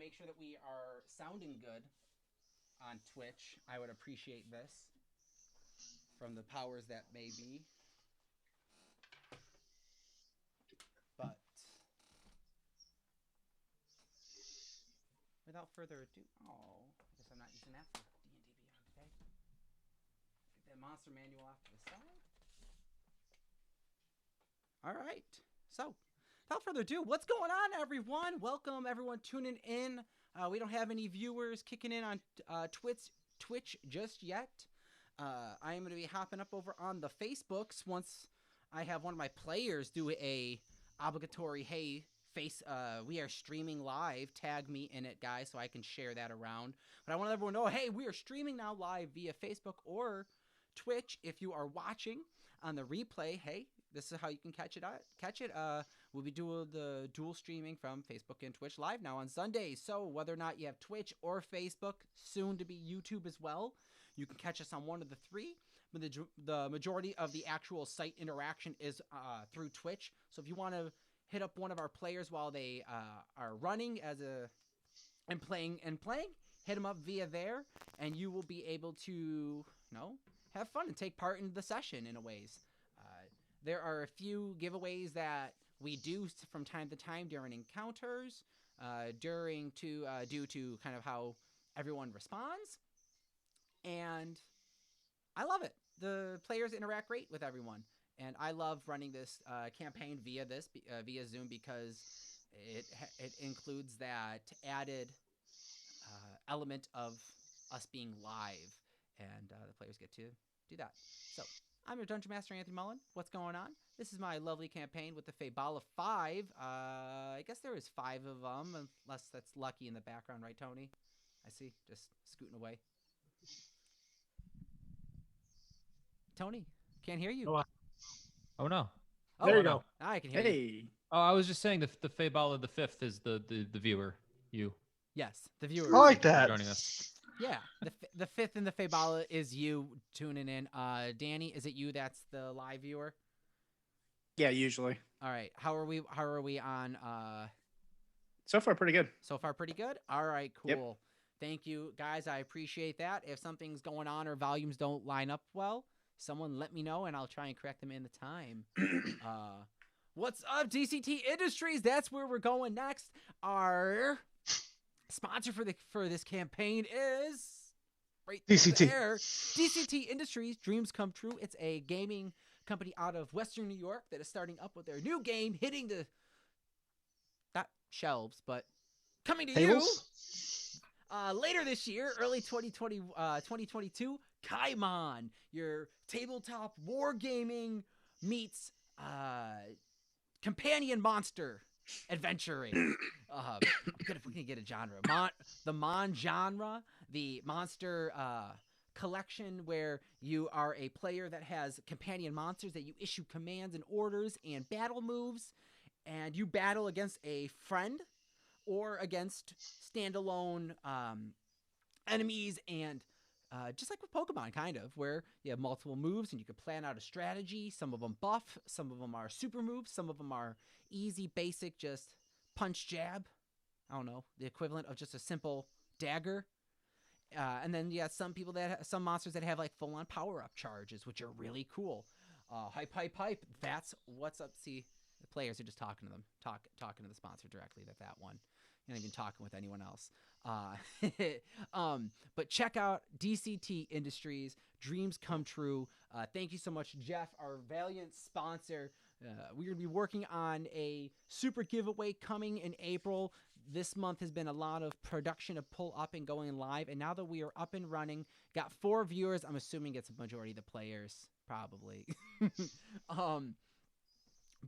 make sure that we are sounding good on Twitch. I would appreciate this from the powers that may be. But without further ado, I guess I'm not using that for D&D Beyond today. Get that monster manual off to the side. All right. So, without further ado, what's going on, everyone? Welcome, everyone tuning in. We don't have any viewers kicking in on Twitch just yet. I am going to be hopping up over on the Facebooks once I have one of my players do a obligatory, hey, we are streaming live. Tag me in it, guys, so I can share that around. But I want everyone to know, hey, we are streaming now live via Facebook or Twitch. If you are watching on the replay, hey, this is how you can catch it. We'll be doing the dual streaming from Facebook and Twitch live now on Sundays. So whether or not you have Twitch or Facebook, soon to be YouTube as well, you can catch us on one of the three. But the majority of the actual site interaction is through Twitch. So if you want to hit up one of our players while they are running and playing, hit them up via there, and you will be able to have fun and take part in the session in a ways. There are a few giveaways that we do from time to time during encounters, due to kind of how everyone responds, and I love it. The players interact great with everyone, and I love running this campaign via Zoom because it includes that added element of us being live, and the players get to do that. So, I'm your Dungeon Master, Anthony Mullen. What's going on? This is my lovely campaign with the Faybala 5. I guess there is 5 of them, unless that's Lucky in the background, right, Tony? I see, just scooting away. Tony, can't hear you. Oh no. Oh, there you go. Now I can hear you. Oh, I was just saying the Faybala the 5th is the viewer. You. Yes, the viewer. I like that. Joining us. Yeah, the 5th in the Faybala is you tuning in. Danny, is it you that's the live viewer? Yeah, usually. All right. How are we on? So far, pretty good. So far, pretty good. All right, cool. Yep. Thank you, guys. I appreciate that. If something's going on or volumes don't line up well, someone let me know, and I'll try and correct them in the time. What's up, DCT Industries? That's where we're going next. Our sponsor for this campaign is right DCT. there. DCT Industries, Dreams Come True. It's a gaming company out of Western New York that is starting up with their new game, hitting the not shelves, but coming to Tables? you later this year, early 2022. Kaimon, your tabletop wargaming meets companion monster adventuring. Good if we can get a genre. The Mon genre, the monster collection where you are a player that has companion monsters that you issue commands and orders and battle moves, and you battle against a friend or against standalone enemies, and just like with Pokemon, kind of, where you have multiple moves and you can plan out a strategy. Some of them buff, some of them are super moves, some of them are easy, basic, just punch, jab. I don't know, the equivalent of just a simple dagger. And then you have some monsters that have like full-on power-up charges, which are really cool. Hype. That's what's up. See, the players are just talking to them, talking to the sponsor directly. That one. You're not even talking with anyone else. But check out DCT Industries. Dreams come true. Thank you so much, Jeff, our valiant sponsor. We're going to be working on a super giveaway coming in April. This month has been a lot of production to pull up and going live. And now that we are up and running, got 4 viewers. I'm assuming it's a majority of the players, probably.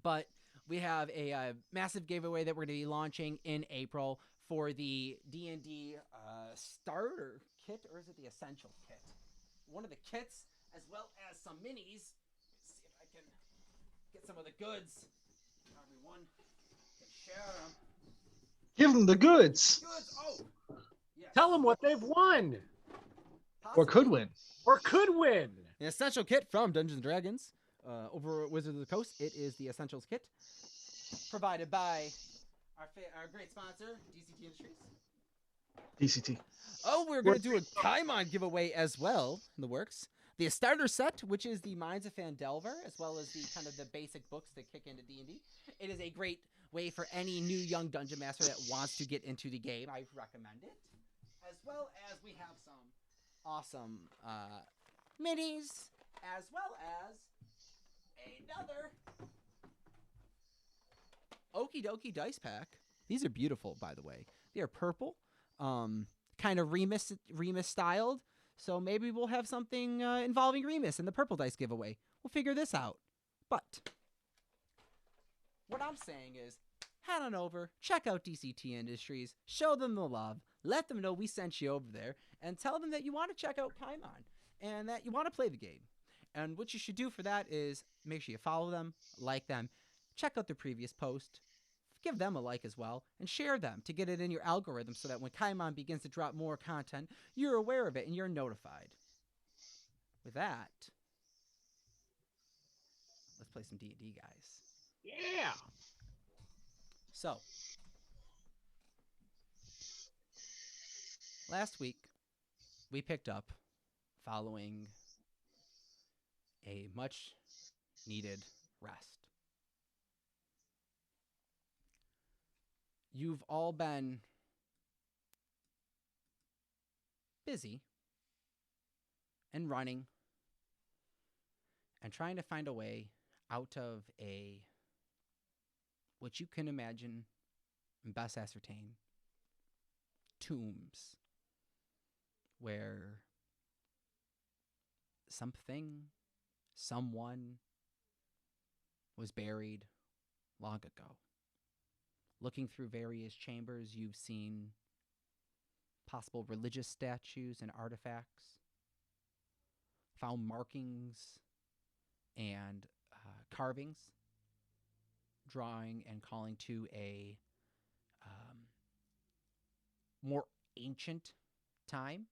But we have a massive giveaway that we're going to be launching in April for the D&D starter kit, or is it the essential kit? One of the kits, as well as some minis. Let's see if I can get some of the goods. Everyone can share them. Give them the goods. Oh, yes. Tell them what they've won. Possibly. Or could win. Or could win. An essential kit from Dungeons & Dragons. Over at Wizards of the Coast, it is the Essentials Kit, provided by our great sponsor, DCT Industries. DCT. Oh, we're going to do a Kaimon giveaway as well in the works. The starter set, which is the Minds of Phandelver, as well as the kind of the basic books to kick into D&D. It is a great way for any new young Dungeon Master that wants to get into the game. I recommend it. As well as we have some awesome minis, as well as another Okie Dokie dice pack. These are beautiful, by the way. They are purple, kind of Remus styled. So maybe we'll have something involving Remus in the purple dice giveaway. We'll figure this out. But what I'm saying is, head on over, check out DCT Industries, show them the love, let them know we sent you over there, and tell them that you want to check out Kaimon and that you want to play the game. And what you should do for that is make sure you follow them, like them, check out their previous post, give them a like as well, and share them to get it in your algorithm so that when Kaimon begins to drop more content, you're aware of it and you're notified. With that, let's play some D&D, guys. Yeah. So, last week, we picked up following a much-needed rest. You've all been busy and running and trying to find a way out of what you can imagine and best ascertain, tombs where someone was buried long ago. Looking through various chambers, you've seen possible religious statues and artifacts, found markings and carvings, drawing and calling to a more ancient time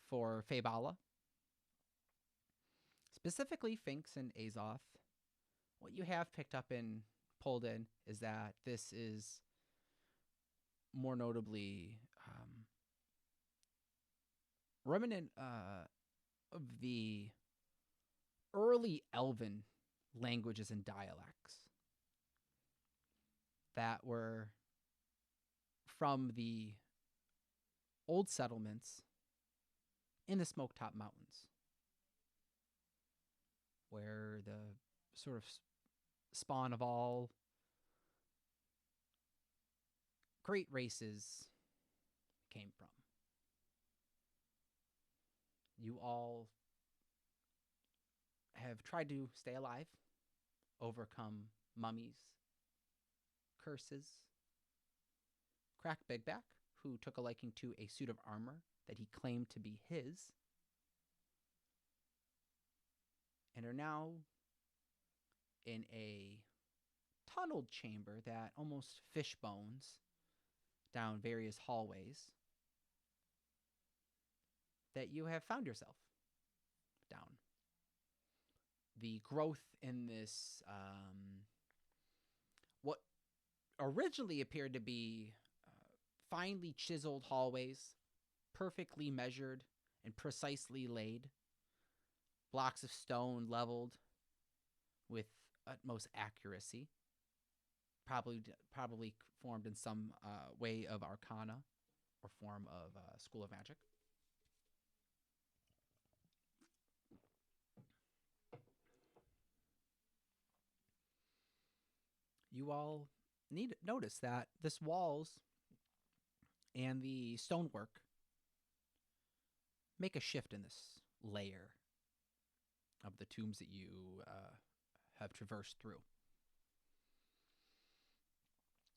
for Faybala. Specifically, Finks and Azoth. What you have picked up and pulled in is that this is more notably remnant of the early Elven languages and dialects that were from the old settlements in the Smoke-Top Mountains, where the sort of spawn of all great races came from. You all have tried to stay alive, overcome mummies, curses, Crack Bigback, who took a liking to a suit of armor that he claimed to be his, and are now in a tunneled chamber that almost fishbones down various hallways that you have found yourself down. The growth in this, what originally appeared to be finely chiseled hallways, perfectly measured and precisely laid, blocks of stone leveled with utmost accuracy, probably formed in some way of arcana or form of school of magic. You all need notice that this walls and the stonework make a shift in this layer of the tombs that you have traversed through.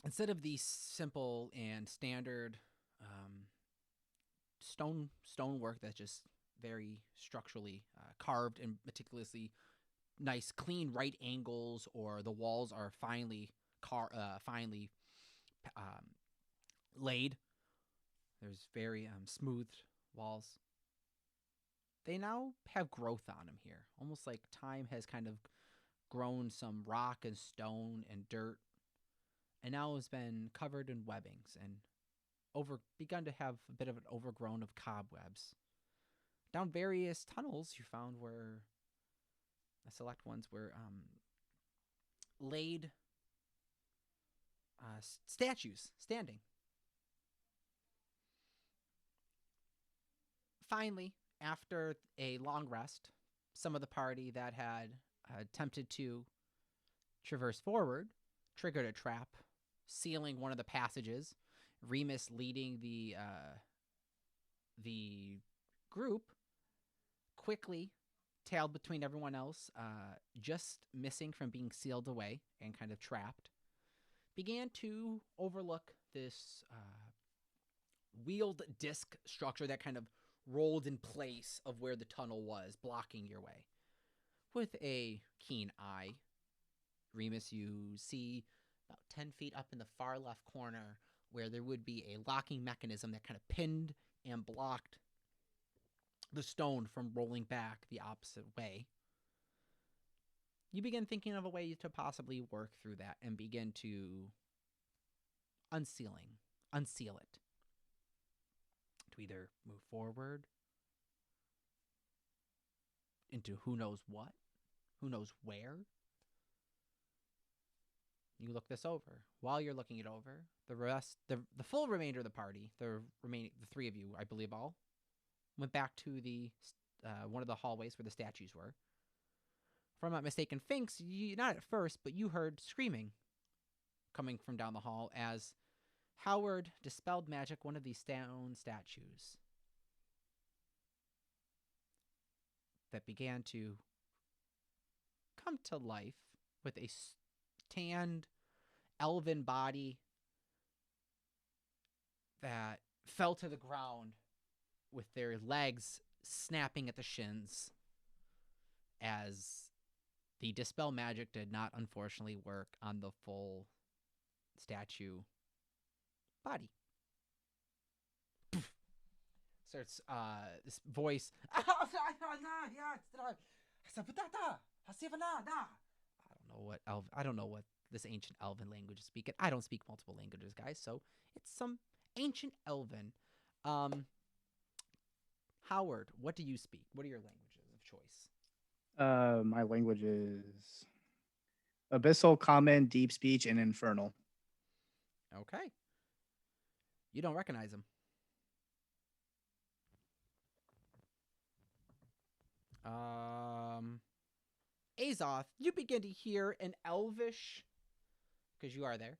Instead of the simple and standard stonework that's just very structurally carved and meticulously nice, clean right angles, or the walls are finely laid. There's very smooth walls. They now have growth on them here, almost like time has kind of grown some rock and stone and dirt, and now has been covered in webbings and begun to have a bit of an overgrown of cobwebs. Down various tunnels, you found where select ones were laid statues standing. Finally, after a long rest, some of the party that had attempted to traverse forward triggered a trap, sealing one of the passages. Remus leading the group quickly tailed between everyone else, just missing from being sealed away and kind of trapped, began to overlook this wheeled disc structure that kind of rolled in place of where the tunnel was, blocking your way. With a keen eye, Remus, you see about 10 feet up in the far left corner where there would be a locking mechanism that kind of pinned and blocked the stone from rolling back the opposite way. You begin thinking of a way to possibly work through that and begin to unseal it. To either move forward into who knows what, who knows where. You look this over. While you're looking it over, the full remainder of the party, the three of you, I believe all, went back to the one of the hallways where the statues were. If I'm not mistaken, Finks, not at first, but you heard screaming coming from down the hall as Howard dispelled magic one of these stone statues that began to come to life with a tanned elven body that fell to the ground with their legs snapping at the shins, as the dispel magic did not unfortunately work on the full statue body. Starts this voice. I don't know what this ancient elven language is speaking. I don't speak multiple languages, guys, so it's some ancient elven. Howard, what do you speak? What are your languages of choice? My language is Abyssal, Common, Deep Speech, and Infernal. Okay. You don't recognize him. Azoth, you begin to hear an elvish, because you are there,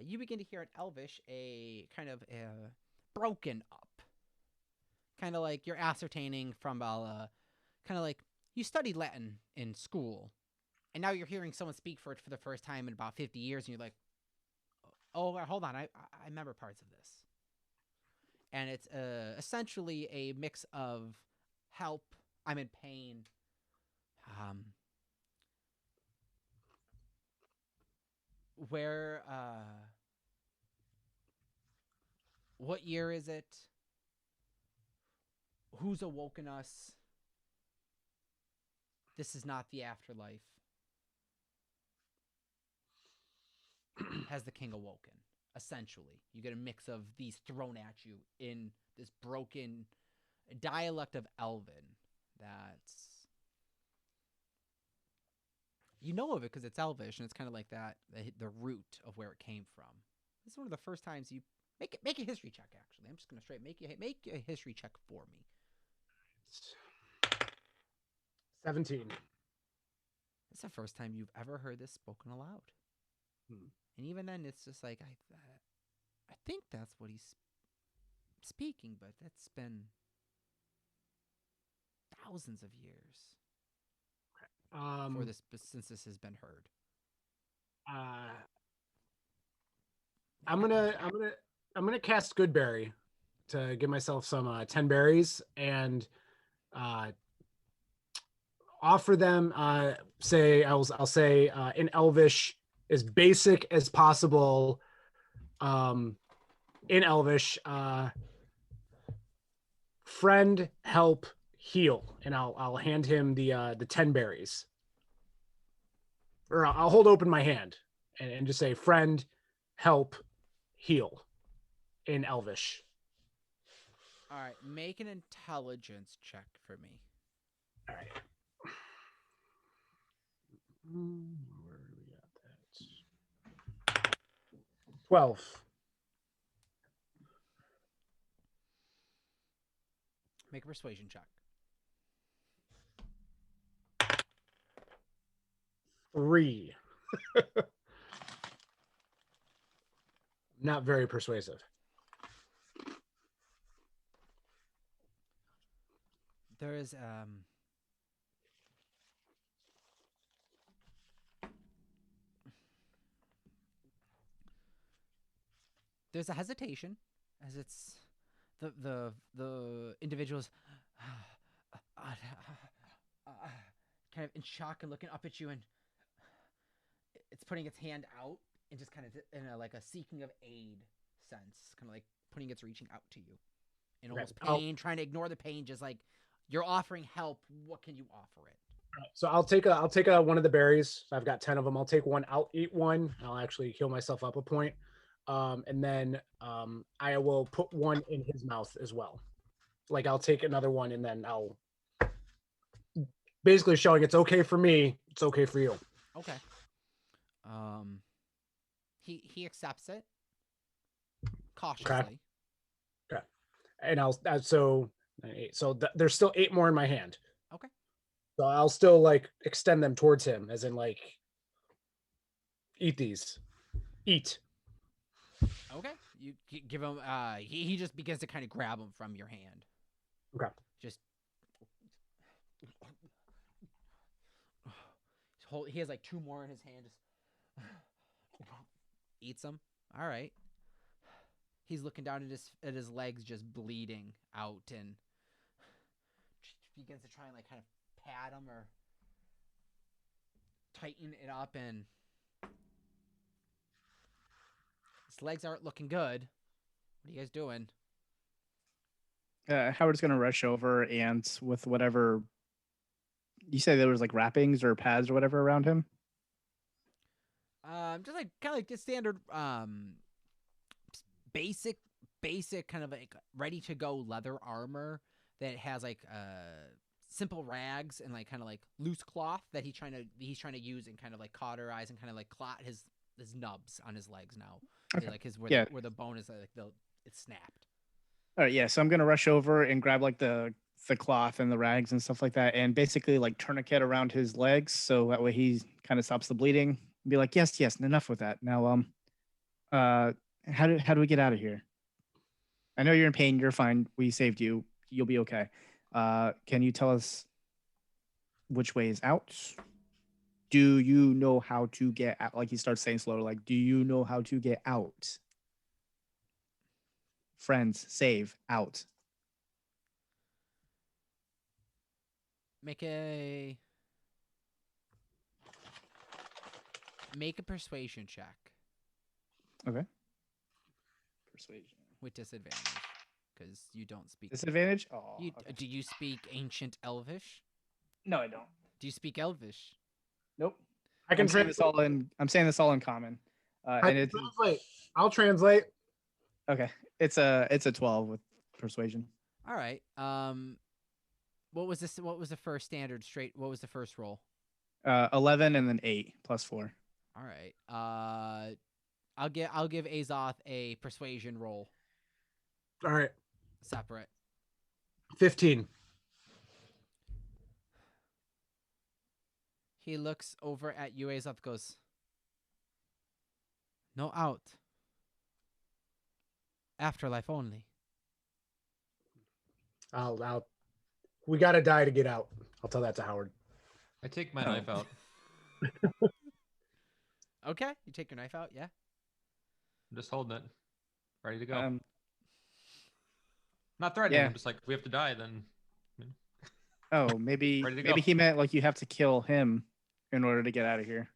you begin to hear an elvish, a kind of broken up. Kind of like you're ascertaining from kind of like you studied Latin in school, and now you're hearing someone speak for it for the first time in about 50 years, and you're like, oh, hold on, I remember parts of this. And it's essentially a mix of help, I'm in pain, what year is it? Who's awoken us? This is not the afterlife. Has the king awoken? Essentially, you get a mix of these thrown at you in this broken dialect of Elven. That's, you know of it because it's Elvish, and it's kind of like that, the root of where it came from. This is one of the first times you make a history check. Actually, I'm just gonna straight make a history check for me. 17. It's the first time you've ever heard this spoken aloud. And even then, it's just like, I think that's what he's speaking, but that's been thousands of years since this has been heard. I'm gonna cast Goodberry to give myself some 10 berries and offer them. I'll say in Elvish, as basic as possible. In Elvish, friend, help, heal, and I'll hand him the 10 berries, or I'll hold open my hand and just say, friend, help, heal. in Elvish. All right, make an intelligence check for me. All right. Where do we got that? 12. Make a persuasion check. 3. Not very persuasive. There is there's a hesitation as it's the individuals kind of in shock and looking up at you, and it's putting its hand out and just kind of in a like a seeking of aid sense, kind of like putting its reaching out to you in almost pain, trying to ignore the pain, just like you're offering help. What can you offer it? So I'll take one of the berries. I've got 10 of them. I'll take one. I'll eat one. I'll actually heal myself up a point. And then I will put one in his mouth as well. Like I'll take another one and then I'll basically showing it's okay for me. It's okay for you. Okay. He accepts it cautiously. Okay. And there's still 8 more in my hand. Okay. So I'll still like extend them towards him, as in like eat these. Eat. Okay. You give him. He just begins to kind of grab them from your hand. Okay. Just. He has like 2 more in his hand. Just eats them. All right. He's looking down at his legs, just bleeding out, and begins to try and like kind of pat him or tighten it up, and his legs aren't looking good. What are you guys doing? Howard's gonna rush over and with whatever you say there was like wrappings or pads or whatever around him. Just like kind of like the standard basic kind of like ready to go leather armor that has like simple rags and like kind of like loose cloth that he's trying to use and kind of like cauterize and kind of like clot his nubs on his legs now. Okay. Like his where the bone is like it's snapped. All right, yeah. So I'm gonna rush over and grab like the cloth and the rags and stuff like that, and basically like tourniquet around his legs so that way he kind of stops the bleeding. Be like, yes, enough with that. Now, how do we get out of here? I know you're in pain. You're fine. We saved you. You'll be okay. Can you tell us which way is out? Do you know how to get out? Like he starts saying slower, like, do you know how to get out? Friends, save, out. Make a persuasion check. Okay. Persuasion. With disadvantage. Because you don't speak. Disadvantage? Oh. Okay. Do you speak Ancient Elvish? No, I don't. Do you speak Elvish? Nope. I can translate this all in. I'm saying this all in common. And it's translate. I'll translate. Okay. It's a 12 with persuasion. All right. What was this? What was the first standard straight? What was the first roll? 11 and then 8 plus 4. All right. I'll give Azoth a persuasion roll. All right. Separate. 15. He looks over at you. Azoth goes, "No out. Afterlife only." We gotta die to get out. I'll tell that to Howard. I take my knife out. Okay, you take your knife out. Yeah. I'm just holding it, ready to go. Not threatening. Yeah. I'm just like, if we have to die, then. Oh, maybe go. he meant like you have to kill him in order to get out of here.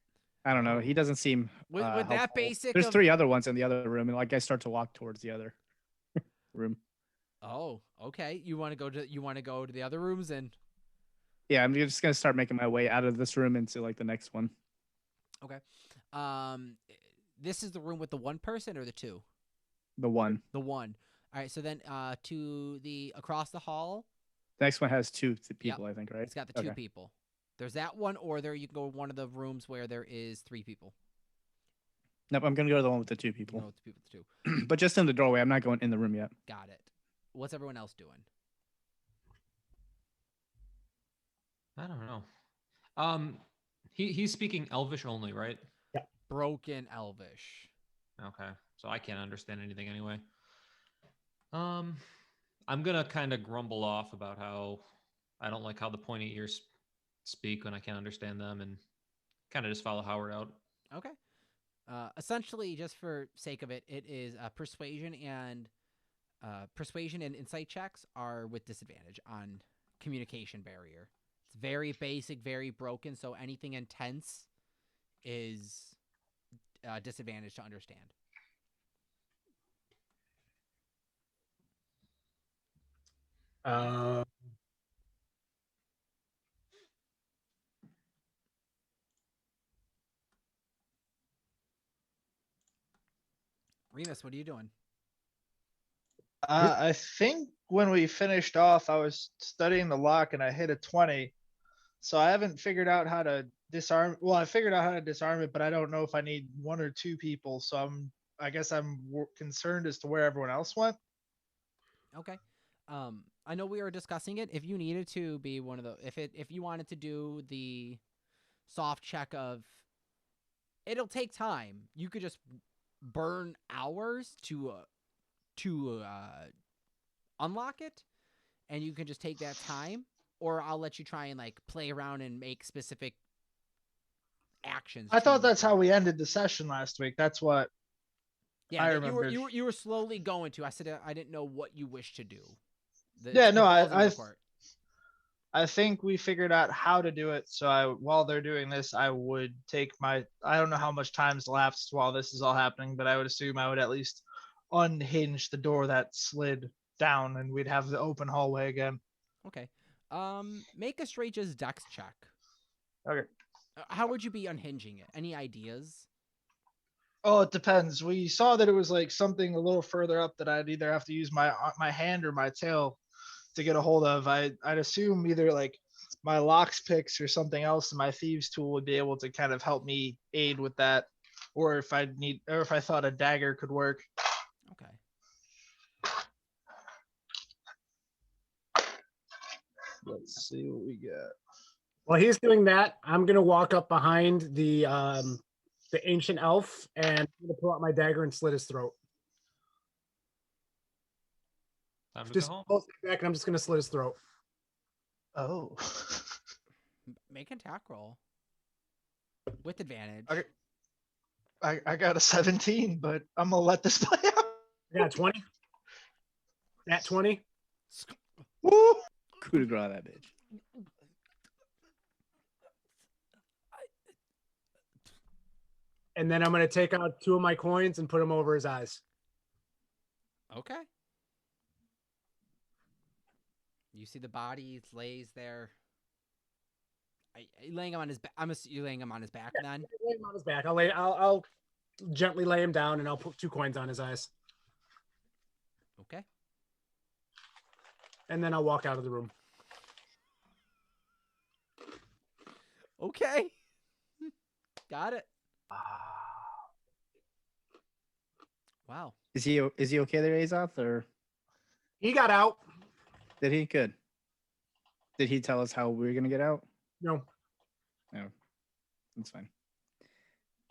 I don't know. He doesn't seem. With that helpful. basic. There's 3 other ones in the other room, and like I start to walk towards the other room. Oh, okay. You want to go to the other rooms and. Yeah, I'm just gonna start making my way out of this room into like the next one. Okay. This is the room with the 1 person or the 2? The one. The one. All right. So then to the across the hall, The next one has two people, I think, right? it's got the two people. There's that one, or there you can go to one of the rooms where there is 3 people. Nope, I'm gonna go to the one with the 2 You people. know, it's people too. But just in the doorway. I'm not going in the room yet. Got it. What's everyone else doing? I don't know. He's speaking Elvish only, right? Broken Elvish. Okay, so I can't understand anything anyway. I'm gonna kind of grumble off about how I don't like how the pointy ears speak when I can't understand them, and kind of just follow Howard out. Okay. Essentially, just for sake of it, it is persuasion and insight checks are with disadvantage on communication barrier. It's very basic, very broken. So anything intense is disadvantage to understand. Remus, what are you doing? I think when we finished off, I was studying the lock and I hit a 20. So I haven't figured out how to disarm. Well, I figured out how to disarm it, but I don't know if I need 1 or 2 people. So I guess I'm concerned as to where everyone else went. Okay. I know we were discussing it. If you needed to be one of the, if you wanted to do the soft check of, it'll take time. You could just burn hours to unlock it, and you can just take that time, or I'll let you try and like play around and make specific actions. I thought that's how we ended the session last week. That's what. Yeah, I that remember. you were slowly going to. I said I didn't know what you wish to do. Yeah, no, I think we figured out how to do it. So while they're doing this, I would take I don't know how much time's elapsed while this is all happening, but I would assume I would at least unhinge the door that slid down and we'd have the open hallway again. Okay. Make a straight just dex check. Okay. How would you be unhinging it? Any ideas? Oh, it depends. We saw that it was like something a little further up that I'd either have to use my hand or my tail to get a hold of. I'd assume either like my locks picks or something else, and my thieves tool would be able to kind of help me aid with that, or if I thought a dagger could work. Okay. Let's see what we got. While he's doing that, I'm gonna walk up behind the ancient elf and I'm gonna pull out my dagger and slit his throat. Time to Just go home. pull it back, and I'm just gonna slit his throat. Oh. Make an attack roll with advantage. Okay. I got a 17, but I'm gonna let this play out. I got 20. At 20. Woo! Coup de grace, that bitch. And then I'm gonna take out 2 of my coins and put them over his eyes. Okay. You see the body lays there. Laying him on his back. You're laying him on his back then. Lay him on his back. I'll gently lay him down and I'll put 2 coins on his eyes. Okay. And then I'll walk out of the room. Okay. Got it. Wow. Is he okay there, Azoth, or He got out. did he? Good. Did he tell us how we're gonna get out? No. No, that's fine.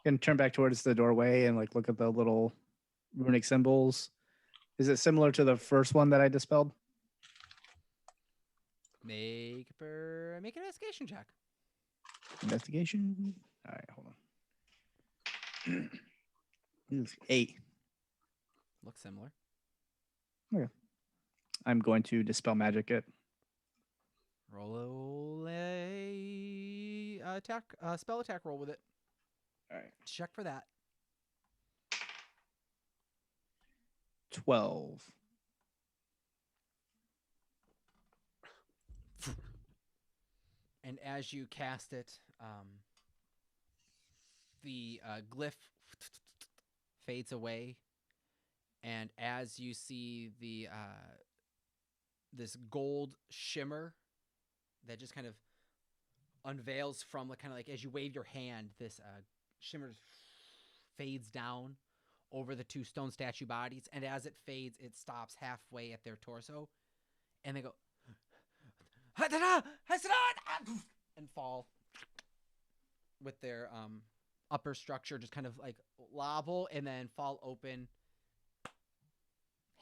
Gonna turn back towards the doorway and like look at the little runic symbols. Is it similar to the first one that I dispelled? Make an investigation check. Investigation. All right, hold on. 8. Looks similar. Okay. I'm going to dispel magic it. Roll a spell attack roll with it. All right. Check for that. 12. And as you cast it, the glyph fades away, And as you see the this gold shimmer that just kind of unveils from kind of like as you wave your hand, this shimmer fades down over the two stone statue bodies, and as it fades, it stops halfway at their torso, and they go and fall with their upper structure just kind of like lobble and then fall open,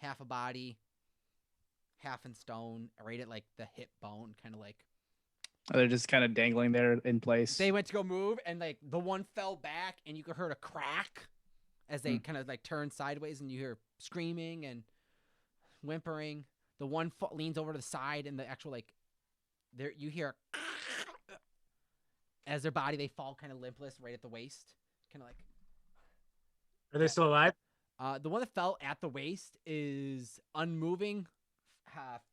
half a body, half in stone, right at like the hip bone, kind of like They're just kind of dangling there in place. they went to go move, and like the one fell back, and you could hear a crack as they kind of like turn sideways, and you hear screaming and whimpering. The one leans over to the side, and the actual like there you hear as their body they fall kind of limpless right at the waist, kind of like. Are they still alive? The one that fell at the waist is unmoving,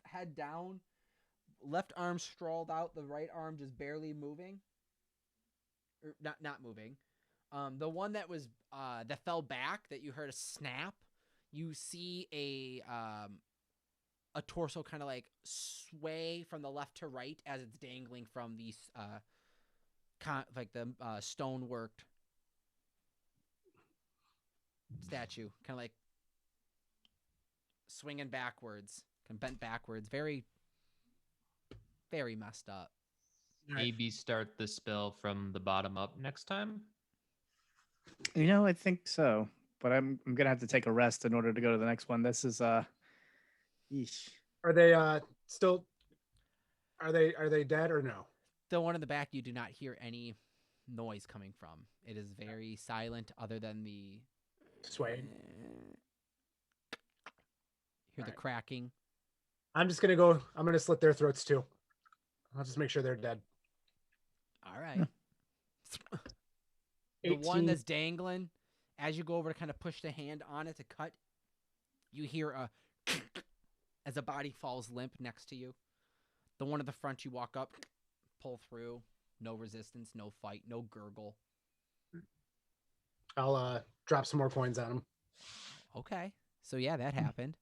head down, left arm sprawled out, the right arm just barely moving, or not moving. The one that was that fell back, that you heard a snap, you see a torso kind of like sway from the left to right as it's dangling from these like the stone-worked statue, kind of like swinging backwards, kind of bent backwards, very, very messed up. Maybe start the spell from the bottom up next time. I think so, but I'm gonna have to take a rest in order to go to the next one. This is yeesh. Are they still? Are they dead or no? The one in the back, you do not hear any noise coming from. It is very silent, other than the Swaying. hear the cracking. I'm just gonna go. I'm gonna slit their throats too. I'll just make sure they're dead. All right. The one that's dangling, as you go over to kind of push the hand on it to cut, you hear a as a body falls limp next to you. The one at the front, you walk up, pull through, no resistance, no fight, no gurgle. I'll drop some more coins on them. Okay. So yeah, that happened.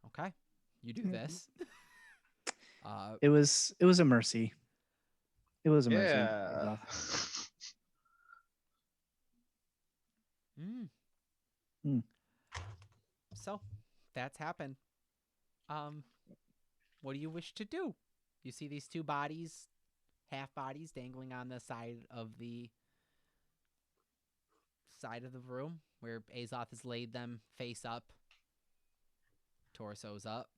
Okay. You do this. It was a mercy. It was a mercy. Yeah. So that's happened. What do you wish to do? You see these two bodies, half bodies, dangling on the side of the room where Azoth has laid them face up, torsos up,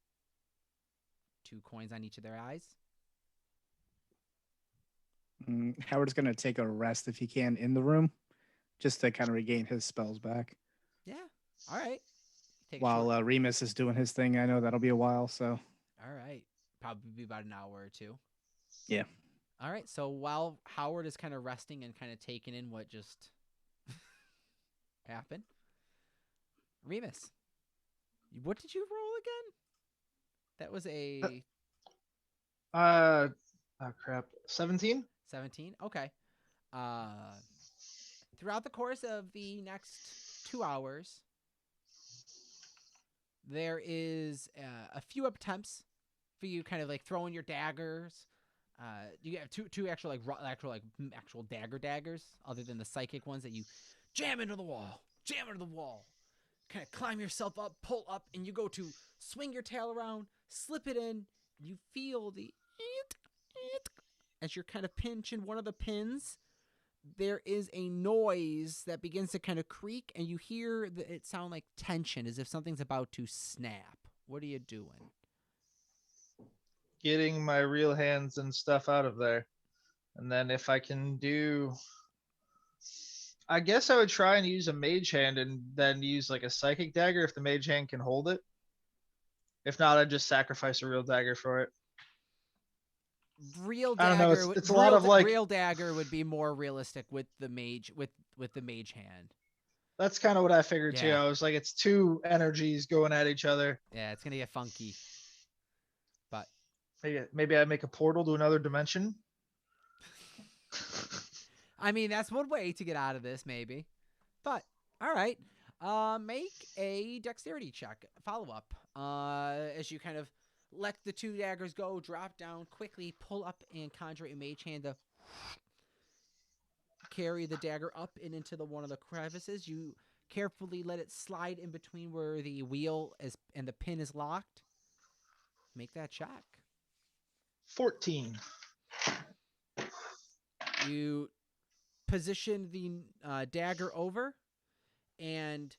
2 coins on each of their eyes. Howard's gonna take a rest if he can in the room, just to kind of regain his spells back. Yeah. All right. While Remus is doing his thing, I know that'll be a while. So. All right. Probably be about an hour or 2. Yeah. All right. So while Howard is kind of resting and kind of taking in what just happened, Remus, what did you roll again? That was a Oh crap. 17? 17. Okay. Throughout the course of the next 2 hours, there is a few attempts for you, kind of like throwing your daggers. You have two actual daggers, other than the psychic ones that you jam into the wall, kind of climb yourself up, pull up, and you go to swing your tail around, slip it in. You feel the as you're kind of pinching one of the pins. There is a noise that begins to kind of creak, and you hear it sound like tension, as if something's about to snap. What are you doing? Getting my real hands and stuff out of there. And then if I can do... I guess I would try and use a mage hand and then use like a psychic dagger if the mage hand can hold it. If not, I'd just sacrifice a real dagger for it. Real I dagger. don't know. It's a lot of like real dagger would be more realistic with the mage with the mage hand. That's kind of what I figured too. Yeah. I was like, it's 2 energies going at each other. Yeah, it's gonna get funky. But Maybe I make a portal to another dimension. I mean, that's one way to get out of this, maybe. But all right. Make a dexterity check. Follow up. As you kind of let the 2 daggers go, drop down quickly, pull up and conjure a mage hand to carry the dagger up and into one of the crevices. You carefully let it slide in between where the wheel is and the pin is locked. Make that check. 14. You position the dagger over, and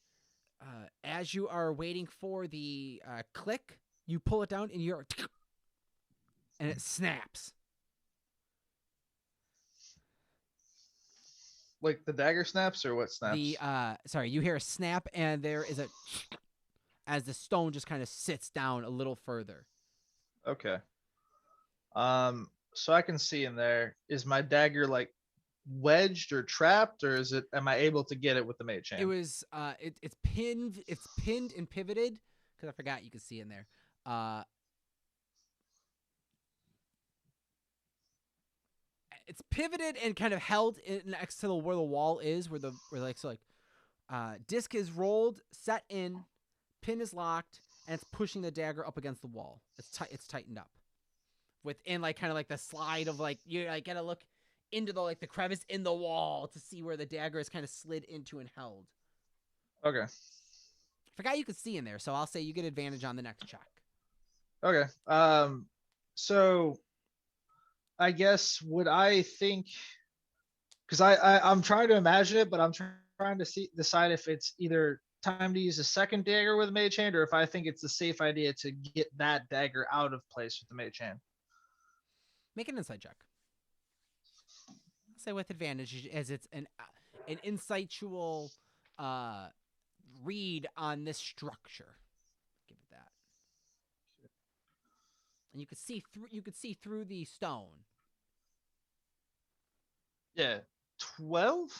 as you are waiting for the click, you pull it down, and it snaps. Like the dagger snaps or what snaps? You hear a snap, and there is as the stone just kind of sits down a little further. Okay. So I can see in there, is my dagger like wedged or trapped, or am I able to get it with the mage hand? It was it's pinned and pivoted, because I forgot you could see in there. It's pivoted and kind of held next to where the wall is, where disc is rolled, set in, pin is locked, and it's pushing the dagger up against the wall. It's tightened up within kind of the slide of you gotta look into the crevice in the wall to see where the dagger is kind of slid into and held. Okay. Forgot you could see in there, so I'll say you get advantage on the next check. Okay. So I guess I think, because I'm trying to imagine it, but I'm trying to decide if it's either time to use a second dagger with mage hand, or if I think it's a safe idea to get that dagger out of place with the mage hand. Make an insight check. I'll say with advantage, as it's an insightful read on this structure. Give it that. And you could see through the stone. Yeah. 12?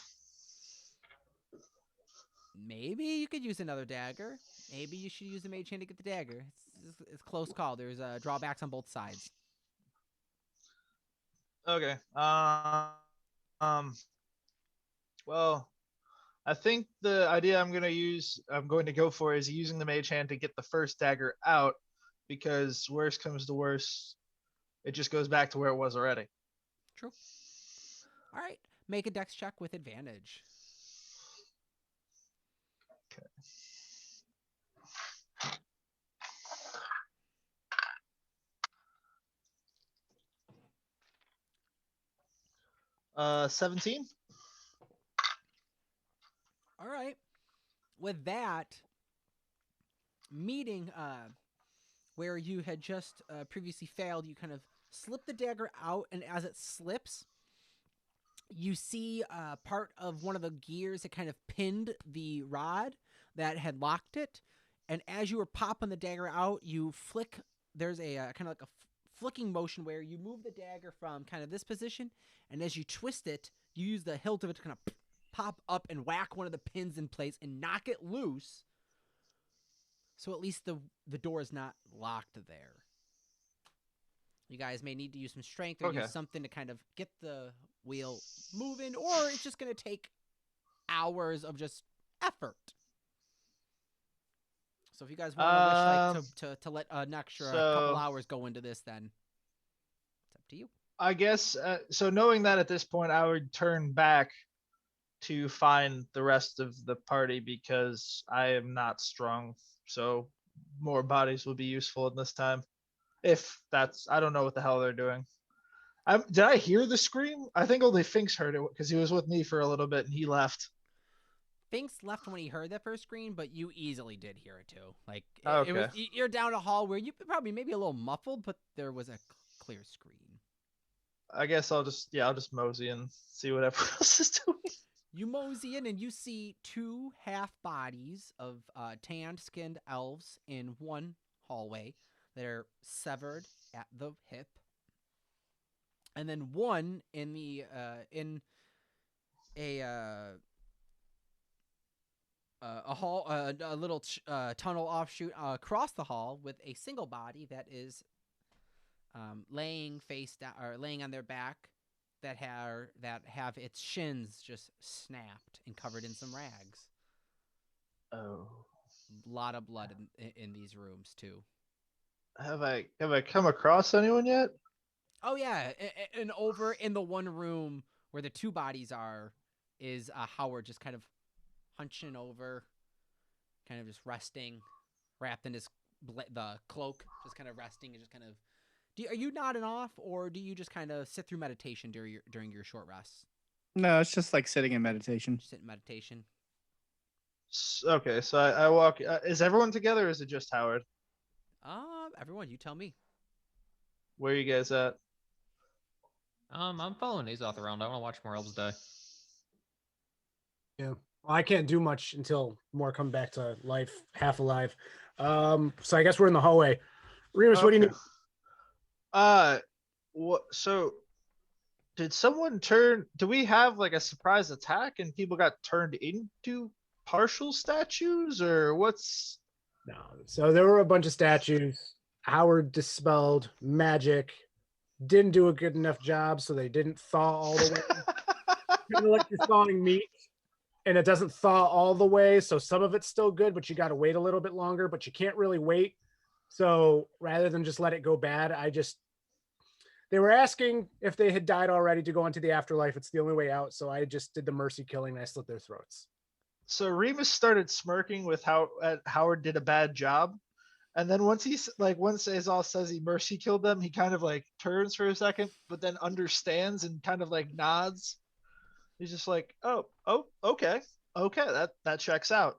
Maybe you could use another dagger. Maybe you should use the mage hand to get the dagger. It's a close call. There's drawbacks on both sides. Okay. Well, I think the idea I'm going to go for is using the mage hand to get the first dagger out, because worst comes to worst, it just goes back to where it was already. True. All right. Make a dex check with advantage. Okay. 17. All right. With that meeting where you had just previously failed, you kind of slip the dagger out, and as it slips, you see part of one of the gears that kind of pinned the rod that had locked it. And as you were popping the dagger out, you flick. There's a kind of like a flicking motion where you move the dagger from kind of this position, and as you twist it, you use the hilt of it to kind of pop up and whack one of the pins in place and knock it loose. So at least the door is not locked there. You guys may need to use some strength or use something to kind of get the wheel moving, or it's just going to take hours of just effort. So if you guys want to let an extra couple hours go into this, then it's up to you. I guess, so knowing that at this point, I would turn back to find the rest of the party, because I am not strong. So more bodies will be useful in this time. I don't know what the hell they're doing. Did I hear the scream? I think only Finks heard it, because he was with me for a little bit and he left. Finks left when he heard that first scream, but you easily did hear it too. Okay. You're down a hall where you probably maybe a little muffled, but there was a clear scream. I guess I'll just mosey and see what everyone else is doing. You mosey in and you see 2 half bodies of tanned skinned elves in one hallway that are severed at the hip, and then one in the a hall, a little tunnel offshoot across the hall with a single body that is laying face down or laying on their back, that have its shins just snapped and covered in some rags. Oh, A lot of blood in these rooms too. have I come across anyone yet? Oh yeah, and over in the one room where the two bodies are is Howard just kind of hunching over, kind of just resting, wrapped in his the cloak, just kind of resting and just kind of. Are you nodding off, or do you just kind of sit through meditation during your short rests? No, it's just like sitting in meditation. Just sit in meditation. Okay, so I walk. Is everyone together, or is it just Howard? Everyone, you tell me. Where are you guys at? I'm following Azoth around. I want to watch more elves die. Yeah. Well, I can't do much until more come back to life, half alive. So I guess we're in the hallway. Remus, what do you need? What? So, did someone turn? Do we have like a surprise attack and people got turned into partial statues, or what's? No. So there were a bunch of statues. Howard dispelled magic. Didn't do a good enough job, so they didn't thaw all the way. Kind of like you're thawing meat, and it doesn't thaw all the way. So some of it's still good, but you got to wait a little bit longer. But you can't really wait. So rather than just let it go bad, they were asking if they had died already to go into the afterlife. It's the only way out. So I just did the mercy killing and I slit their throats. So Remus started smirking with how Howard did a bad job, and then once Azoth says he mercy killed them, he kind of like turns for a second, but then understands and kind of like nods. He's just like, oh, okay, that checks out.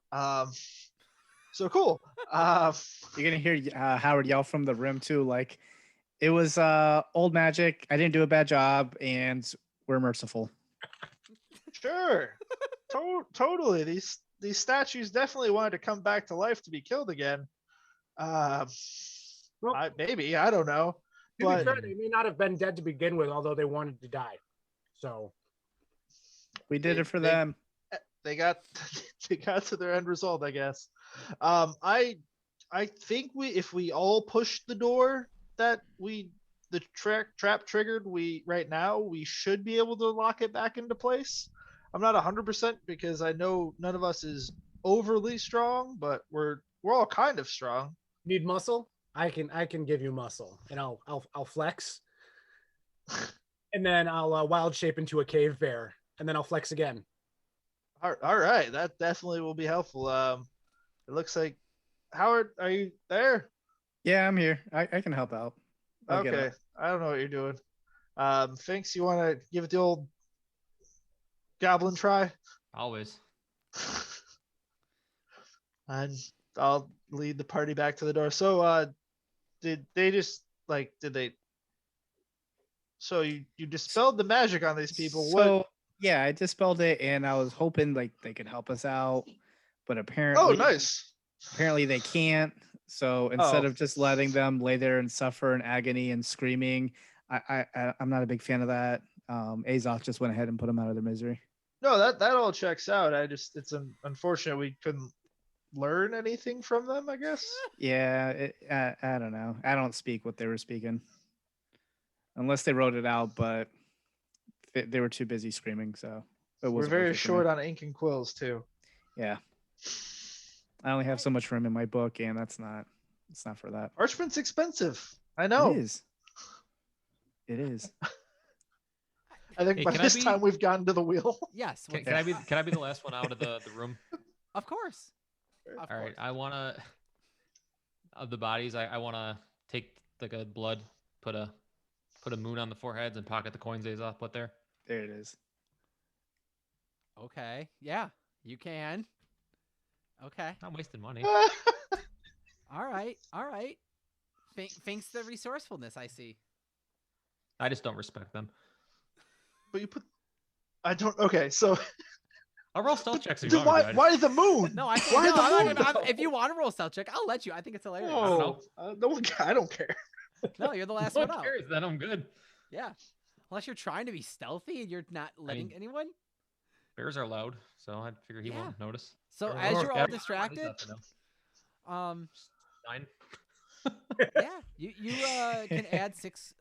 So cool. You're gonna hear Howard yell from the rim too, like it was old magic. I didn't do a bad job, and we're merciful. Sure. Totally. These statues definitely wanted to come back to life to be killed again. Well, maybe, I don't know. To be fair, they may not have been dead to begin with, although they wanted to die. So we did it for them. They got to their end result, I guess. I think if we all push the door that the trap triggered, we should be able to lock it back into place. I'm not 100% because I know none of us is overly strong, but we're all kind of strong. Need muscle? I can give you muscle, and I'll flex, and then I'll wild shape into a cave bear, and then I'll flex again. All right, that definitely will be helpful. It looks like Howard, are you there? Yeah, I'm here. I can help out. Okay, I don't know what you're doing. Finks, you want to give it the old goblin try? Always. And I'll lead the party back to the door. So, did they? So you dispelled the magic on these people. So yeah, I dispelled it, and I was hoping like they could help us out, but apparently, nice. Apparently they can't. So instead of just letting them lay there and suffer in agony and screaming, I'm not a big fan of that. Azoth just went ahead and put them out of their misery. No, that all checks out. It's unfortunate we couldn't learn anything from them, I guess. Yeah, I don't know. I don't speak what they were speaking, unless they wrote it out, but they were too busy screaming. So we're very short on ink and quills too. Yeah, I only have so much room in my book, and it's not for that. Parchment's expensive. I know. It is. It is. I think by this time we've gotten to the wheel. Yes. Can I be the last one out of the room? Of course. All right. I want to of the bodies. I want to take like a blood, put a moon on the foreheads, and pocket the coins Azoth put there. There it is. Okay. Yeah, you can. Okay. Not wasting money. All right. Thanks the resourcefulness, I see. I just don't respect them. But I don't. Okay, so I'll roll stealth checks. Why the moon? No, if you want to roll stealth check, I'll let you. I think it's hilarious. I don't care. No, you're the last no one one out. cares, then I'm good. Yeah, unless you're trying to be stealthy and you're not letting anyone. Bears are loud, so I figure he won't notice. So as you're all distracted, 9. Yeah, you can add six.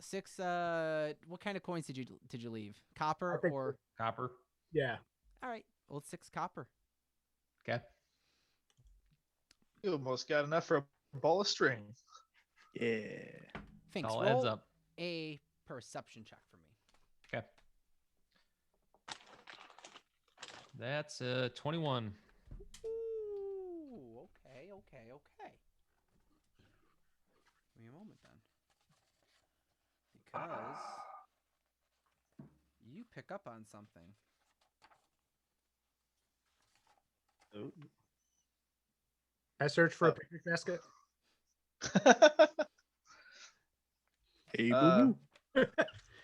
What kind of coins did you leave? Copper or copper? Yeah. All right. Well, 6 copper. Okay. You almost got enough for a ball of string. Yeah. Finks, All roll adds up. a perception check for me. Okay. That's 21. Ooh, okay. Give me a moment then. Because you pick up on something. I search for a picnic basket. Hey, Uh, boo boo.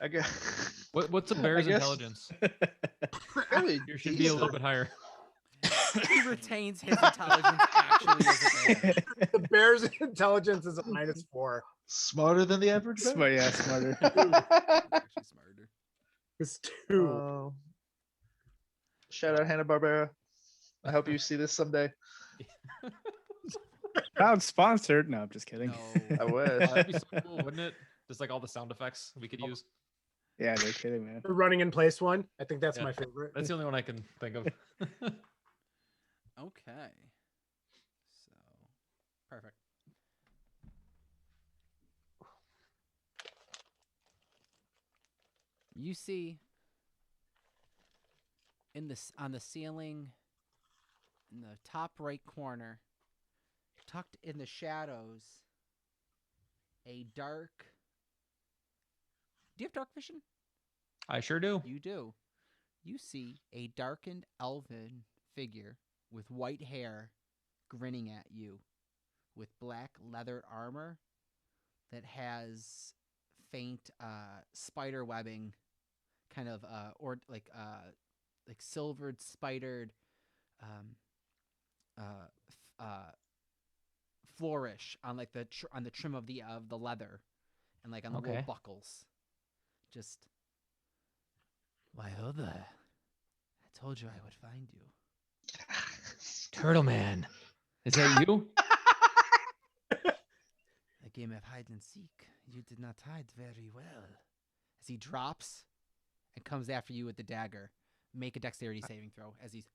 I guess. What's a bear's guess- intelligence? Probably You should be a little decent. bit higher. He retains his intelligence actually as a bear. The bear's intelligence is a -4. Smarter than the average bear. Smart, yeah, smarter. Actually smarter. It's 2. Shout out Hanna-Barbera. I hope you see this someday. Proud sponsored. No, I'm just kidding. No. I wish. That'd be so cool, wouldn't it? Just like all the sound effects we could use. Yeah, no kidding, man. The running in place one. I think that's Yeah. my favorite. That's the only one I can think of. Okay. So, perfect. You see on the ceiling in the top right corner, tucked in the shadows, a dark. Do you have dark vision? I sure do. You do. You see a darkened elven figure with white hair grinning at you with black leather armor that has faint spider webbing, kind of or like silvered spidered flourish on like on the trim of the leather and like on the little Okay. buckles. Just why, hello there. I told you I would find you. Turtle Man. Is that you? A game of hide and seek. You did not hide very well. As he drops and comes after you with the dagger. Make a dexterity saving throw as he's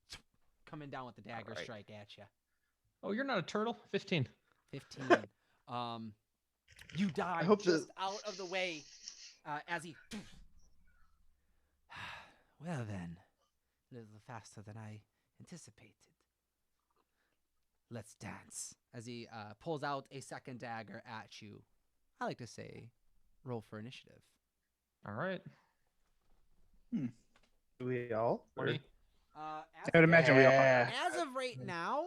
coming down with the dagger Alright. strike at you. Oh, you're not a turtle? 15. 15. You die I hope just out of the way as he. Well then, a little faster than I anticipated. Let's dance. As he pulls out a second dagger at you. I like to say, roll for initiative. All right. Do we all? 20. I would imagine we all. As of right now,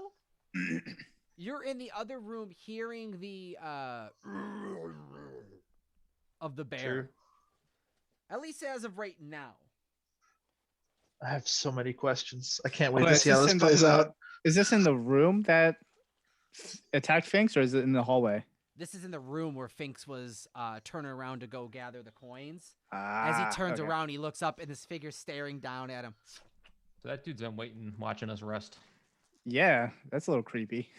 you're in the other room hearing the of the bear. True. At least as of right now. I have so many questions. I can't wait Well, to is see how this this in plays the- out. Is this in the room that attacked Finks, or is it in the hallway? This is in the room where Finks was turning around to go gather the coins. As Ah, he turns okay. around, he looks up and this figure staring down at him. So that dude's been waiting, watching us rest. Yeah, that's a little creepy.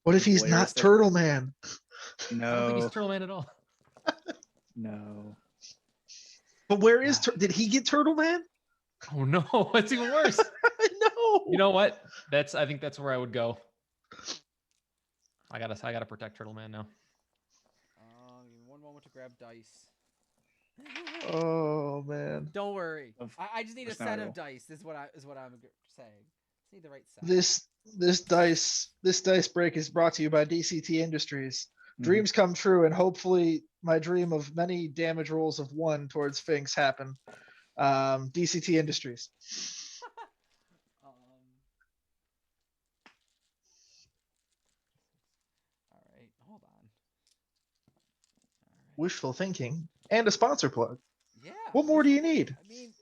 What if he's not Voyeuristic. Turtle Man? I don't think he's No, Turtle Man at all. no. But where is did he get Turtle Man? Oh no, it's even worse. I know. You know what? I think that's where I would go. I gotta protect Turtle Man now. Give me one moment to grab dice. Oh man. Don't worry. Of I just need a course not, set I of will. dice. Is what I'm saying. Just need the right set. This dice break is brought to you by DCT Industries. Mhm. Dreams come true, and hopefully my dream of many damage rolls of 1 towards Finks happen. DCT Industries. All right, hold on. All right. Wishful thinking and a sponsor plug. Yeah. What more do you need? I mean,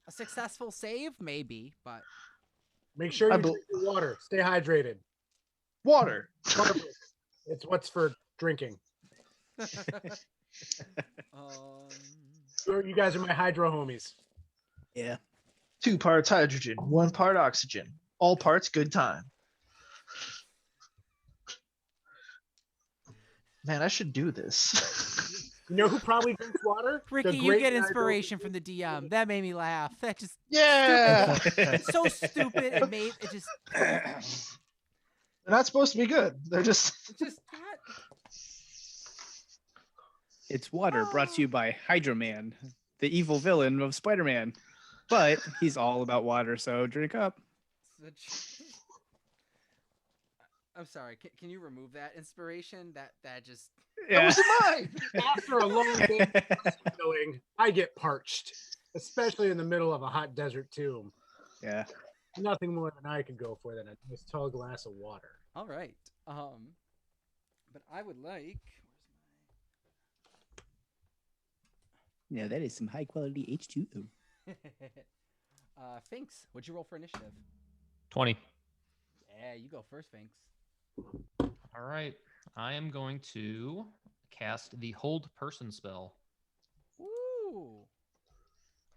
a successful save, maybe, but Make sure I you bel- drink your water. Stay hydrated. Water. Water break. It's what's for drinking. You guys are my hydro homies. Yeah. 2 parts hydrogen, 1 part oxygen. All parts good time. Man, I should do this. You know who probably drinks water? The Ricky, you great get hydro- inspiration from the DM. That made me laugh. That just Yeah. it's so stupid. It made it just. They're not supposed to be good. They're just. It's just not. It's water brought to you by Hydro Man, the evil villain of Spider-Man. But he's all about water, so drink up. I'm sorry. Can you remove that inspiration? That just. That wasn't mine. After a long day of going, I get parched, especially in the middle of a hot desert tomb. Yeah. Nothing more than I could go for than a nice tall glass of water. All right. But I would like. Yeah, that is some high quality H2O. Finks, what'd you roll for initiative? 20. Yeah, you go first, Finks. All right. I am going to cast the Hold Person spell. Woo!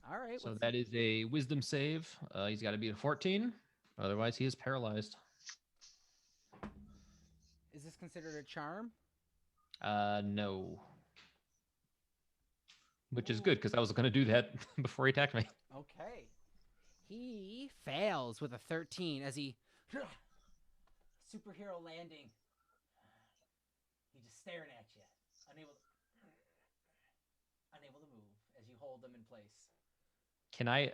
All right. So that is a Wisdom save. He's got to be a 14. Otherwise, he is paralyzed. Is this considered a charm? No. Which is good, because I was going to do that before he attacked me. Okay. He fails with a 13 as he... Superhero landing. He's just staring at you. Unable to move as you hold him in place. Can I...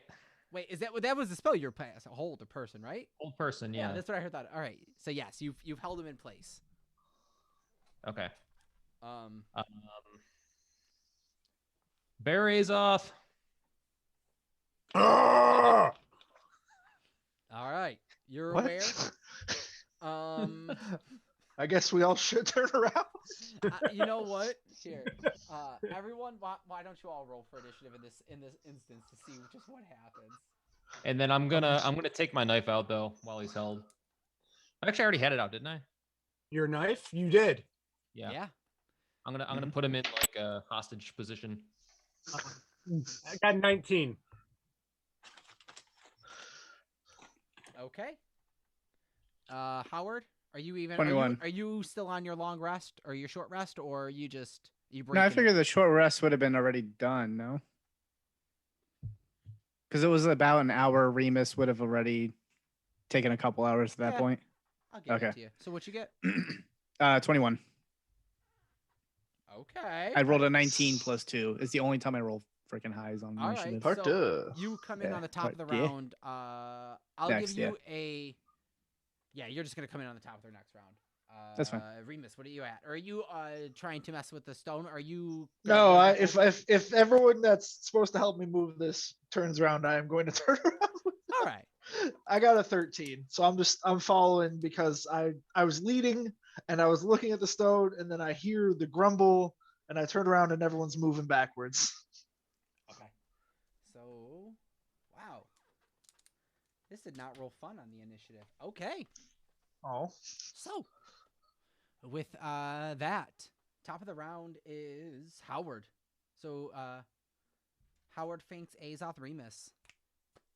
Wait, that was the spell you're playing? Hold a person, right? Hold person, yeah. That's what I heard. That. All right. So yes, you've held him in place. Okay. Um. Azoth. Ah! All right. You're What? aware. I guess we all should turn around. You know what? Here, everyone, why don't you all roll for initiative in this instance to see just what happens? And then I'm gonna take my knife out though while he's held. Actually, I already had it out, didn't I? Your knife? You did. Yeah. I'm gonna put him in like a hostage position. I got 19. Okay. Howard, are you even? 21. Are you still on your long rest or your short rest, or are you just you? No, I figured the short rest would have been already done. No, because it was about an hour. Remus would have already taken a couple hours at that point. I'll give it to you. So what you get? 21. Okay. I rolled a 19 plus 2. It's the only time I roll freaking highs on All initiative. right. Part So you come in on the top of the part- yeah. round. I'll Next, give you a. Yeah, you're just gonna come in on the top of the next round. That's fine. Remus, what are you at? Are you trying to mess with the stone? Are you? No, if everyone that's supposed to help me move this turns around, I am going to turn around. All right. I got a 13, so I'm following because I was leading and I was looking at the stone, and then I hear the grumble, and I turn around and everyone's moving backwards. Okay. So, wow. This did not roll fun on the initiative. Okay. Oh, So, with that, top of the round is Howard. So, Howard, Finks, Azoth, Remus.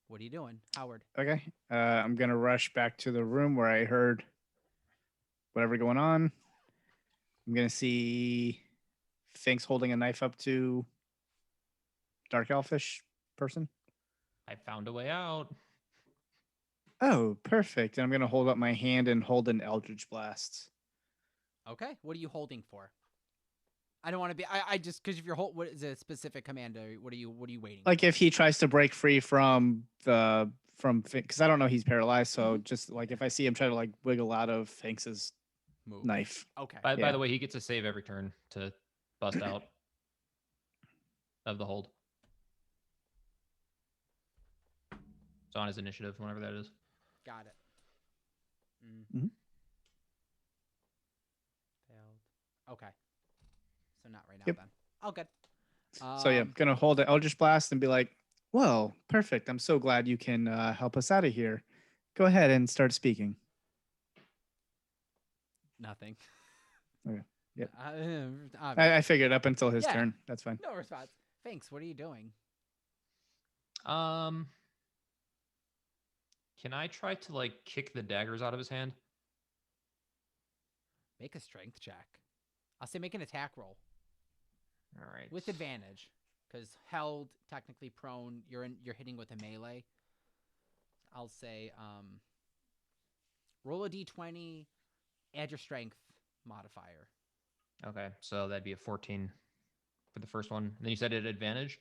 What are you doing, Howard? Okay. I'm gonna rush back to the room where I heard whatever going on. I'm gonna see Finks holding a knife up to Dark Elfish person. I found a way out. Oh, perfect. And I'm gonna hold up my hand and hold an Eldritch Blast. Okay. What are you holding for? I don't want to be. I just because if you're what is a specific command? What are you waiting? Like if he tries to break free from because I don't know he's paralyzed, so just like if I see him try to like wiggle out of Finks's Move. knife. Okay. By Yeah. the way, he gets a save every turn to bust out of the hold. It's on his initiative, whenever that is. Got it. Mhm. Failed. Okay. So not right now Yep. then. Oh, good. So yeah, I'm gonna hold an Eldritch Blast and be like, "Whoa, perfect! I'm so glad you can help us out of here. Go ahead and start speaking." Nothing. Okay. Yep. I I figured up until his Yeah. turn. That's fine. no response. Thanks. What are you doing? Can I try to like kick the daggers out of his hand? Make a strength check. I'll say make an attack roll All right. with advantage, because held, technically prone. You're hitting with a melee. I'll say roll a d20 add your strength modifier. Okay, so that'd be a 14 for the first one. And then you said at advantage?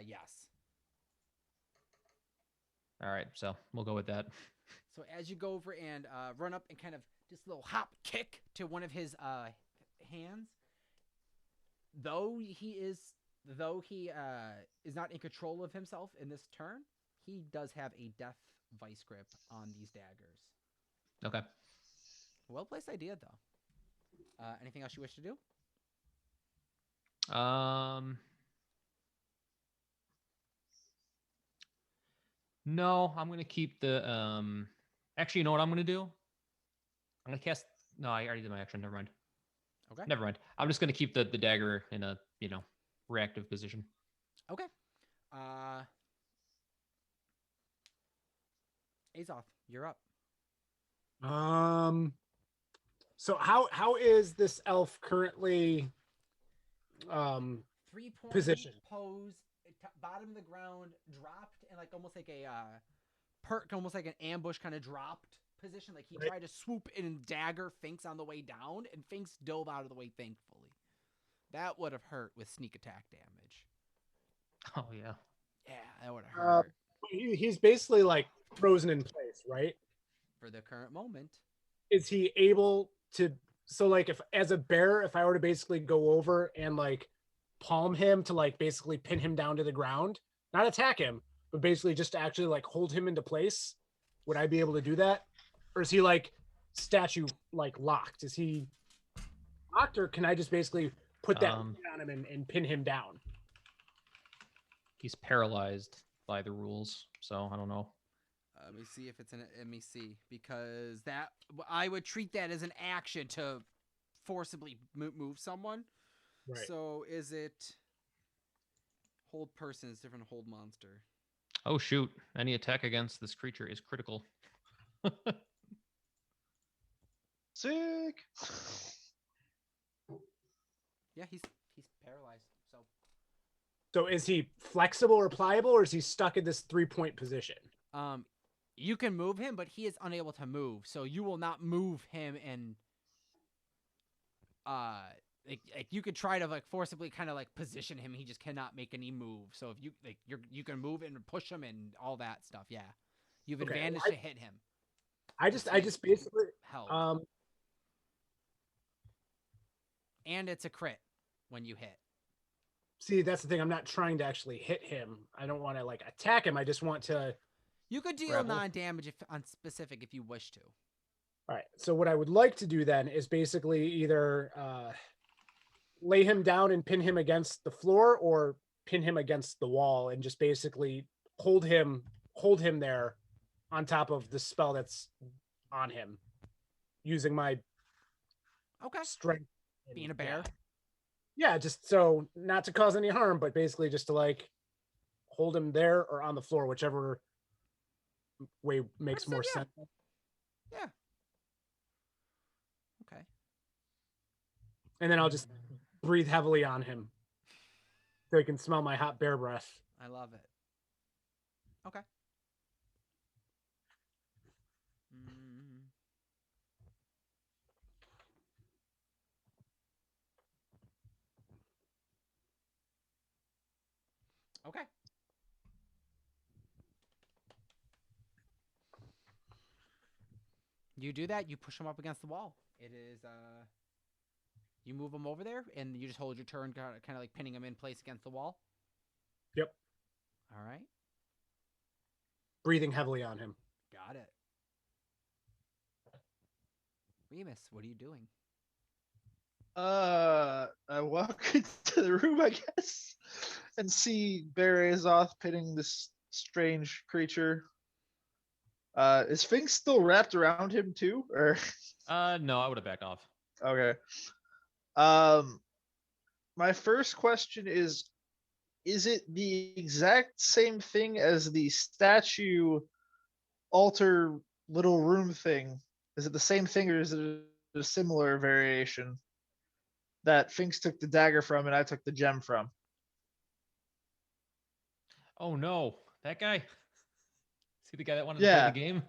Yes. All right, so we'll go with that. So as you go over and run up and kind of just a little hop kick to one of his hands, though he is not in control of himself in this turn, he does have a death vice grip on these daggers. Okay. Well placed idea, though. Anything else you wish to do? No, I'm gonna keep the actually, you know what I'm gonna do? I'm gonna cast. No, I already did my action. Never mind. Okay. Never mind. I'm just gonna keep the dagger in a reactive position. Okay. Azoth, you're up. So how is this elf currently 3-point position? pose, bottom of the ground, dropped, and like almost like a almost like an ambush kind of dropped position. Like he tried to swoop in and dagger Finks on the way down, and Finks dove out of the way, thankfully. That would have hurt with sneak attack damage. Oh yeah. Yeah, that would have hurt. He's basically like frozen in place, right? For the current moment. Is he able to? So like, if as a bear, if I were to basically go over and like palm him to like basically pin him down to the ground, not attack him, but basically just to actually like hold him into place, would I be able to do that? Or is he like statue like locked? Is he locked, or can I just basically put that on him and pin him down? He's paralyzed by the rules, so I don't know. Let me see if it's let me see, because that I would treat that as an action to forcibly move someone. Right. So is it hold person is different than hold monster? Oh shoot! Any attack against this creature is critical. Sick. Yeah, he's paralyzed. So is he flexible or pliable, or is he stuck in this 3-point position? You can move him, but he is unable to move. So you will not move him, and like you could try to like forcibly kind of like position him. He just cannot make any move. So if you like you can move and push him and all that stuff. Yeah, you have advantage to hit him. I just basically held. And it's a crit when you hit. See, that's the thing. I'm not trying to actually hit him. I don't want to like attack him. I just want to. You could deal non-damage on specific if you wish to. All right. So what I would like to do then is basically either lay him down and pin him against the floor, or pin him against the wall and just basically hold him there on top of the spell that's on him, using my strength. Being a bear. Yeah, just so not to cause any harm, but basically just to like hold him there or on the floor, whichever way makes more sense. Yeah. Okay. And then I'll just breathe heavily on him so he can smell my hot bear breath. I love it. Okay. Okay. You do that, you push him up against the wall. It is you move him over there and you just hold your turn kind of like pinning him in place against the wall. Yep. All right. Breathing heavily on him. Got it. Remus, what are you doing? I walk into the room, I guess, and see Bear Azoth pinning this strange creature. Is Sphinx still wrapped around him too, or? No, I would have backed off. Okay. My first question is it the exact same thing as the statue altar little room thing? Is it the same thing, or is it a similar variation that Finks took the dagger from and I took the gem from? Oh no, that guy. See the guy that wanted to play the game?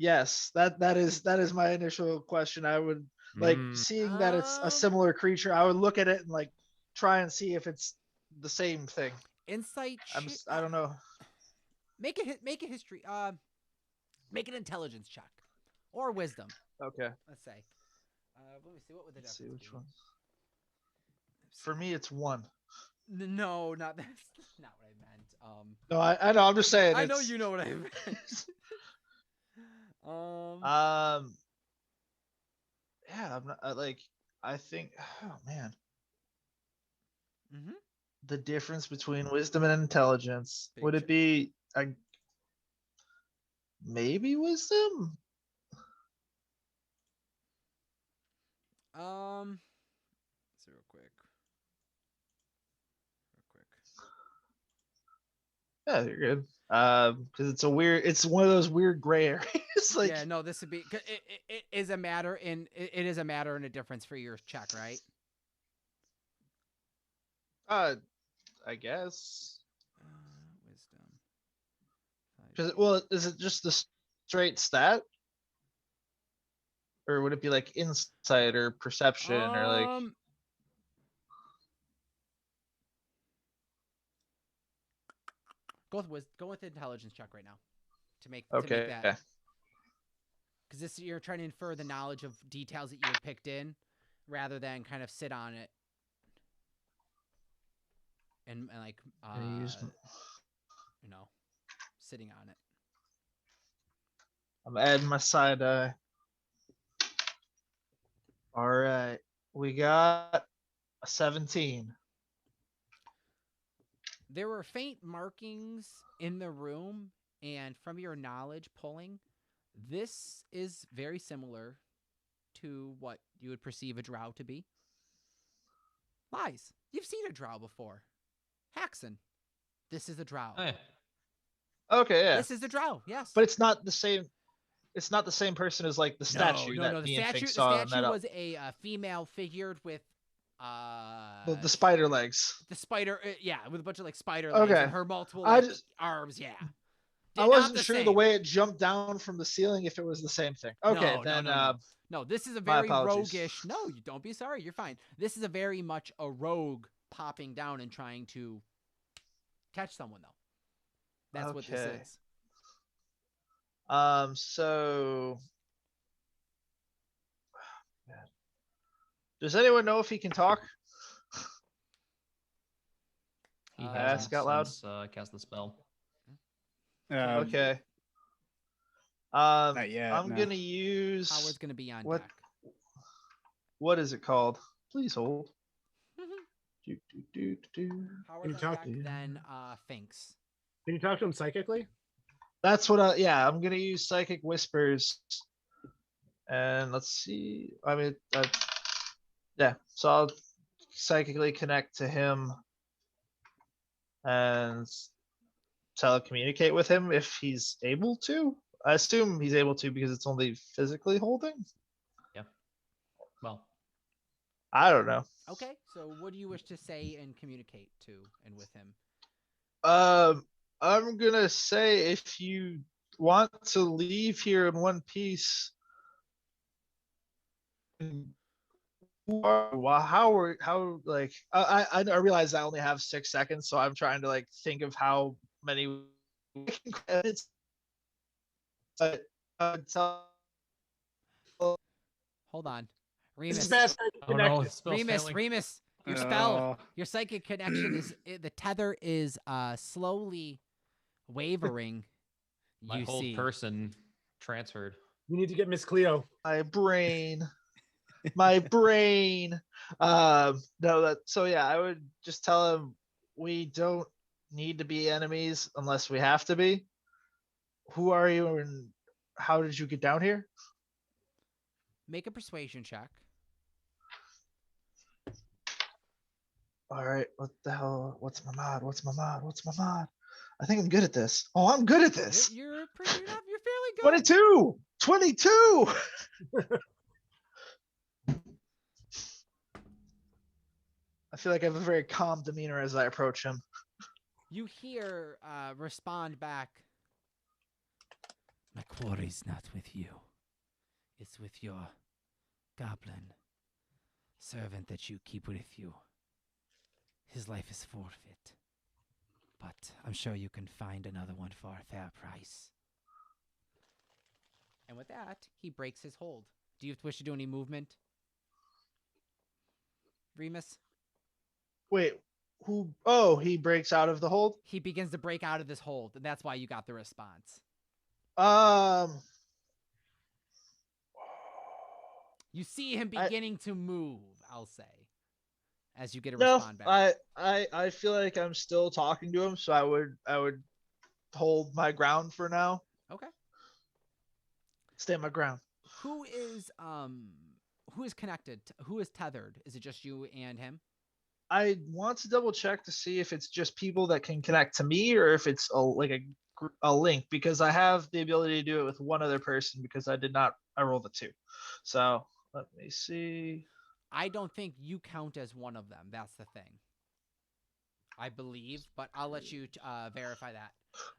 Yes, that is my initial question. I would like seeing that it's a Um, similar creature. I would look at it and like try and see if it's the same thing. Insight. I don't know. Make a history. Make an intelligence check or wisdom. Okay, Let's say. Let me see. What would the let's see difference which be? one. For me, it's 1. No, not that's not what I meant. No, I know. I'm just saying. I know it's- you know what I meant. Yeah, I'm not like. I think. Oh man, Mm-hmm. the difference between wisdom and intelligence. Big Would check. it be maybe wisdom? Let's see real quick. Yeah, you're good. Because it's one of those weird gray areas. like, Yeah, no, this would be. It is a matter in. It is a matter and a difference for your check, right? I guess. Wisdom. Because well, is it just the straight stat, or would it be like insight or perception or like? Go with the intelligence check right now, to make Okay. that, because this you're trying to infer the knowledge of details that you had picked in, rather than kind of sit on it and like you know, sitting on it. I'm adding my side eye. All right, we got a 17. There were faint markings in the room, and from your knowledge pulling, this is very similar to what you would perceive a drow to be. Lies. You've seen a drow before. Haxon. This is a drow. Hey, Okay, yeah. This is a drow, yes. But it's not the same. It's not the same person as like the statue No. that The me and Fink statue saw met up. was a female figured with The spider legs. the spider, yeah, with a bunch of like spider legs Okay. and her multiple I like, just- arms, yeah. I Not wasn't the sure same. the way it jumped down from the ceiling if it was the same thing. Okay, No, then no, this is a my very apologies. roguish. No, you don't be sorry. You're fine. This is a very much a rogue popping down and trying to catch someone, though. That's what this Okay. is. So does anyone know if he can talk? he ask hasn't out loud? since I cast the spell. Okay. Not yet, I'm no. gonna use Howard's gonna be on what? deck. What is it called? Please hold. Howard's on talk- deck, then Finks. Can you talk to him psychically? That's what yeah, I'm gonna use Psychic Whispers. And let's see. I mean, yeah, so I'll psychically connect to him and telecommunicate with him if he's able to. I assume he's able to because it's only physically holding. Yeah. Well, I don't know. Okay, so what do you wish to say and communicate to and with him? I'm gonna say if you want to leave here in one piece, how like I realize I only have 6 seconds, so I'm trying to like think of how many credits. But Hold on, This is Remus. bad oh no, the spell's failing. Remus, your Oh. spell, your psychic connection is the tether is slowly wavering. My you whole see. person transferred. You need to get Miss Cleo. my brain. No, so yeah, I would just tell him we don't need to be enemies unless we have to be. Who are you and how did you get down here? Make a persuasion check. All right, what the hell? What's my mod? I think I'm good at this. Oh, I'm good at this. You're fairly good. 22. I feel like I have a very calm demeanor as I approach him. You hear respond back. My worry's not with you. It's with your goblin servant that you keep with you. His life is forfeit. But I'm sure you can find another one for a fair price. And with that, he breaks his hold. Do you wish to do any movement? Remus? Wait, who? Oh, he breaks out of the hold. He begins to break out of this hold, and that's why you got the response. You see him beginning to move, I'll say, as you get a response back. I feel like I'm still talking to him, so I would hold my ground for now. Okay. Stay my ground. Who is connected? Who is tethered? Is it just you and him? I want to double check to see if it's just people that can connect to me or if it's a link, because I have the ability to do it with one other person because I rolled a 2. So let me see. I don't think you count as one of them. That's the thing. I believe, but I'll let you verify that.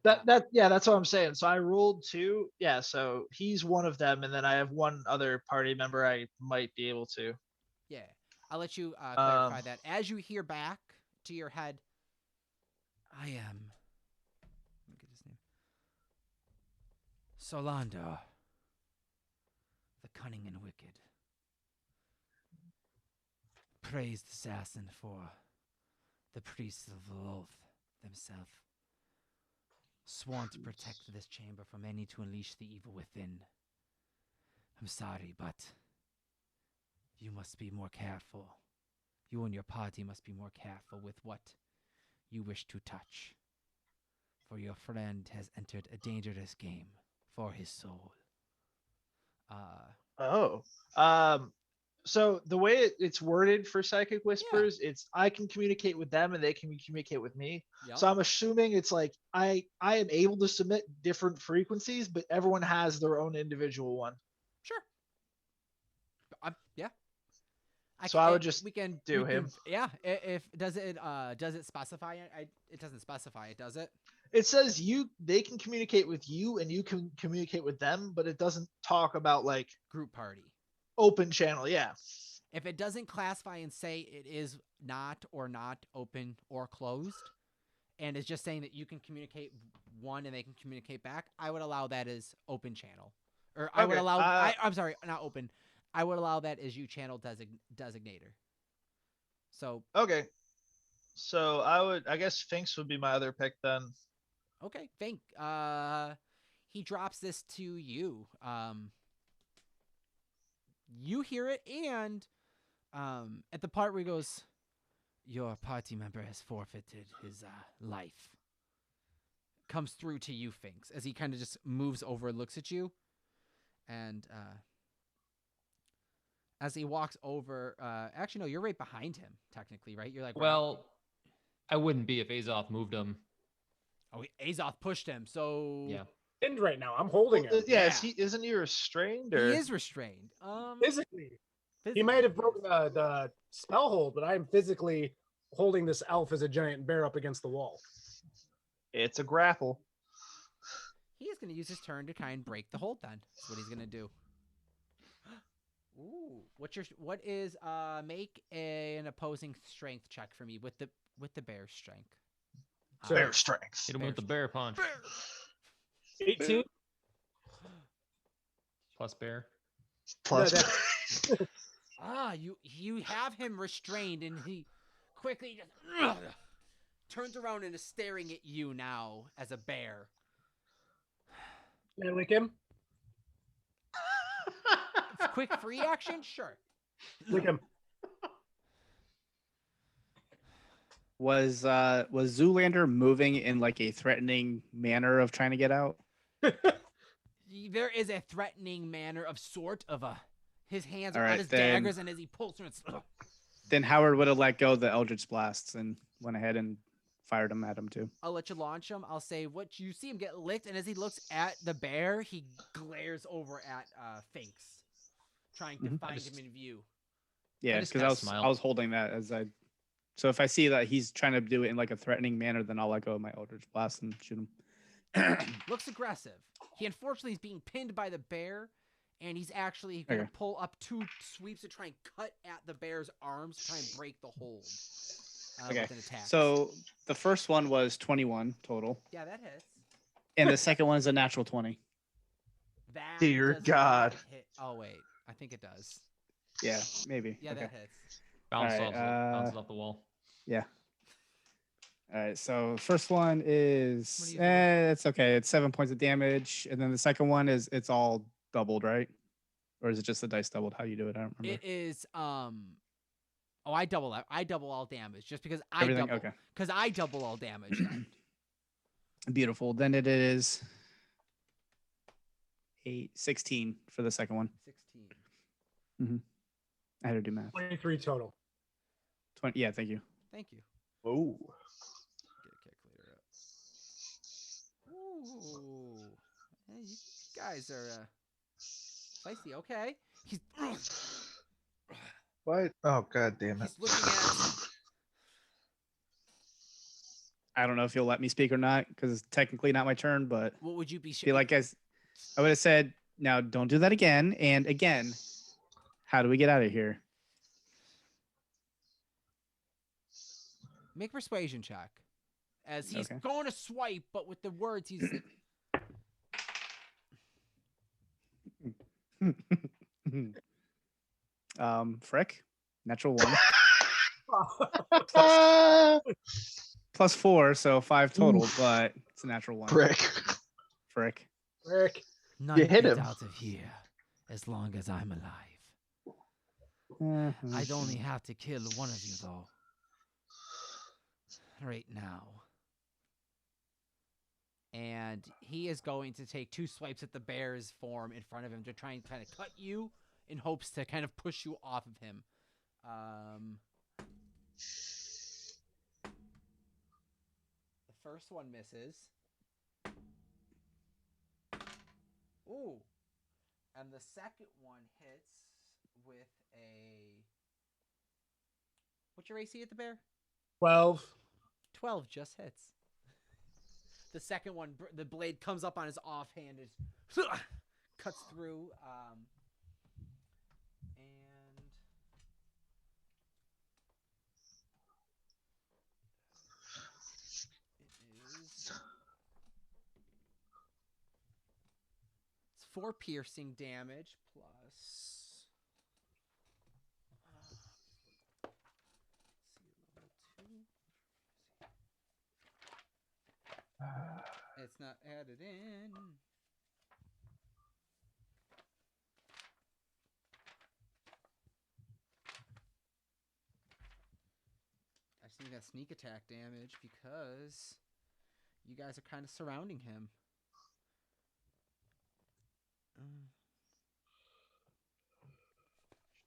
That's what I'm saying. So I rolled 2. Yeah, so he's one of them, and then I have one other party member I might be able to. Yeah, I'll let you clarify that. As you hear back to your head, I am. Let me get his name. Solando, the cunning and wicked. Praised assassin for the priests of Loth themselves. Sworn to protect this chamber from any to unleash the evil within. I'm sorry, but you must be more careful. You and your party must be more careful with what you wish to touch. For your friend has entered a dangerous game for his soul. So the way it's worded for Psychic Whispers, it's I can communicate with them and they can communicate with me. Yep. So I'm assuming it's like I am able to submit different frequencies, but everyone has their own individual one. Sure. Yeah. I would just do him. Yeah. If does it specify it? It doesn't specify it, does it? It says they can communicate with you and you can communicate with them, but it doesn't talk about like group party. Open channel, yeah. If it doesn't classify and say it is not open or closed, and it's just saying that you can communicate one and they can communicate back, I would allow that as open channel. Or I would allow I'm sorry, not open. I would allow that as you channel designator. So okay. So I guess Finks would be my other pick then. Okay, Fink. He drops this to you. You hear it, and at the part where he goes, your party member has forfeited his life, comes through to you, Finks, as he kind of just moves over and looks at you. And as he walks over, actually, no, you're right behind him, technically, right? You're like, well, I wouldn't be if Azoth moved him. Oh, Azoth pushed him, so... Yeah. Pinned right now. I'm holding him. Yeah, isn't he restrained? Or? He is restrained. Physically. He might have broken the spell hold, but I am physically holding this elf as a giant bear up against the wall. It's a grapple. He is going to use his turn to try and break the hold. Then that's what he's going to do. Ooh, make an opposing strength check for me with the bear strength. Bear strength. Hit him with the bear punch. 18 plus bear. Plus. You have him restrained, and he quickly just turns around and is staring at you now as a bear. Can I lick him? Quick free action? Sure. Lick him. Was Zoolander moving in like a threatening manner of trying to get out? There is a threatening manner of his hands are on his daggers, and as he pulls from it. Then Howard would have let go of the Eldritch Blasts and went ahead and fired them at him too. I'll let you launch him. I'll say what you see him get licked, and as he looks at the bear, he glares over at Finks, trying to find him in view. Yeah, because I was holding that as I. So if I see that he's trying to do it in like a threatening manner, then I'll let go of my Eldritch Blast and shoot him. Looks aggressive. He unfortunately is being pinned by the bear, and he's actually going to pull up 2 sweeps to try and cut at the bear's arms to try and break the hold. Okay. With an attack. So the first one was 21 total. Yeah, that hits. And the second one is a natural 20. That Dear does God. not hit. Oh wait, I think it does. Yeah, maybe. Yeah, okay. that hits. Bounces off the wall. Yeah. All right. So first one is What do you think? it's okay. It's 7 points of damage, and then the second one is it's all doubled, right? Or is it just the dice doubled? How you do it? I don't remember. It is Oh, I double that. I double all damage just because I Everything? double. Okay. Because I double all damage. Then. Beautiful. Then it is 16 for the second one. 16. I had to do math. 23 total. 20. Yeah. Thank you. Thank you. Oh. Get a calculator up. Ooh. Hey, you guys are spicy. Okay. He's What? Oh, God damn it. he's looking at. I don't know if you'll let me speak or not because it's technically not my turn, but What would you be? feel like I would have said, now don't do that again. And again, how do we get out of here? Make persuasion check. As he's going to swipe, but with the words he's. Frick, natural 1. Plus 4, so 5 total, but it's a natural 1. Frick. None You hit gets him. out of here as long as I'm alive. Mhm. I'd only have to kill one of you, though. Right now. And he is going to take 2 swipes at the bear's form in front of him to try and kind of cut you in hopes to kind of push you off of him. The first one misses. Ooh. And the second one hits with a... What's your AC at the bear? 12. 12 just hits. The second one, the blade comes up on his offhand, cuts through, and it's 4 piercing damage plus. It's not added in. I just need that sneak attack damage because you guys are kind of surrounding him.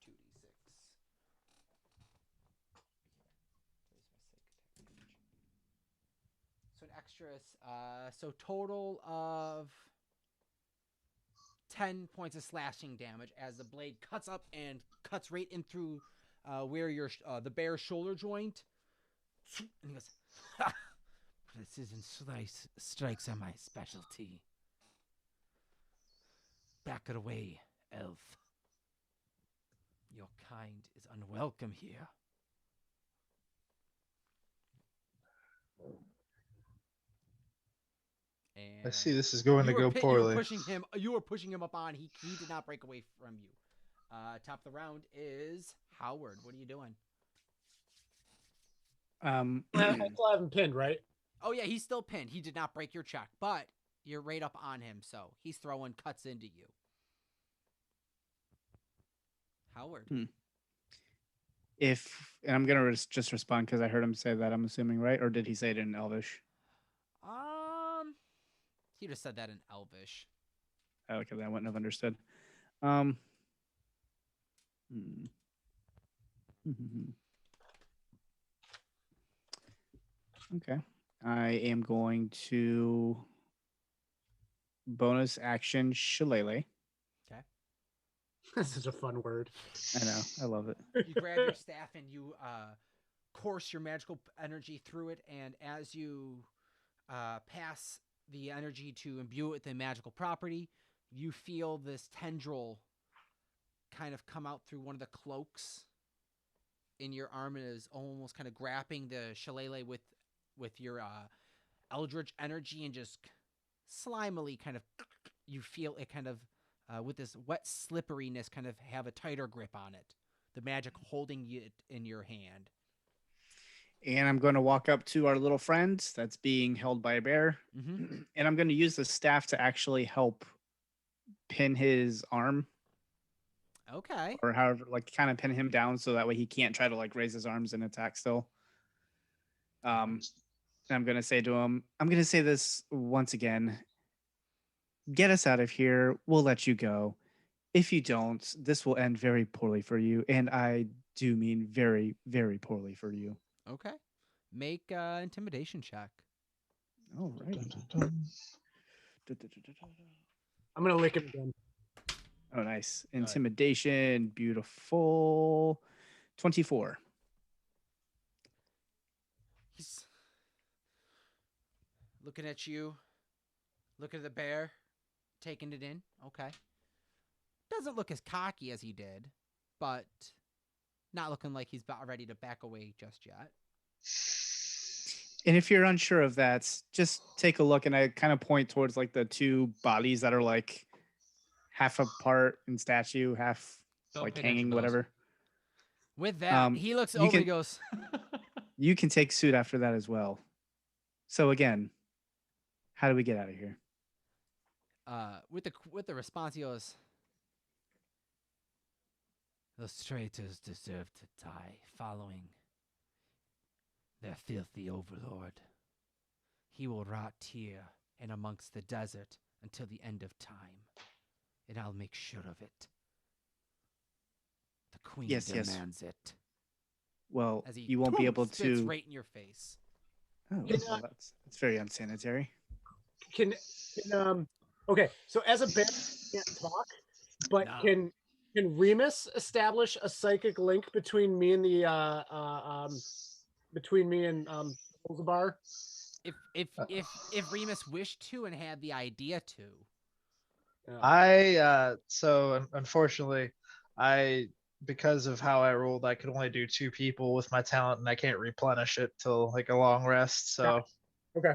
2d6. So an extra, so total of 10 points of slashing damage as the blade cuts up and cuts right in through where your the bear's shoulder joint. And he goes, ha! Precision strikes are my specialty. Back it away, elf. Your kind is unwelcome here. And I see this is going to go poorly. You were pushing him up on. He did not break away from you. Top of the round is Howard. What are you doing? I still have him pinned, right? Oh yeah, he's still pinned. He did not break your check, but you're right up on him, so he's throwing cuts into you. Howard. And I'm gonna just respond because I heard him say that. I'm assuming, right? Or did he say it in Elvish? He just said that in Elvish. Oh, okay, then I wouldn't have understood. Okay, I am going to bonus action shillelagh. Okay. That's such a fun word. I know, I love it. You grab your staff and you course your magical energy through it, and as you pass the energy to imbue it with a magical property. You feel this tendril kind of come out through one of the cloaks in your arm and is almost kind of grabbing the shillelagh with your eldritch energy and just slimily kind of you feel it kind of with this wet slipperiness kind of have a tighter grip on it. The magic holding it in your hand. And I'm going to walk up to our little friend that's being held by a bear. Mm-hmm. And I'm going to use the staff to actually help pin his arm. Okay. Or however, like kind of pin him down so that way he can't try to like raise his arms and attack still. And I'm going to say to him, I'm going to say this once again. Get us out of here. We'll let you go. If you don't, this will end very poorly for you. And I do mean very, very poorly for you. Okay. Make intimidation check. All right. I'm gonna lick him again. Oh, nice. Intimidation. Beautiful. 24. He's looking at you, looking at the bear, taking it in. Okay. Doesn't look as cocky as he did, but not looking like he's about ready to back away just yet. And if you're unsure of that, just take a look, and I kind of point towards like the two bodies that are like half apart in statue, half Don't like pay attention hanging, to those. whatever. With that, he looks over and goes, You can take suit after that as well. So again, how do we get out of here? with the response, he goes, "Those traitors deserve to die following their filthy overlord. He will rot here and amongst the desert until the end of time, and I'll make sure of it. The queen demands it." Well, As he you won't be able spits to. right in your face. Oh, well, that's very unsanitary. Okay, so as a bear, he can't talk, but No. can Remus establish a psychic link between me and the Bolzabar? If Remus wished to and had the idea to. So unfortunately, because of how I rolled, I could only do 2 people with my talent, and I can't replenish it till like a long rest. So Okay.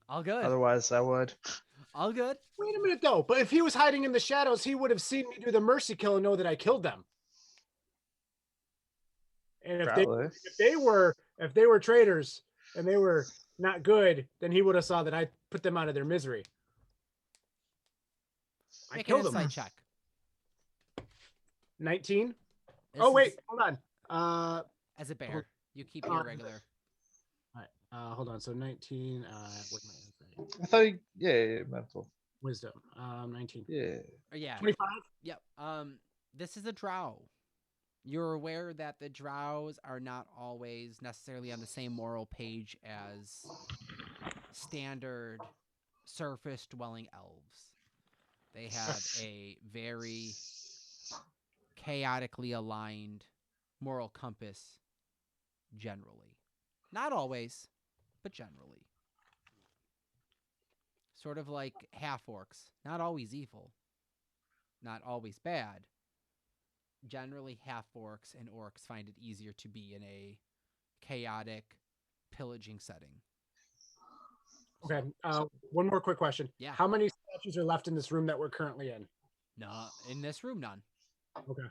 All good. Otherwise, I would. All good. Wait a minute though, but if he was hiding in the shadows, he would have seen me do the mercy kill and know that I killed them. And if they were traitors and they were not good, then he would have saw that I put them out of their misery. I Make killed an them. insight check. 19. This Wait, is- hold on. As a bear, you keep your regular. All right. Hold on. So 19. Where's my insight? I thought, mental. Wisdom. 19. Yeah. Yeah. 25. Yep. This is a drow. You're aware that the drows are not always necessarily on the same moral page as standard surface dwelling elves. They have a very chaotically aligned moral compass generally. Not always, but generally. Sort of like half-orcs. Not always evil. Not always bad. Generally, half-orcs and orcs find it easier to be in a chaotic, pillaging setting. Okay. One more quick question. Yeah. How many statues are left in this room that we're currently in? No, in this room, none. Okay.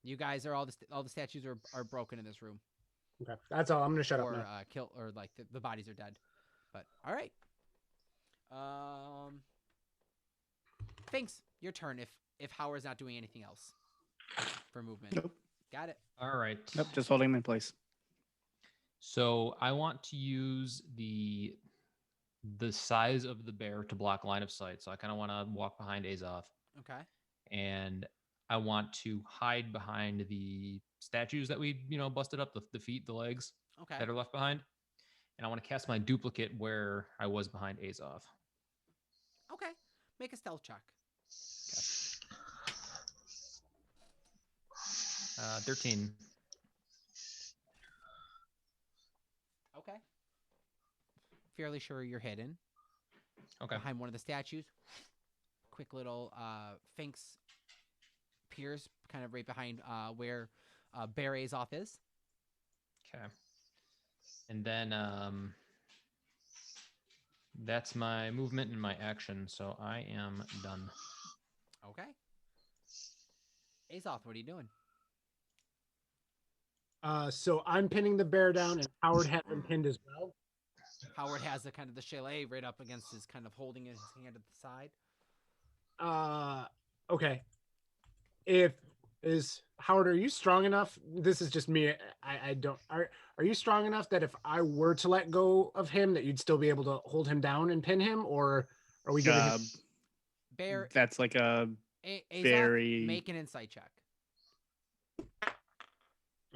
You guys are all the statues are broken in this room. Okay. That's all. I'm gonna shut up Or now. kill, or like the bodies are dead. But all right. Thanks. Your turn. If Howard's not doing anything else for movement. Nope. Got it. All right. Nope, just holding him in place. So I want to use the size of the bear to block line of sight. So I kind of want to walk behind Azoth, Okay. and I want to hide behind the statues that we, busted up, the feet, the legs Okay. that are left behind. And I want to cast my duplicate where I was behind Azoth. Okay. Make a stealth check. 13. Okay. fairly sure you're hidden Okay. behind one of the statues. Quick little Finks appears kind of right behind where Bear Azoth is. Okay. And then that's my movement and my action, so I am done. Okay. Azoth, what are you doing? So I'm pinning the bear down, and Howard has been pinned as well. Howard has the kind of the chalet right up against his kind of holding his hand at the side. Okay. Howard, are you strong enough? This is just me. I don't. Are you strong enough that if I were to let go of him, that you'd still be able to hold him down and pin him, or are we giving him? Bear. That's like a Azoth, very. make an insight check.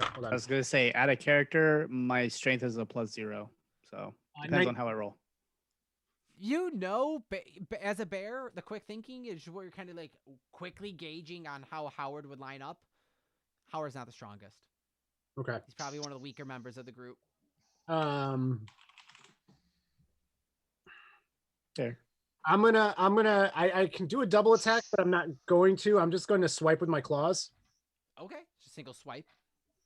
Hold I on. was gonna say, out of character, my strength is a +0, so depends on how I roll. You know, as a bear, the quick thinking is where you're kind of like quickly gauging on how Howard would line up. Howard's not the strongest. Okay. He's probably one of the weaker members of the group. There. I can do a double attack, but I'm not going to. I'm just going to swipe with my claws. Okay, just single swipe.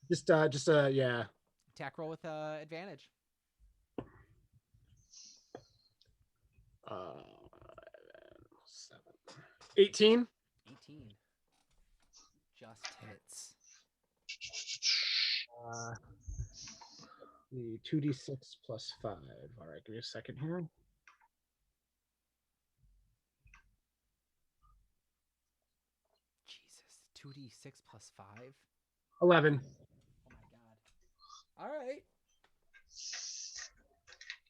Yeah. Attack roll with advantage. 18. 18. Just hits. The 2d6 plus 5. All right, give me a second here. Jesus, 2d6 plus 5. 11. Oh my god. All right.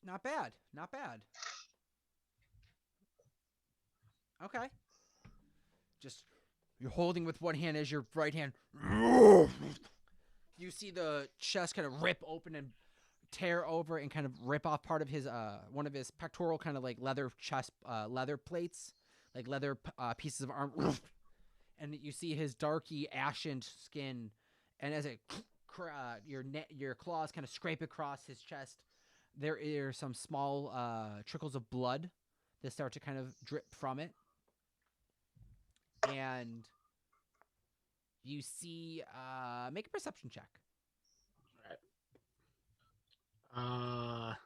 Not bad. Not bad. Okay. Just you're holding with one hand as your right hand. You see the chest kind of rip open and tear over and kind of rip off part of his one of his pectoral kind of like leather chest leather plates, like leather pieces of arm. And you see his darky ashen skin, and as it your claws kind of scrape across his chest, there are some small trickles of blood that start to kind of drip from it. And you see, make a perception check. All right.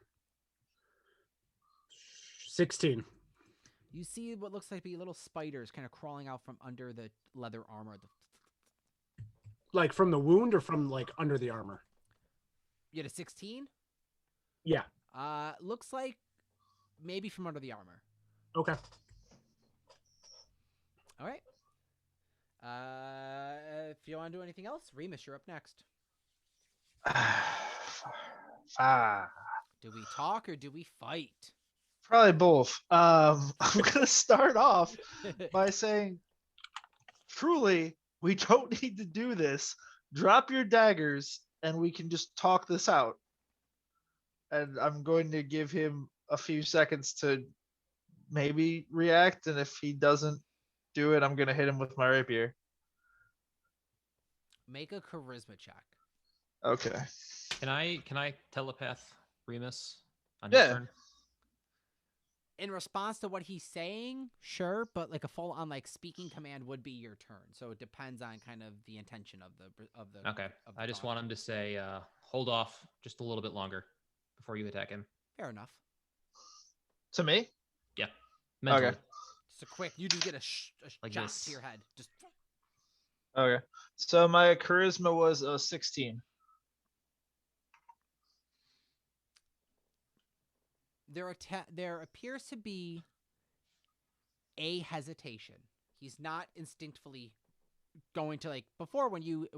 16. You see what looks like be little spiders kind of crawling out from under the leather armor. Like from the wound or from like under the armor? You had a 16? Yeah. Looks like maybe from under the armor. Okay. All right. If you want to do anything else, Remus, you're up next. Do we talk or do we fight? Probably both. I'm gonna start off by saying, truly, we don't need to do this. Drop your daggers, and we can just talk this out. And I'm going to give him a few seconds to maybe react, and if he doesn't do it, I'm gonna hit him with my rapier. Make a charisma check. Okay. Can I telepath Remus on his turn? In response to what he's saying, sure, but like a full on like speaking command would be your turn. So it depends on kind of the intention of the Okay. of the I just talk. want him to say, hold off just a little bit longer before you attack him. Fair enough. To me? Yeah. Mentally. Okay. Just a quick, you do get a Like shot this. to your head. Just Okay. So my charisma was a 16. There appears to be a hesitation. He's not instinctively going to like before when you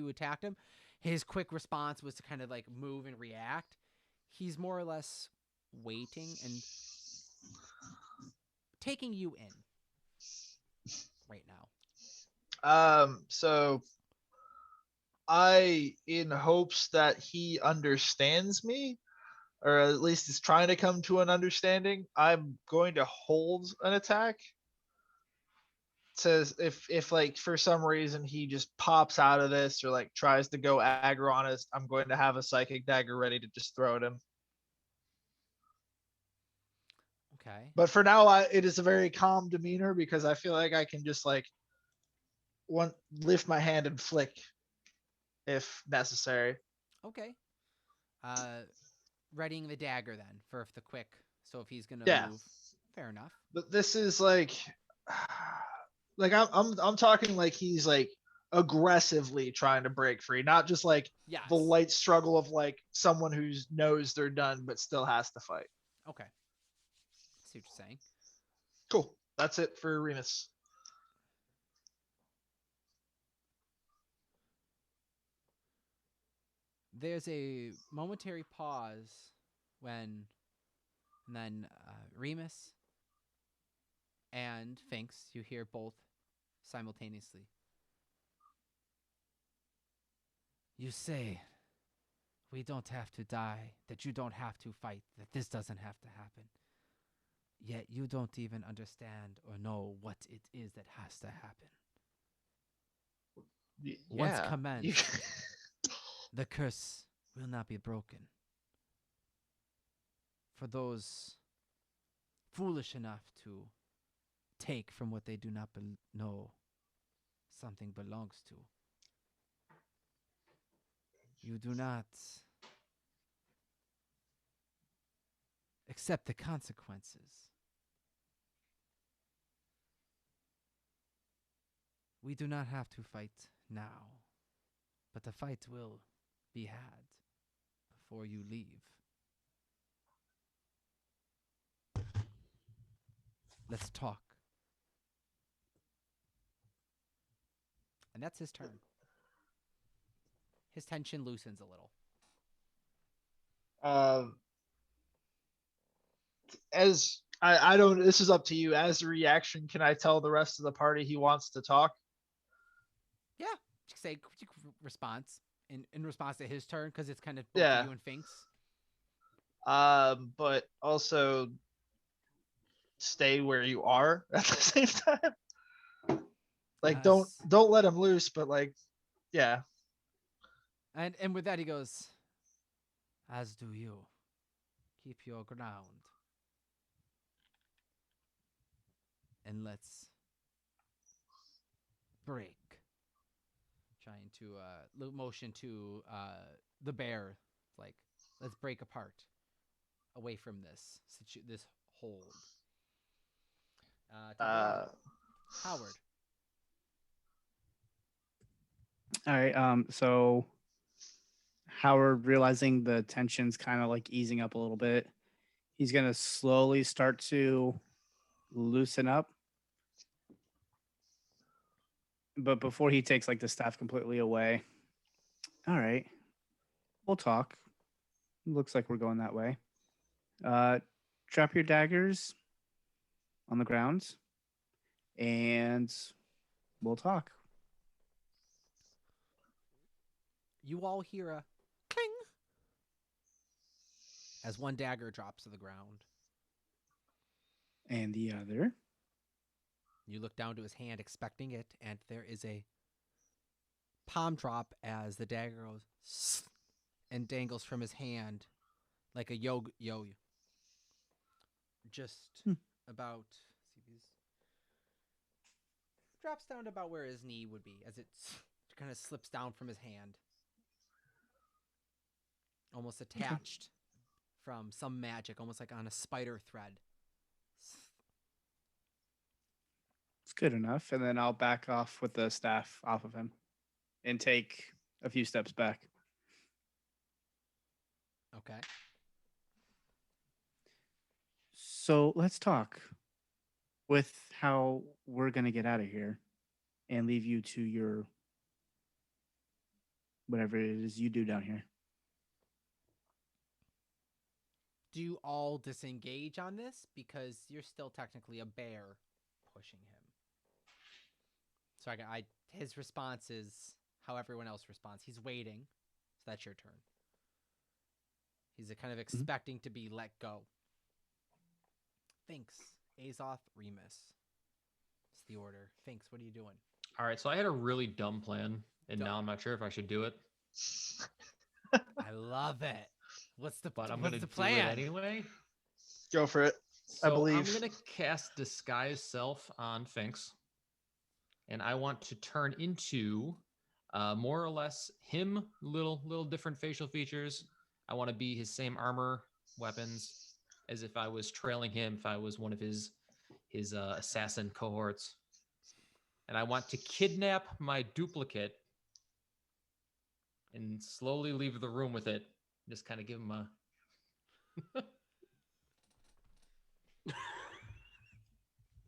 attacked him. His quick response was to kind of like move and react. He's more or less waiting and taking you in right now. So I, in hopes that he understands me, or at least is trying to come to an understanding, I'm going to hold an attack. Says if like for some reason he just pops out of this or like tries to go aggro on us, I'm going to have a psychic dagger ready to just throw at him. Okay. But for now, it is a very calm demeanor because I feel like I can just like lift my hand and flick if necessary. Okay. Readying the dagger then for the quick. So if he's gonna Yeah. move, fair enough. But this is like I'm talking like he's like aggressively trying to break free, not just like Yes. the light struggle of like someone who knows they're done but still has to fight. Okay. See what you're saying. Cool. That's it for Remus. There's a momentary pause when, and then Remus and Finks, you hear both simultaneously. You say we don't have to die, that you don't have to fight, that this doesn't have to happen. Yet you don't even understand or know what it is that has to happen. Once commenced, the curse will not be broken. For those foolish enough to take from what they do not know something belongs to. You do not accept the consequences. We do not have to fight now, but the fight will be had before you leave. Let's talk. And that's his turn. His tension loosens a little. As I don't, this is up to you. As a reaction, can I tell the rest of the party he wants to talk? Yeah, say response in response to his turn because it's kind of both of you and Finks. But also stay where you are at the same time. Like don't let him loose, but like, yeah. And with that he goes, as do you. Keep your ground. And let's break. Trying to motion to the bear, like, let's break apart away from this hold. Howard. All right. So Howard, realizing the tension's kind of like easing up a little bit, he's gonna slowly start to loosen up. But before he takes like the staff completely away, all right, we'll talk. Looks like we're going that way. Drop your daggers on the ground, and we'll talk. You all hear a cling as one dagger drops to the ground. And the other. You look down to his hand, expecting it, and there is a palm drop as the dagger goes and dangles from his hand like a yo. Just about. See these. Drops down to about where his knee would be as it kind of slips down from his hand. Almost attached from some magic, almost like on a spider thread. It's good enough. And then I'll back off with the staff off of him and take a few steps back. Okay. So let's talk with how we're going to get out of here and leave you to your whatever it is you do down here. Do you all disengage on this? Because you're still technically a bear pushing him. So his response is how everyone else responds. He's waiting. So that's your turn. He's kind of expecting to be let go. Finks, Azoth, Remus. It's the order. Finks, what are you doing? All right, so I had a really dumb plan, and now I'm not sure if I should do it. I love it. What's the But I'm what's gonna the plan? do it anyway. Go for it. So I'm believe. gonna cast Disguise Self on Finks, and I want to turn into more or less him. Little different facial features. I want to be his same armor, weapons, as if I was trailing him. If I was one of his assassin cohorts, and I want to kidnap my duplicate and slowly leave the room with it. Just kind of give him a.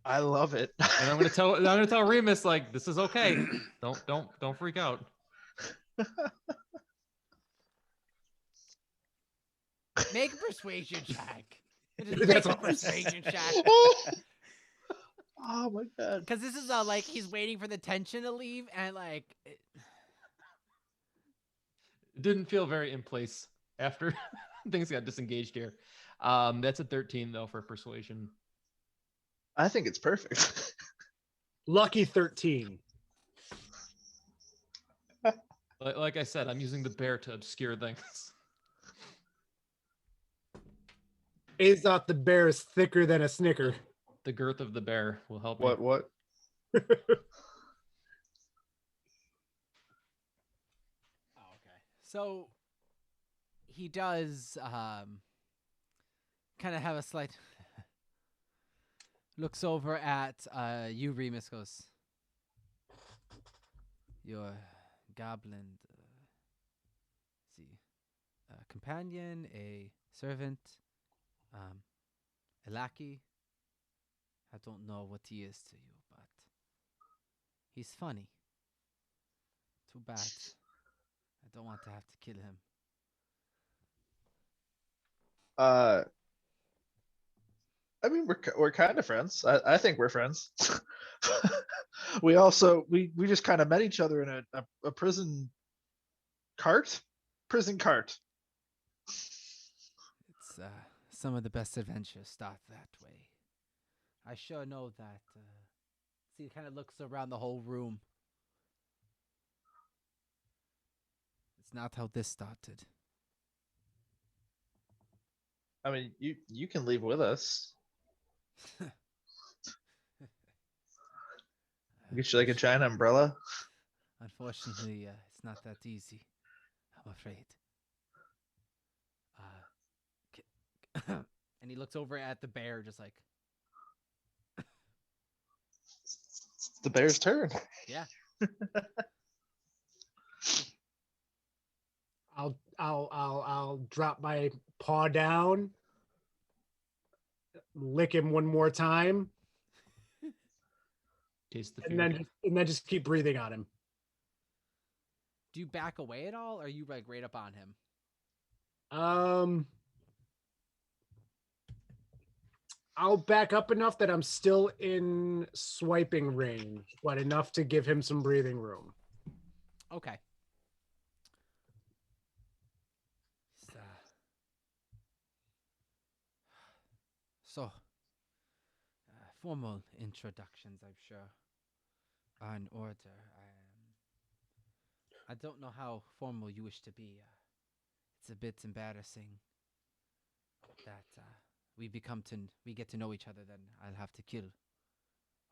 I love it. And I'm gonna tell Remus, like, this is okay. Don't freak out. Make a persuasion check. Just That's make a awesome. persuasion check. Oh my god. Because this is like he's waiting for the tension to leave, and like It didn't feel very in place after things got disengaged here. That's a 13 though for persuasion. I think it's perfect. Lucky 13. Like I said, I'm using the bear to obscure things. Azoth the bear is thicker than a snicker. The girth of the bear will help What? me. What? Oh, okay. So he does kind of have a slight looks over at you, Remus, goes, your goblin see a companion, a servant, a lackey. I don't know what he is to you, but he's funny. Too bad. I don't want to have to kill him. I mean, we're kind of friends. I think we're friends. We also we just kind of met each other in a prison cart. Prison cart. It's some of the best adventures start that way. I sure know that. See, he kind of looks around the whole room. It's not how this started. I mean, you can leave with us. Get you like a giant umbrella. Unfortunately, it's not that easy. I'm afraid. And he looks over at the bear, just like, It's the bear's turn. yeah. I'll drop my paw down, lick him one more time, Taste the and fear. then just keep breathing on him. Do you back away at all, or are you like right up on him? I'll back up enough that I'm still in swiping range, but enough to give him some breathing room. Okay. So, formal introductions, I'm sure, are in order. I don't know how formal you wish to be. It's a bit embarrassing that we get to know each other. Then I'll have to kill,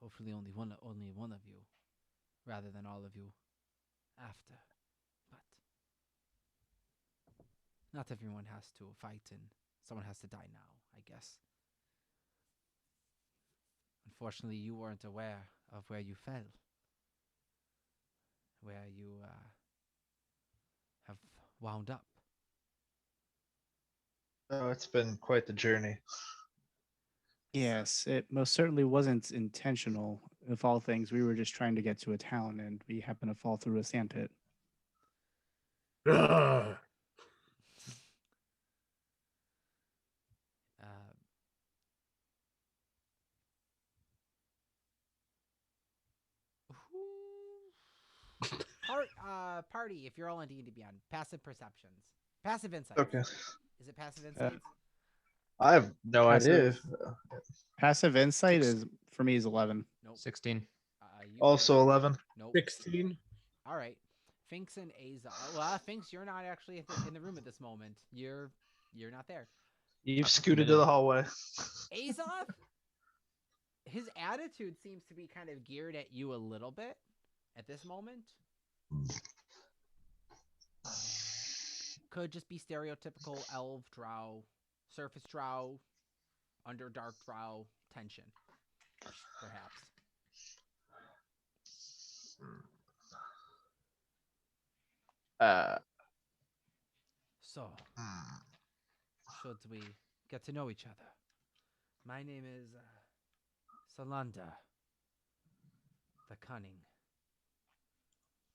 hopefully only one of you, rather than all of you after. But not everyone has to fight, and someone has to die now, I guess. Unfortunately, you weren't aware of where you fell, where you have wound up. Oh, it's been quite the journey. Yes, it most certainly wasn't intentional. Of all things, we were just trying to get to a town, and we happened to fall through a sandpit. Ugh. Party, if you're all on D&D Beyond, passive perceptions. Passive insights. Okay. Is it passive insights? I have no idea. Passive insight is for me is 11. Nope. 16. Also 11. Nope. 16. All right. Finks and Azoth. Well, Finks, you're not actually in the room at this moment. You're not there. You've That's scooted to committed. the hallway. Azoth, his attitude seems to be kind of geared at you a little bit at this moment. Could just be stereotypical elf drow, surface drow, underdark drow tension, perhaps. Uh, So, should we get to know each other? My name is Salanda, the cunning,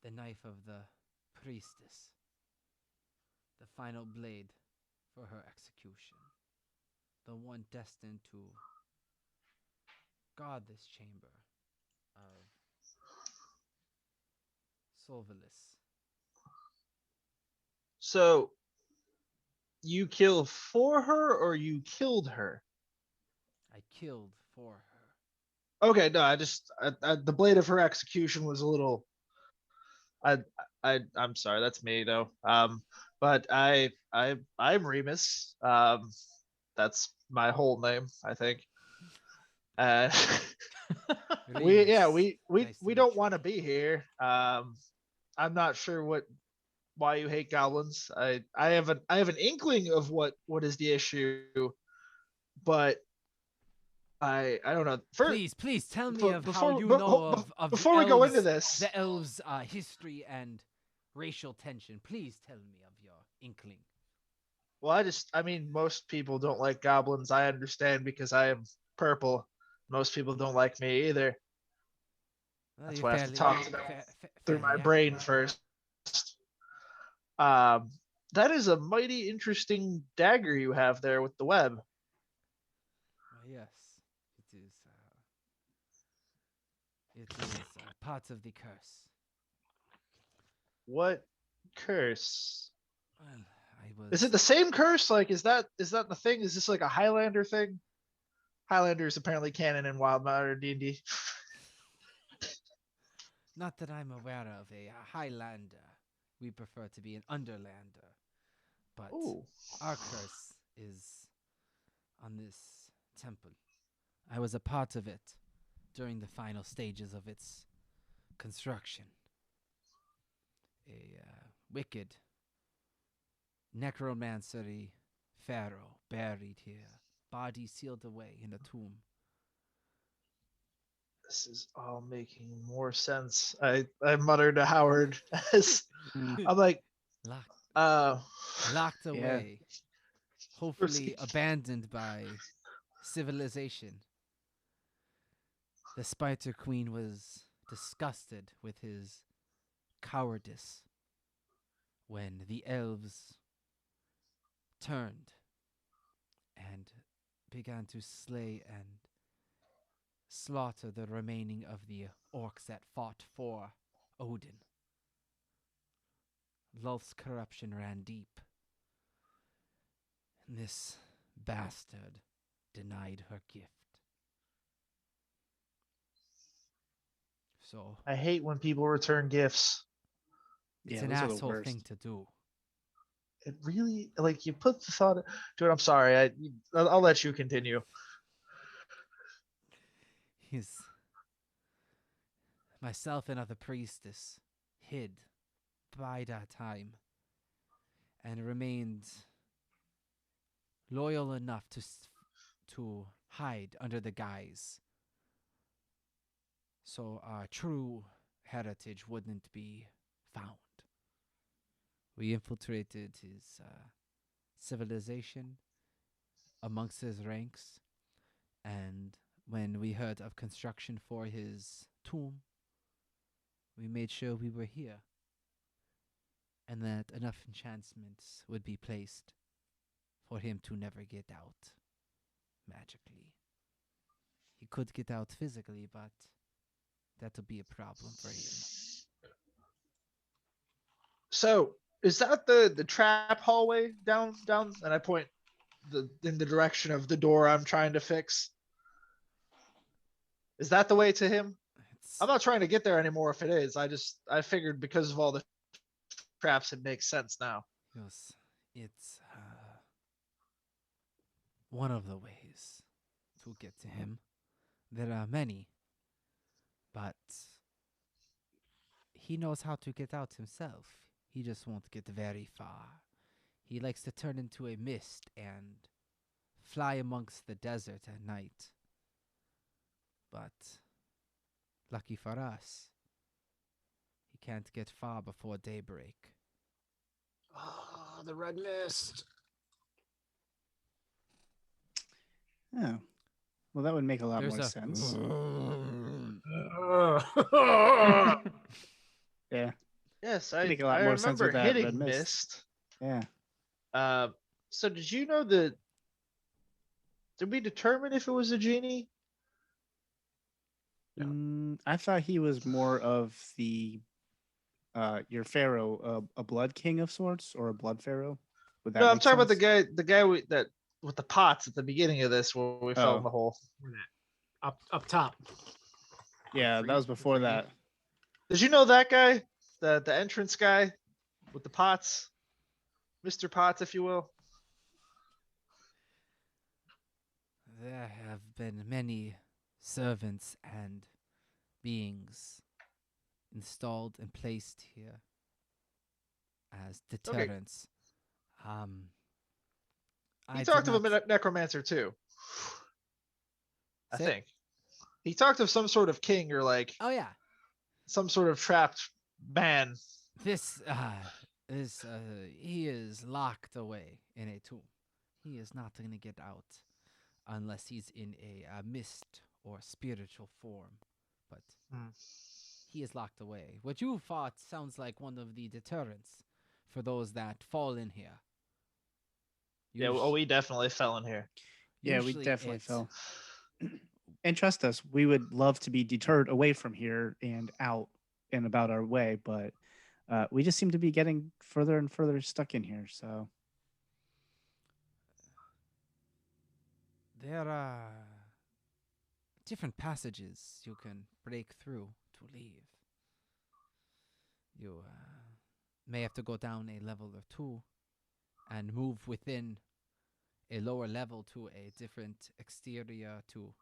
the knife of the priestess, the final blade for her execution, the one destined to guard this chamber of Solvalis. so you kill for her or you killed her? I killed for her. Okay, no, the blade of her execution was a little. I'm sorry, that's me though. But I'm Remus. That's my whole name, I think. Uh, we yeah Remus, we nice to we meet don't you. want to be here. I'm not sure why you hate goblins. I have an inkling of what is the issue, but I don't know. Please tell me of how you be- know of the before we go into elves, this, the elves' history and racial tension. Please tell me of your inkling. well, I mean, most people don't like goblins. I understand because I am purple. Most people don't like me either. Well, That's you're why I have to fairly, talk to them through fairly my accurate. brain first. Um, that is a mighty interesting dagger you have there with the web. Yes, it is. It is part of the curse. What curse? Well, I was. Is it the same curse? Like, is that the thing? Is this like a Highlander thing? Highlander is apparently canon in Wild Modern D&D. Not that I'm aware of a Highlander. We prefer to be an Underlander. But Ooh. our curse is on this temple. I was a part of it during the final stages of its construction. A wicked necromancery pharaoh buried here, body sealed away in a tomb. This is all making more sense. I muttered to Howard as I'm like, Locked, uh, locked Yeah. away, hopefully abandoned by civilization. The Spider Queen was disgusted with his cowardice when the elves turned and began to slay and slaughter the remaining of the orcs that fought for Odin. Lulth's corruption ran deep, and this bastard denied her gift. So I hate when people return gifts. it's Yeah, an those are the asshole thing worst. to do. It really, like, you put the thought. Dude, I'm sorry. I'll let you continue. His myself and other priestess hid by that time and remained loyal enough to hide under the guise, so our true heritage wouldn't be found. We infiltrated his civilization amongst his ranks, and when we heard of construction for his tomb, we made sure we were here and that enough enchantments would be placed for him to never get out magically. He could get out physically, but that would be a problem for him. So, is that the trap hallway down? And I point in the direction of the door I'm trying to fix. Is that the way to him? It's, I'm not trying to get there anymore if it is. I figured because of all the traps, it makes sense now. yes, it's one of the ways to get to him. There are many, but he knows how to get out himself. He just won't get very far. He likes to turn into a mist and fly amongst the desert at night. But lucky for us, he can't get far before daybreak. Oh, the red mist. Oh, well, that would make a lot There's more a sense. Yeah, Yes, make a lot I more sense remember with that hitting red mist. yeah. So did you know that? Did we determine if it was a genie? Yeah. I thought he was more of the your pharaoh, a blood king of sorts, or a blood pharaoh. Would that No, I'm make talking about sense? the guy that with the pots at the beginning of this where we fell in Oh. the hole. Up top. Yeah, that was before that. Did you know that guy, the entrance guy with the pots, Mr. Potts, if you will? There have been many servants and beings installed and placed here as deterrents. He I did talked of not. a necromancer too. I Say- think he talked of some sort of king or like Oh yeah, some sort of trapped man. this he is locked away in a tomb. He is not going to get out unless he's in a mist or spiritual form. But Hmm. he is locked away. What you fought sounds like one of the deterrents for those that fall in here. Yeah, Usu- we definitely fell in here. Yeah, we usually definitely it- fell. And trust us, we would love to be deterred away from here and out and about our way, but we just seem to be getting further and further stuck in here. So There are different passages you can break through to leave. You may have to go down a level or two and move within a lower level to a different exterior to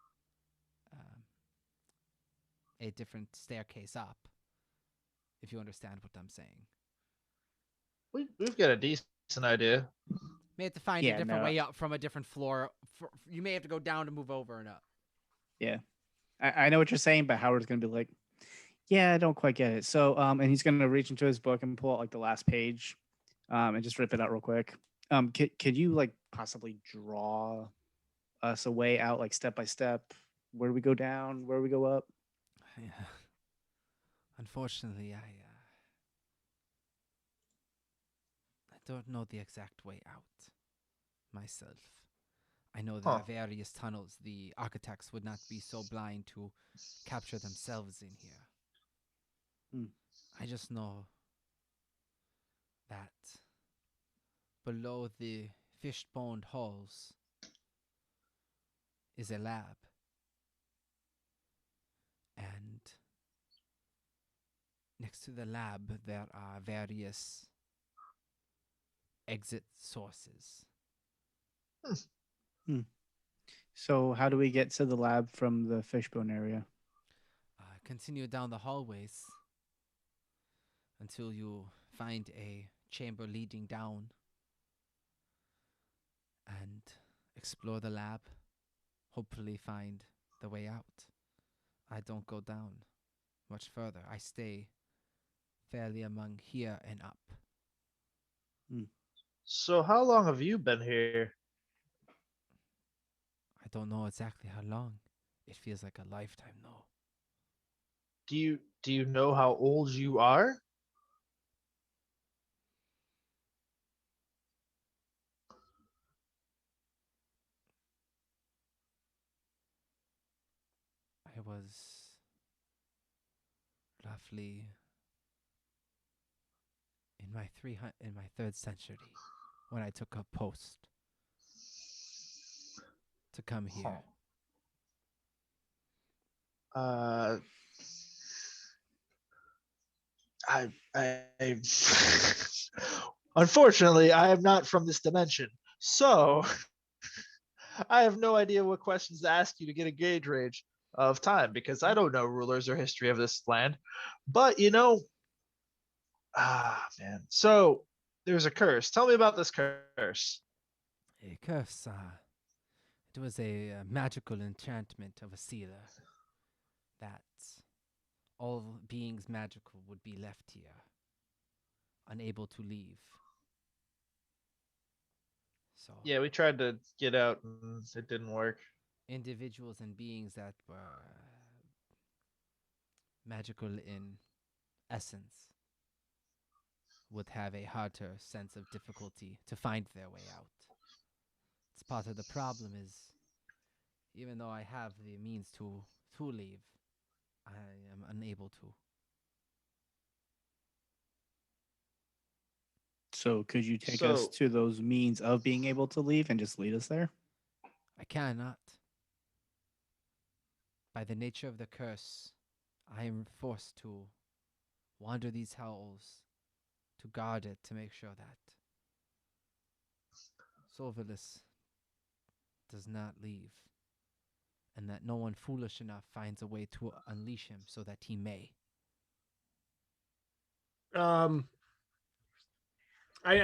a different staircase up, if you understand what I'm saying. We've got a decent idea. May have to find Yeah, a different no. way up from a different floor. You may have to go down to move over and up. yeah, I know what you're saying, but Howard's gonna be like, yeah, I don't quite get it. So and he's gonna reach into his book and pull out like the last page, and just rip it out real quick. Could you like possibly draw us a way out, like step by step, where we go down, where we go up? Yeah. Unfortunately, I don't know the exact way out myself. I know there are various tunnels. The architects would not be so blind to capture themselves in here. Hmm. I just know that below the fish-boned halls is a lab. And next to the lab, there are various exit sources. So how do we get to the lab from the fishbone area? Continue down the hallways until you find a chamber leading down and explore the lab. Hopefully find the way out. I don't go down much further. I stay fairly among here and up. So how long have you been here? I don't know exactly how long. It feels like a lifetime though. Do you know how old you are? I was roughly in my third century when I took a post to come here. I unfortunately I am not from this dimension. So I have no idea what questions to ask you to get a gauge range of time because I don't know rulers or history of this land. But man. So there's a curse. Tell me about this curse. A curse. It was a magical enchantment of a sealer that all beings magical would be left here, unable to leave. So Yeah, we tried to get out and it didn't work. individuals and beings that were magical in essence would have a harder sense of difficulty to find their way out. It's part of the problem is even though I have the means to leave, I am unable to. So could you take us So to those means of being able to leave and just lead us there? I cannot. By the nature of the curse, I am forced to wander these halls to guard it to make sure that Solvilus does not leave, and that no one foolish enough finds a way to unleash him so that he may. I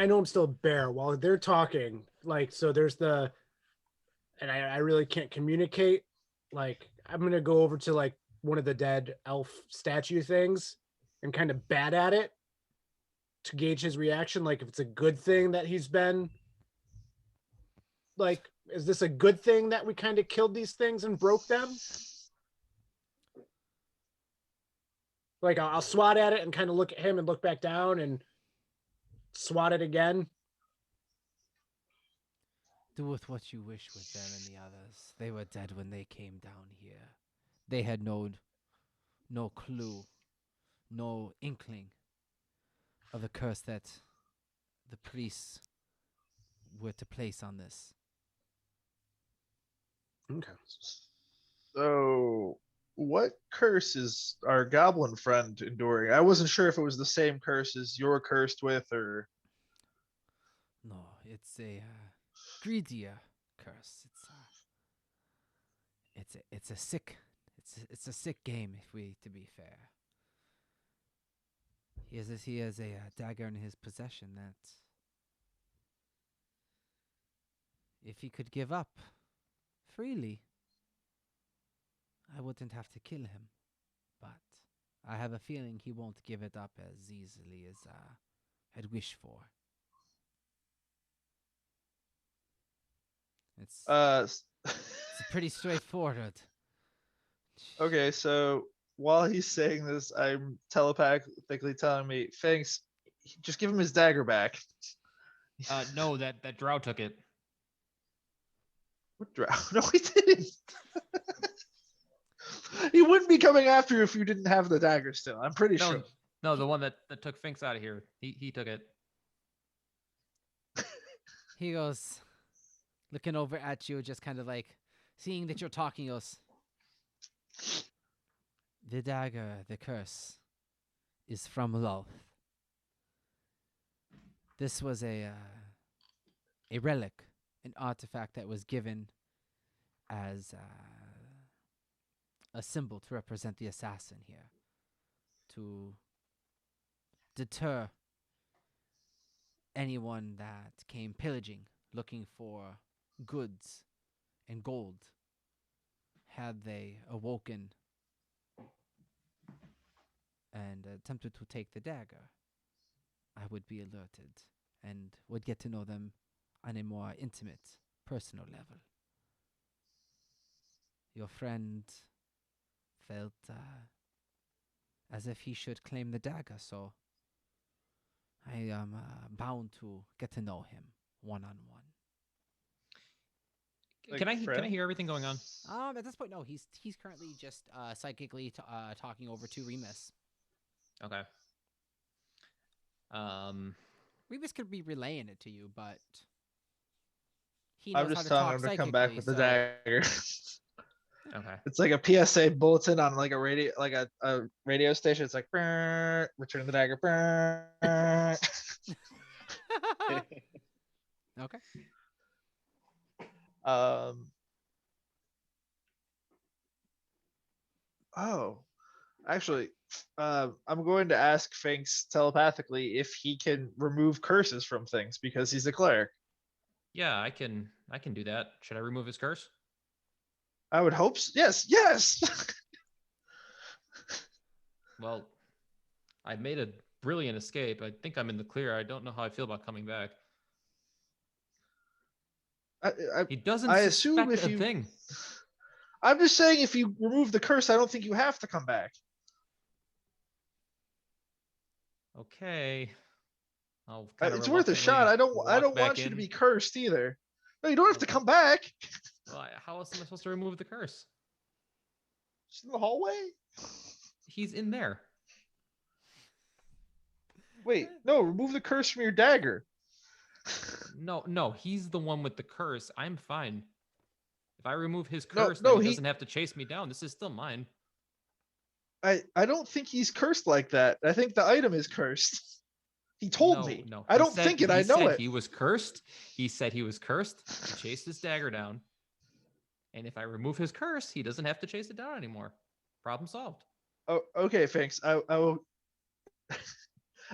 know I'm still a bear while they're talking. Like, so there's and I really can't communicate. Like, I'm gonna go over to like one of the dead elf statue things and kind of bat at it to gauge his reaction. Like, if it's a good thing that he's been like, is this a good thing that we kind of killed these things and broke them? Like, I'll swat at it and kind of look at him and look back down and swat it again. Do with what you wish with them and the others. They were dead when they came down here. They had no clue, no inkling of the curse that the priests were to place on this. Okay. So what curse is our goblin friend enduring? I wasn't sure if it was the same curse as you're cursed with, or No, it's a greedier curse. It's a sick sick game. If we to be fair, he has a dagger in his possession that if he could give up freely, I wouldn't have to kill him. But I have a feeling he won't give it up as easily as I'd wish for. It's pretty straightforward. okay. So while he's saying this, I'm telepathically telling me, thanks. Just give him his dagger back. No, that drow took it. What drow? No, he didn't. He wouldn't be coming after you if you didn't have the dagger still. I'm pretty sure. No, the one that took Finks out of here. He took it. He goes, looking over at you, just kind of like seeing that you're talking. He goes, the dagger, the curse, is from Loth. This was a relic, an artifact that was given as a symbol to represent the assassin here, to deter anyone that came pillaging, looking for goods and gold. Had they awoken and attempted to take the dagger, I would be alerted and would get to know them on a more intimate, personal level. Your friend felt as if he should claim the dagger, so I am bound to get to know him one-on-one. Can I hear everything going on? At this point, no. He's currently just psychically talking over to Remus. Okay. Remus could be relaying it to you, but he knows I'm how just to telling talk him to psychically. come back with the So dagger. Okay. It's like a PSA bulletin on like a radio, like a radio station. It's like "Brrr, return the dagger. Brrr." okay. Um. Oh, actually, I'm going to ask Finks telepathically if he can remove curses from things because he's a cleric. Yeah, I can do that. Should I remove his curse? I would hope so. Yes, yes. Well, I made a brilliant escape. I think I'm in the clear. I don't know how I feel about coming back. He doesn't I assume suspect if a you. thing. I'm just saying, if you remove the curse, I don't think you have to come back. Okay. I'll kind of It's worth a shot. I don't want you to be cursed either. No, you don't have to come back. Well, how else am I supposed to remove the curse? Just in the hallway. He's in there. Wait, no, remove the curse from your dagger. No, he's the one with the curse. I'm fine. If I remove his No, curse, no, then he he- doesn't have to chase me down. This is still mine. I don't think he's cursed like that. I think the item is cursed. He told me. No. I don't think it. I know it. He was cursed. He said he was cursed. He chased his dagger down. And if I remove his curse, he doesn't have to chase it down anymore. Problem solved. Oh, okay, thanks. I will.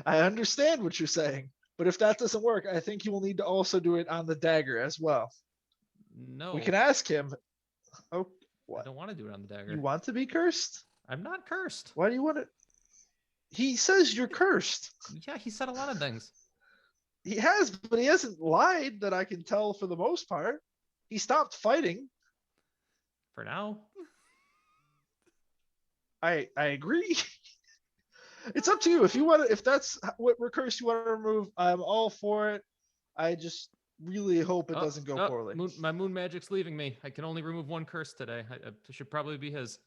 I understand what you're saying, but if that doesn't work, I think you will need to also do it on the dagger as well. No. We can ask him. Oh, I what? don't want to do it on the dagger. You want to be cursed? I'm not cursed. Why do you want to? He says you're cursed. Yeah, he said a lot of things. He has, but he hasn't lied that I can tell for the most part. He stopped fighting. For now. I agree. It's up to you. If you want to, if that's what curse you want to remove, I'm all for it. I just really hope it doesn't go poorly. My moon magic's leaving me. I can only remove one curse today. It should probably be his.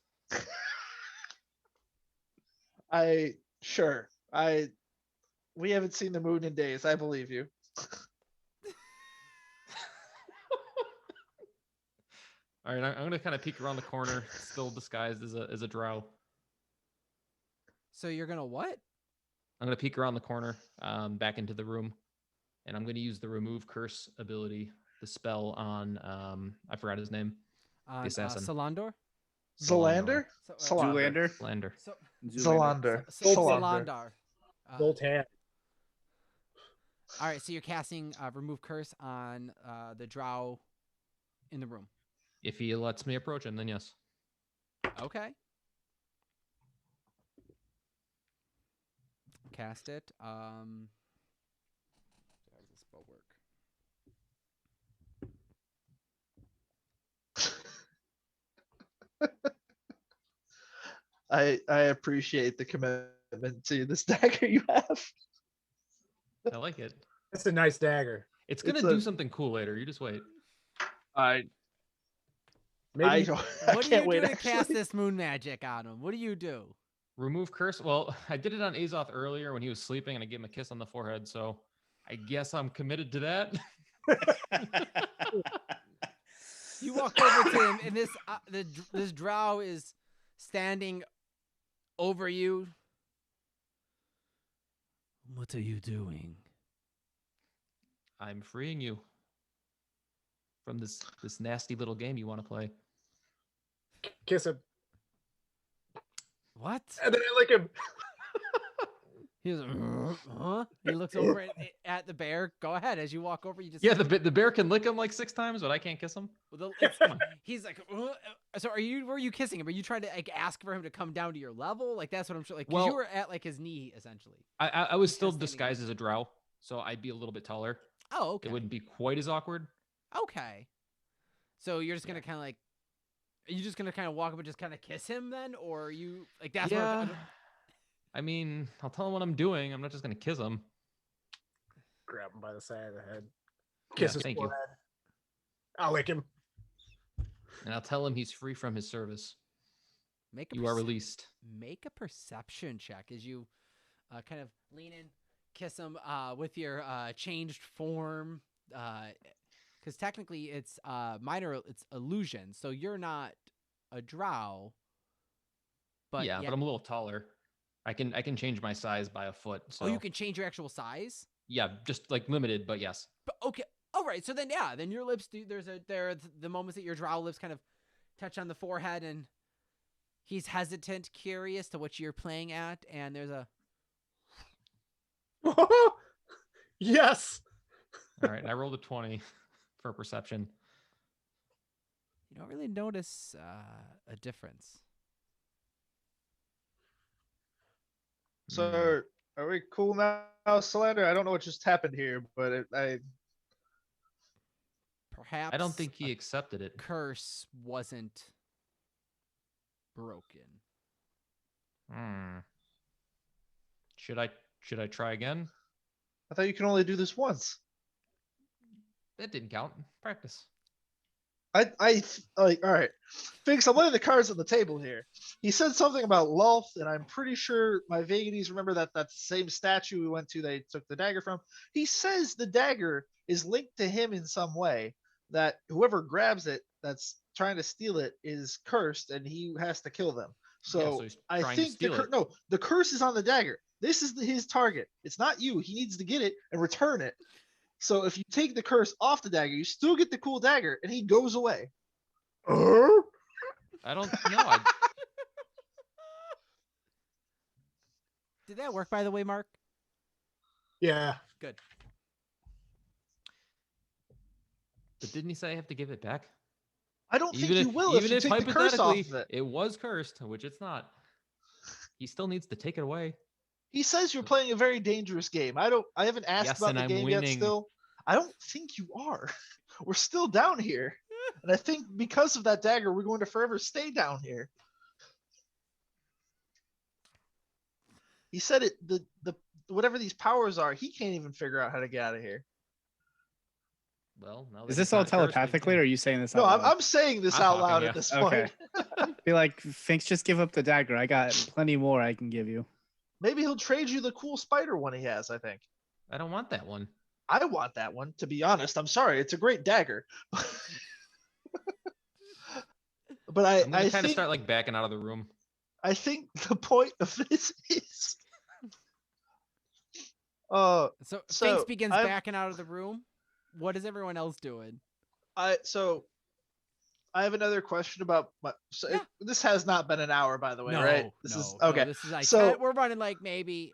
We haven't seen the moon in days. I believe you. All right, I'm gonna kind of peek around the corner, still disguised as a drow. So you're gonna what? I'm gonna peek around the corner, back into the room, and I'm gonna use the remove curse ability, the spell on I forgot his name. On The assassin. Salandor? Zolander? Zoolander. Lander. Zolander. Salandar. Zoltan. All right, so you're casting remove curse on the drow in the room. If he lets me approach him, then yes. Okay. Cast it. How does the spell work? I appreciate the commitment to this dagger you have. I like it. It's a nice dagger. It's gonna do something cool later. You just wait. Maybe What do you do to cast this moon magic on him? What do you do? Remove curse. Well, I did it on Azoth earlier when he was sleeping, and I gave him a kiss on the forehead. So I guess I'm committed to that. You walk over to him, and this drow is standing over you. What are you doing? I'm freeing you from this nasty little game you want to play. kiss him. What? And then I lick him. He was, huh? He looks over at the bear. Go ahead. As you walk over, you just Yeah, the bear can lick him like 6 times, but I can't kiss him. He's like, so were you kissing him? Are you trying to like ask for him to come down to your level? Like that's what I'm sure. Like, 'cause Well, you were at like his knee essentially. I was still Standing disguised as a drow, so I'd be a little bit taller. Oh, okay. It wouldn't be quite as awkward. Okay. So you're just gonna kind of like, are you just gonna kind of walk up and just kind of kiss him then, or are you like that's Yeah. what? I mean, I'll tell him what I'm doing. I'm not just gonna kiss him. Grab him by the side of the head. Kiss his thank you. forehead. I'll lick him. And I'll tell him he's free from his service. You are released. Make a perception check as you kind of lean in, kiss him with your changed form. Because technically it's it's illusion, so you're not a drow. But yeah, but I'm a little taller. I can change my size by a foot. So. Oh, you can change your actual size? Yeah, just like limited, but yes. But okay. Oh, right. So then, yeah, then your lips do. There are the moments that your drow lips kind of touch on the forehead, and he's hesitant, curious to what you're playing at, and there's a. Yes. All right, I rolled a 20 for perception. You don't really notice a difference. So are we cool now, Slander? I don't know what just happened here, but Perhaps I don't think he a accepted it. curse wasn't broken. Should I try again? I thought you can only do this once. That didn't count. Practice. Like, all right. Finks, I'm laying the cards on the table here. He said something about Lulth, and I'm pretty sure my vagaries remember that that's the same statue we went to, they took the dagger from. He says the dagger is linked to him in some way, that whoever grabs it that's trying to steal it is cursed and he has to kill them. So, he's I trying to think steal it. no, the curse is on the dagger. This is his target. It's not you. He needs to get it and return it. So if you take the curse off the dagger, you still get the cool dagger, and he goes away. I don't know. Did that work, by the way, Mark? Yeah. Good. But didn't he say I have to give it back? I don't think you will if you take the curse off of it. It was cursed, which it's not. He still needs to take it away. He says you're playing a very dangerous game. I haven't asked Yes, about and the I'm game yet winning. still. I don't think you are. We're still down here. And I think because of that dagger, we're going to forever stay down here. He said it the whatever these powers are, he can't even figure out how to get out of here. Well, now that Is he's this all not cursed, we telepathically, or can. are you saying this No, out loud? I'm saying this I'm out talking, loud yeah. at this Okay. point. Be like, Finks, just give up the dagger. I got plenty more I can give you. Maybe he'll trade you the cool spider one he has, I think. I don't want that one. I want that one, to be honest. I'm sorry. It's a great dagger. But I'm gonna I kind of think start like backing out of the room. I think the point of this is So So, Finks begins I'm- backing out of the room. What is everyone else doing? I have another question about Yeah. this has not been an hour, by the way, right? This is okay. This is like So- we're running like maybe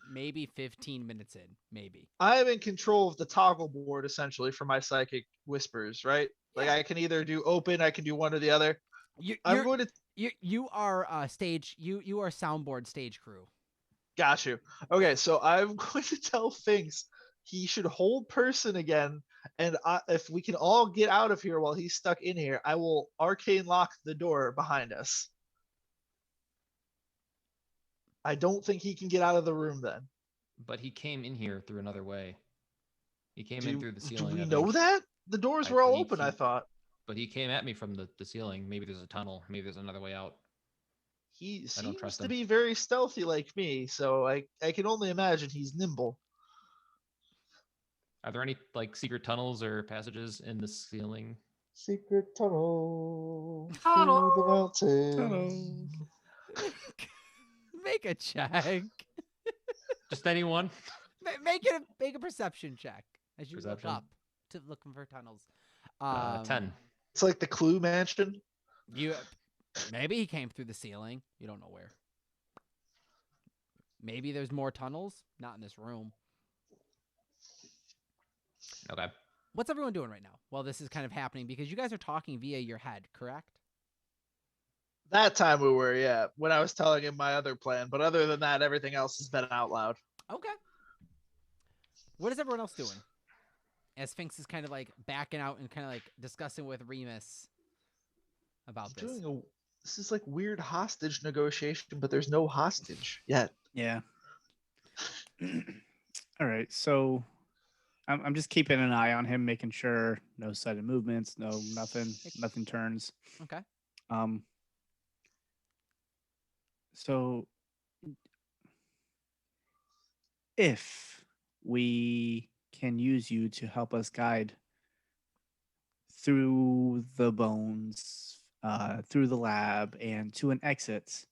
15 minutes in, maybe. I am in control of the toggle board essentially for my psychic whispers, right? Like Yeah. I can either do open, I can do one or the other. You I'm going to you are stage you are soundboard stage crew. got you. Okay, so I'm going to tell Finks he should hold person again, and if we can all get out of here while he's stuck in here, I will arcane lock the door behind us. I don't think he can get out of the room then. But he came in here through another way. He came in through the Do ceiling. we I know think. that? The doors were all open, I thought. But he came at me from the ceiling. Maybe there's a tunnel. Maybe there's another way out. He I don't seems trust to him. be very stealthy like me, so I can only imagine he's nimble. Are there any like secret tunnels or passages in the ceiling? Secret tunnel Tunnel. through the mountains. Make a check. Just anyone? Make a perception check as you Perception. look up to looking for tunnels. 10. It's like the Clue Mansion. Maybe he came through the ceiling. You don't know where. Maybe there's more tunnels. Not in this room. Okay. What's everyone doing right now? Well, this is kind of happening because you guys are talking via your head, correct? That time we were, yeah, when I was telling him my other plan. But other than that, everything else has been out loud. Okay. What is everyone else doing? As Sphinx is kind of like backing out and kind of like discussing with Remus about this. This is like weird hostage negotiation, but there's no hostage yet. Yeah. All right. So I'm just keeping an eye on him, making sure no sudden movements, nothing turns. Okay. So if we can use you to help us guide through the bones, through the lab, and to an exit,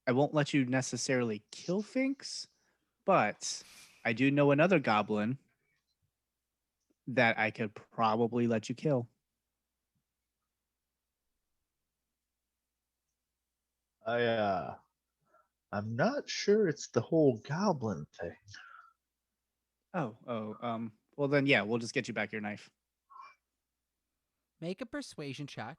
I won't let you necessarily kill Finks, but I do know another goblin that I could probably let you kill. I'm not sure it's the whole goblin thing. Well then, yeah, we'll just get you back your knife. Make a persuasion check.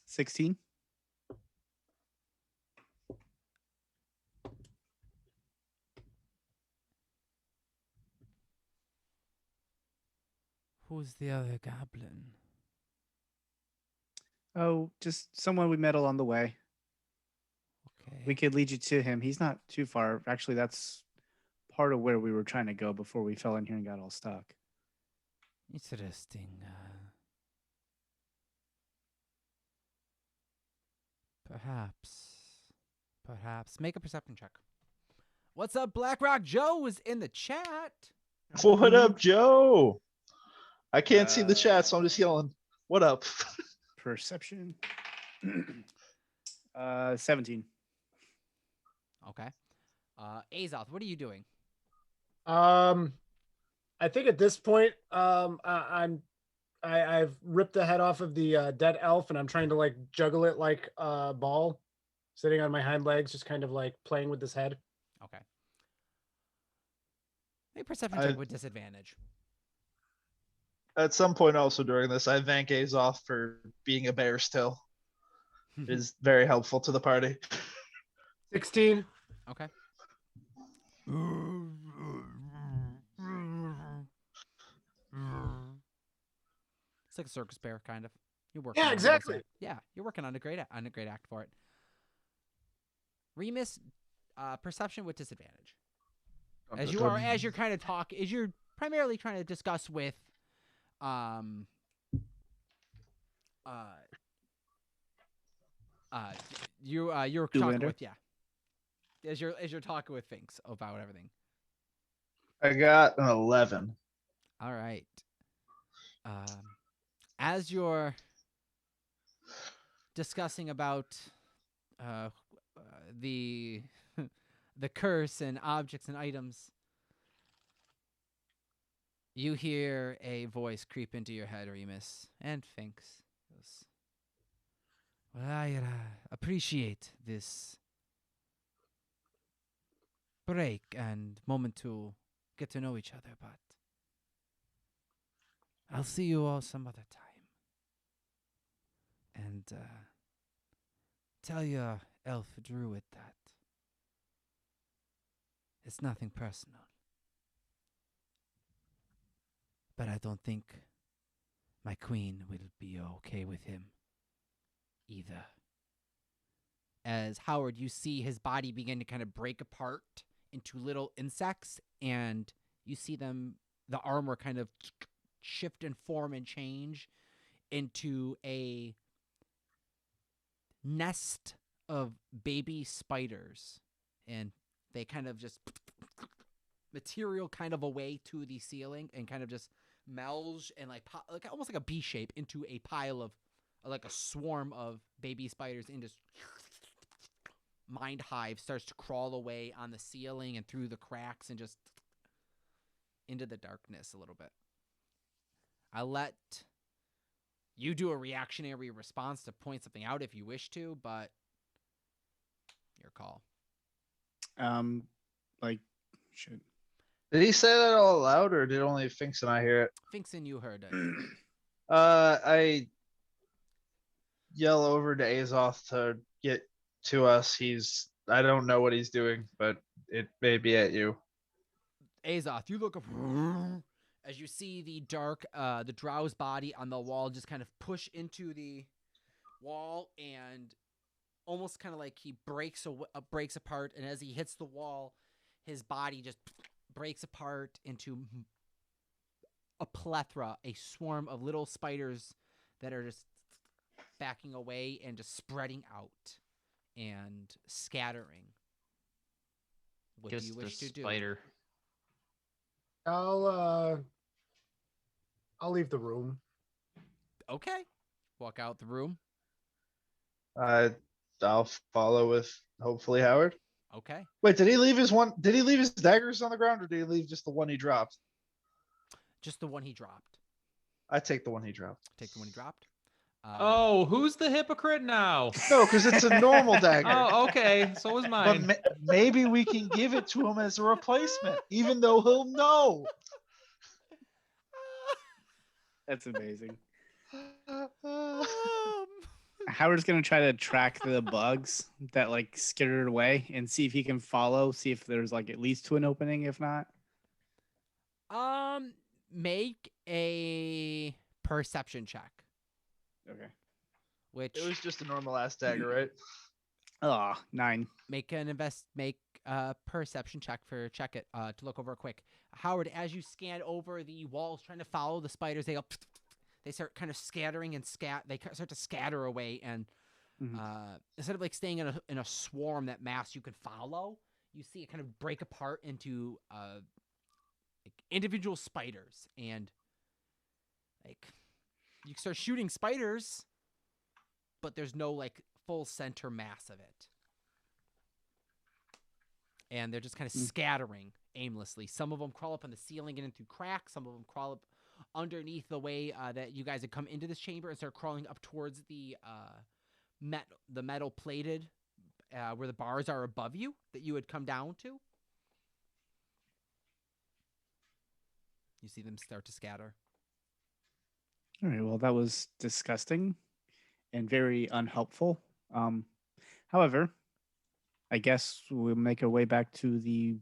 16. Who's the other goblin? Oh, just someone we met along the way. Okay. We could lead you to him. He's not too far. Actually, that's part of where we were trying to go before we fell in here and got all stuck. Interesting. Perhaps. Make a perception check. What's up, BlackRock Joe is in the chat. What up, Joe? I can't see the chat, so I'm just yelling, what up? Perception. 17. Okay. Azoth, what are you doing? I think at this point, I've ripped the head off of the dead elf, and I'm trying to like juggle it like a ball, sitting on my hind legs, just kind of like playing with this head. Okay. Make a perception check with disadvantage. At some point also during this, I thank Azoth for being a bear still. It is very helpful to the party. 16. Okay. It's like a circus bear, kind of. You're working. Yeah, on it, exactly. Remus. Yeah, you're working on a great act for it. Remus, perception with disadvantage. As you're kind of as you're primarily trying to discuss with, you're talking with, yeah. As you're talking with Finks about everything. I got an 11. All right. As you're discussing about the the curse and objects and items, you hear a voice creep into your head, Remus, and Finks. Well, I appreciate this break and moment to get to know each other, but I'll see you all some other time. And tell your elf druid that it's nothing personal. But I don't think my queen will be okay with him either. As Howard, you see his body begin to kind of break apart into little insects, and you see them, the armor kind of shift and form and change into a nest of baby spiders, and they kind of just material kind of away to the ceiling and kind of just melge and like almost like a B shape into a pile of like a swarm of baby spiders, and just mind hive starts to crawl away on the ceiling and through the cracks and just into the darkness a little bit. I'll let you do a reactionary response to point something out if you wish to, but your call. Shit. Did he say that all loud, or did only Finks and I hear it? Finks and you heard it. I yell over to Azoth to get to us. I don't know what he's doing, but it may be at you. Azoth, you look up as you see the dark, the drow's body on the wall just kind of push into the wall, and almost kind of like he breaks apart, and as he hits the wall, his body just breaks apart into a plethora, a swarm of little spiders that are just backing away and just spreading out and scattering. What do you wish to do? Spider. I'll leave the room. Okay. Walk out the room. I'll follow with hopefully Howard. Okay. Wait, did he leave his one? Did he leave his daggers on the ground, or did he leave just the one he dropped? Just the one he dropped. I take the one he dropped. Take the one he dropped. Oh, who's the hypocrite now? No, because it's a normal dagger. Oh, okay. So was But mine. maybe we can give it to him as a replacement, even though he'll know. That's amazing. Um, Howard's gonna try to track the bugs that like skittered away and see if he can follow, see if there's like at least to an opening, if not. Make a perception check. Okay. Which It was just a normal ass dagger, right? Oh, 9. make a perception check to look over quick. Howard, as you scan over the walls trying to follow the spiders, they start kind of scattering and they start to scatter away, and instead of like staying in a swarm, that mass you could follow, you see it kind of break apart into like individual spiders, and like you start shooting spiders, but there's no like full center mass of it. And they're just kind of scattering aimlessly. Some of them crawl up on the ceiling and in through cracks. Some of them crawl up underneath the way that you guys had come into this chamber and start crawling up towards the metal plated where the bars are above you that you had come down to. You see them start to scatter. All right. Well, that was disgusting and very unhelpful. However, I guess we'll make our way back to the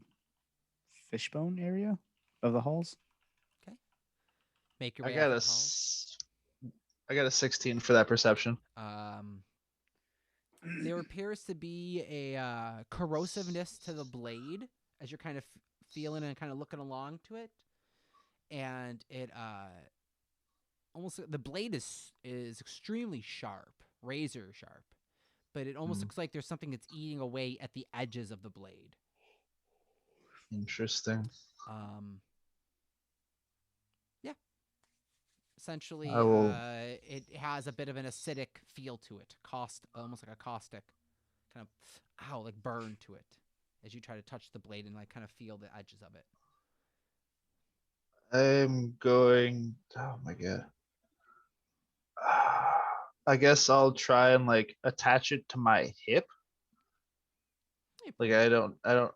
fishbone area of the halls. Okay. Make your I way got out a of the halls. I got a 16 for that perception. There appears to be a corrosiveness to the blade as you're kind of feeling and kind of looking along to it, and it almost the blade is extremely sharp, razor sharp, but it almost looks like there's something that's eating away at the edges of the blade. Interesting. Yeah. Essentially, it has a bit of an acidic feel to it, almost like a caustic, kind of like burn to it as you try to touch the blade and like kind of feel the edges of it. I'm going. Oh my god. I guess I'll try and like attach it to my hip. Like I don't. I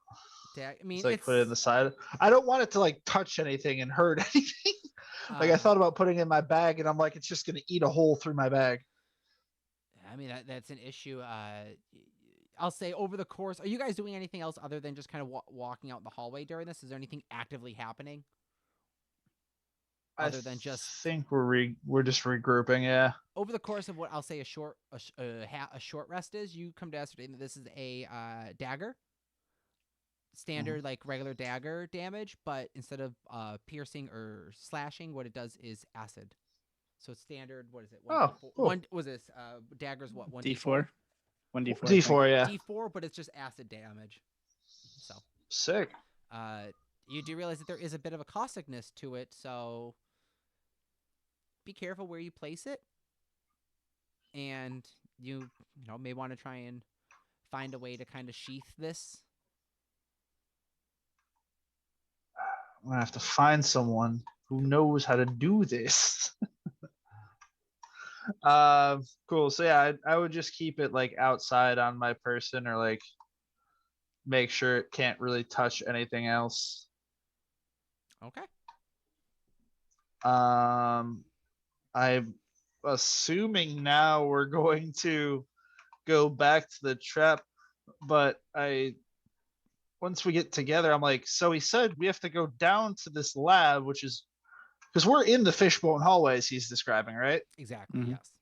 mean, It's like put it in the side. I don't want it to like touch anything and hurt anything. Like I thought about putting it in my bag, and I'm like, it's just gonna eat a hole through my bag. I mean, that's an issue. I'll say over the course, are you guys doing anything else other than just kind of walking out in the hallway during this? Is there anything actively happening? Other than just think we're just regrouping, yeah. Over the course of what I'll say a short rest is, you come to ascertain that this is a dagger, standard like regular dagger damage, but instead of piercing or slashing, what it does is acid. So it's standard. What is it? Cool. One was this daggers what 1d4. 1d4. D4, yeah. D4, but it's just acid damage. So sick. You do realize that there is a bit of a causticness to it, so be careful where you place it, and you may want to try and find a way to kind of sheath this. I'm gonna have to find someone who knows how to do this. Cool. So yeah, I would just keep it like outside on my person, or like make sure it can't really touch anything else. Okay. I'm assuming now we're going to go back to the trap, but once we get together, I'm like, so he said we have to go down to this lab, which is because we're in the fishbone hallways he's describing, right? Exactly. Yes.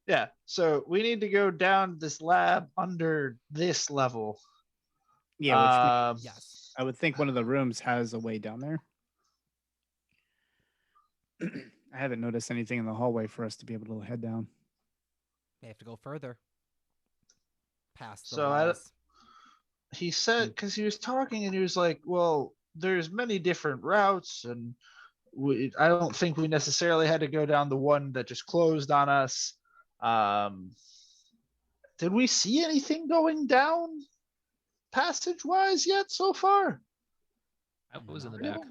Yeah. So we need to go down this lab under this level. Yeah. Which yes. I would think one of the rooms has a way down there. I haven't noticed anything in the hallway for us to be able to head down. They have to go further. Past the so walls. He said, because he was talking and he was like, well, there's many different routes, and I don't think we necessarily had to go down the one that just closed on us. Did we see anything going down? passage-wise yet so far? I was in the No. back.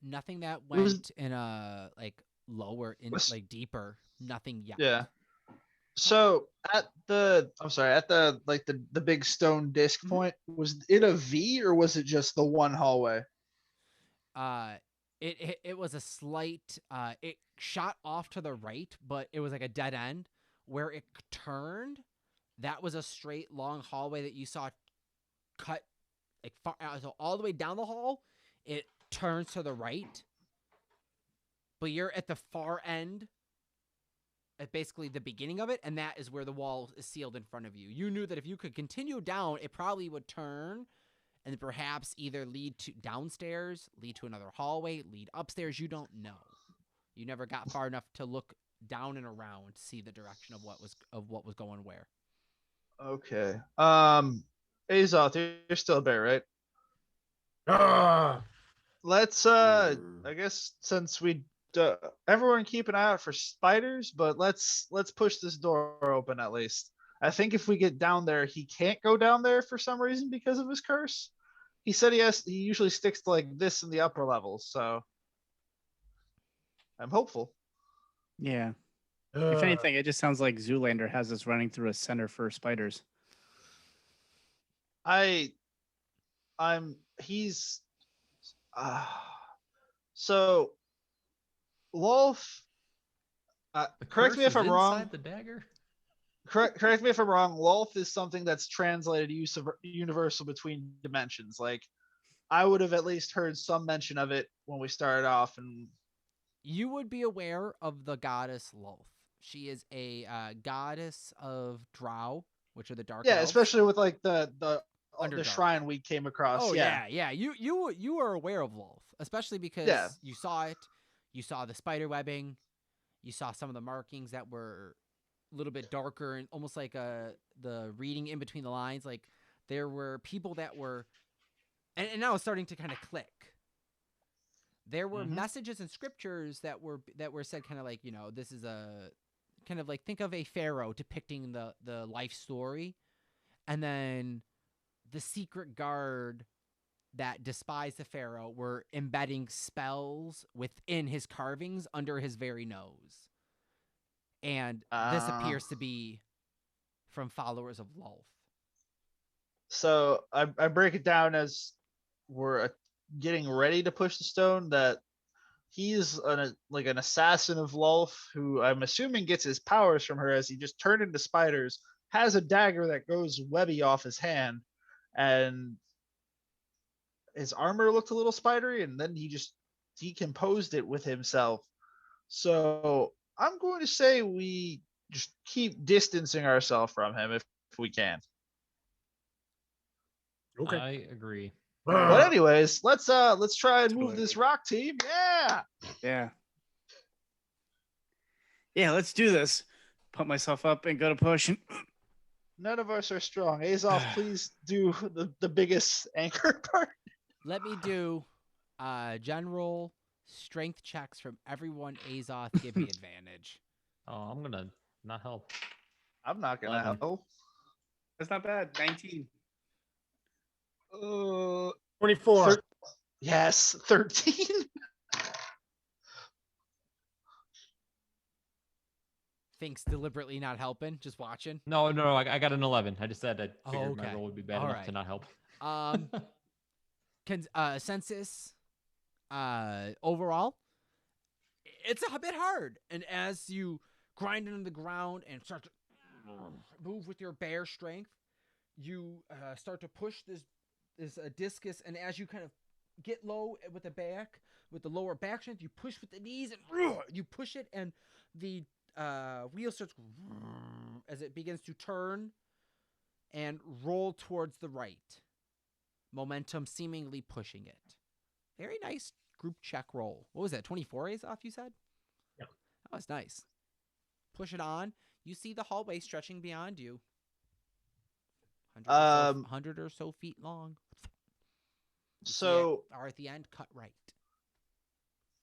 Nothing that Was- went in a like lower in Was- like deeper. Nothing yet. Yeah. So at the like the big stone disc point, was it a V or was it just the one hallway? It was a slight it shot off to the right, but it was like a dead end where it turned. That was a straight long hallway that you saw cut like far so all the way down the hall. It turns to the right, but you're at the far end at basically the beginning of it, and that is where the wall is sealed in front of you. You knew that if you could continue down, it probably would turn and perhaps either lead to downstairs, lead to another hallway, lead upstairs. You don't know. You never got far enough to look down and around to see the direction of what was going where. Okay. Azoth, you're still there, right? Ah, Let's I guess since we everyone keep an eye out for spiders, but let's push this door open at least. I think if we get down there, he can't go down there for some reason because of his curse. He said he usually sticks to like this in the upper levels, so I'm hopeful. Yeah. If anything, it just sounds like Zoolander has us running through a center for spiders. He's so Lolf, The correct me curse if I'm is wrong. inside the dagger. Correct me if I'm wrong. Lolf is something that's translated universal between dimensions. Like I would have at least heard some mention of it when we started off, and You would be aware of the goddess Lolth. She is a goddess of Drow, which are the dark yeah, elves. especially with like the Underdark. shrine we came across. Oh yeah. yeah. You are aware of Lolth, especially because Yeah. you saw it. You saw the spider webbing. You saw some of the markings that were a little bit darker and almost like the reading in between the lines. Like there were people that were, and now it's starting to kind of click. There were Mhm. messages and scriptures that were said kind of like, this is a kind of like, think of a pharaoh depicting the life story, and then the secret guard that despised the pharaoh were embedding spells within his carvings under his very nose. And this appears to be from followers of Lolth. So I break it down as we're getting ready to push the stone that he's an assassin of Lolth who I'm assuming gets his powers from her as he just turned into spiders, has a dagger that goes webby off his hand, and his armor looked a little spidery, and then he just decomposed it with himself. So I'm going to say we just keep distancing ourselves from him if we can. okay. I agree. But anyways, let's try and move Totally. this rock team. Yeah. Yeah. Yeah, let's do this. Put myself up and go to push. None of us are strong. Azoth, please do the biggest anchor part. Let me do general strength checks from everyone. Azoth, give me advantage. Oh, I'm gonna not help. I'm not gonna 11. help. That's not bad. 19. 24. Yes, 13. Thinks deliberately not helping, just watching. No, I got an 11. I just said I figured my okay. roll would be bad All enough right. to not help. Census overall, it's a bit hard. And as you grind into the ground and start to move with your bear strength, you start to push this discus, and as you kind of get low with the lower back strength, you push with the knees and you push it, and the wheel starts as it begins to turn and roll towards the right. Momentum seemingly pushing it. Very nice group check roll. What was that? 24 Azoth, you said? Yeah. That was nice. Push it on. You see the hallway stretching beyond you. 100 or so feet long. You see it, or at the end, cut right.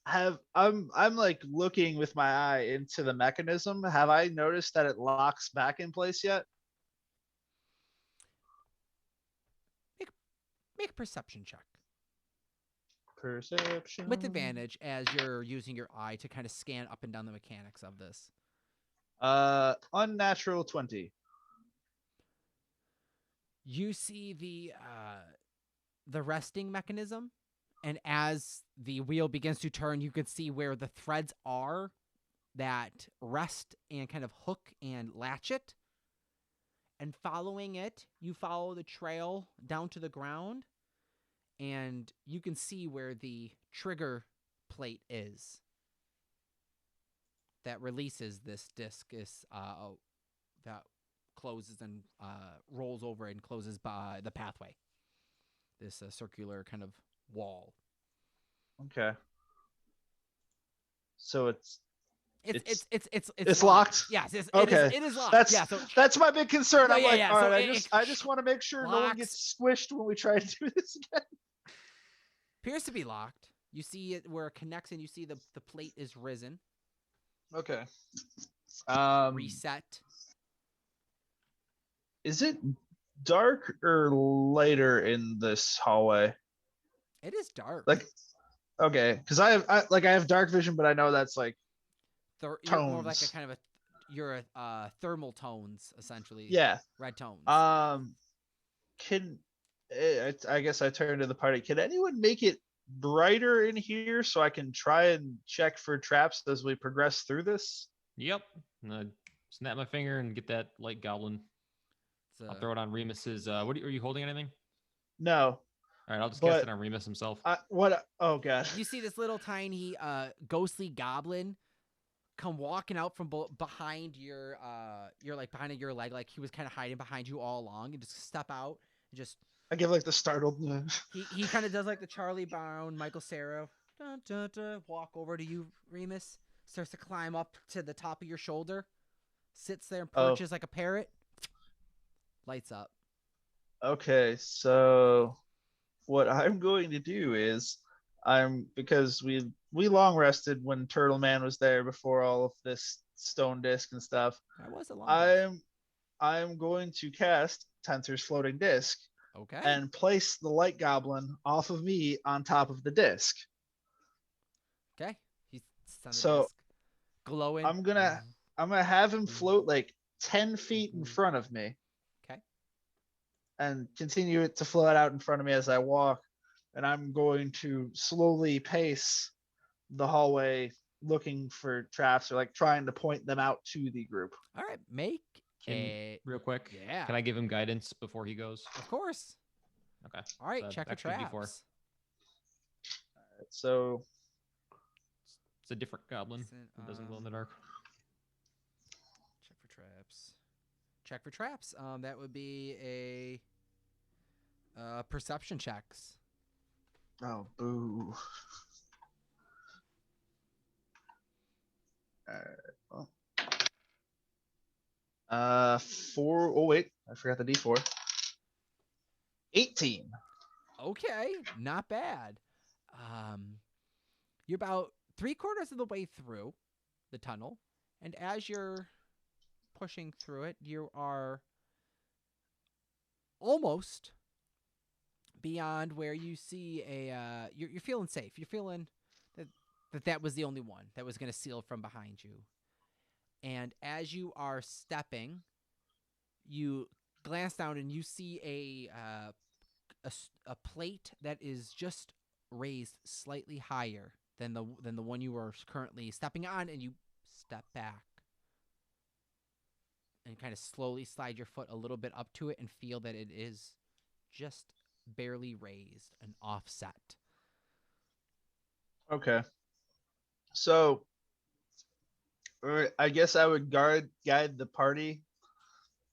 I'm like looking with my eye into the mechanism. Have I noticed that it locks back in place yet? make a perception check Perception. with advantage as you're using your eye to kind of scan up and down the mechanics of this. Unnatural 20. You see the resting mechanism, and as the wheel begins to turn, you can see where the threads are that rest and kind of hook and latch it. And following it, you follow the trail down to the ground, and you can see where the trigger plate is that releases this disc that closes and rolls over and closes by the pathway. This circular kind of wall. Okay. So it's It's locked? Yes, it Okay. is locked. That's yeah, so that's my big concern. No, I'm yeah, like, yeah, all so right, it- I just want to make sure no one locks. gets squished when we try to do this again. appears to be locked. You see it where it connects, and you see the plate is risen, okay. reset. Is it dark or lighter in this hallway? It is dark. Like, okay, because I have dark vision, but I know that's like You're more of like a tones. kind of you're thermal tones essentially. yeah. Red tones. Can I guess I turn to the party. Can anyone make it brighter in here so I can try and check for traps as we progress through this? Yep. Snap my finger and get that light goblin. It's, I'll throw it on Remus's. Are you holding anything? No. All right, I'll just But- cast it on Remus himself. Oh god. You see this little tiny ghostly goblin come walking out from behind your behind your leg, like he was kind of hiding behind you all along, and just step out and just I give like the startled. he kind of does like the Charlie Brown, Michael Cera, dun, dun, dun, walk over to you, Remus, starts to climb up to the top of your shoulder, sits there and perches like a parrot, lights up. Okay, so what I'm going to do is because we long rested when Turtle Man was there before all of this stone disc and stuff. That was a long rest. I'm going to cast Tensor's floating disc Okay. and place the light goblin off of me on top of the disc. Okay. He's on the So, disc, glowing. I'm gonna have him float like 10 feet in front of me. Okay. And continue it to float out in front of me as I walk. And I'm going to slowly pace the hallway looking for traps or like trying to point them out to the group. All right. Make a Real quick. yeah. Can I give him guidance before he goes? Of course. Okay. All right. So Check for extra traps. D4. So It's a different goblin. Listen, It doesn't glow in the dark. Check for traps. Check for traps. That would be a perception checks. oh boo. Well. 4. Oh wait, I forgot the D4. 18. Okay, not bad. You're about 3/4 of the way through the tunnel, and as you're pushing through it, you are almost beyond where you see a. You're feeling safe. You're feeling that was the only one that was going to seal from behind you. And as you are stepping, you glance down and you see a plate that is just raised slightly higher than the one you are currently stepping on, and you step back and kind of slowly slide your foot a little bit up to it and feel that it is just barely raised and offset. Okay. So I guess I would guide the party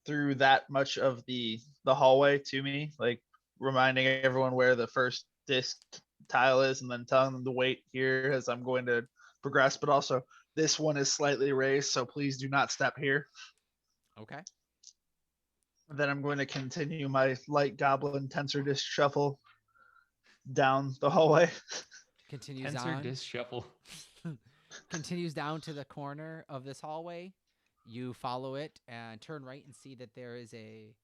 through that much of the hallway to me, like reminding everyone where the first disc tile is and then telling them to wait here as I'm going to progress, but also this one is slightly raised, so please do not step here. Okay. And then I'm going to continue my light goblin tensor disc shuffle down the hallway. Continues Tensor on. disc shuffle. Continues down to the corner of this hallway. You follow it and turn right and see that there is a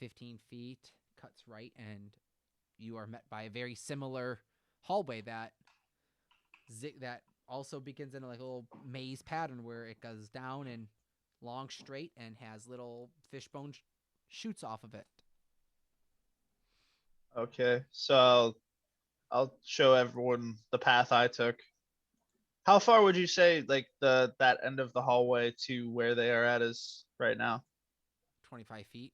15 feet, cuts right, and you are met by a very similar hallway that that also begins in like a little maze pattern where it goes down and long straight and has little fishbone shoots off of it. Okay, so I'll show everyone the path I took. How far would you say like that end of the hallway to where they are at is right now? 25 feet.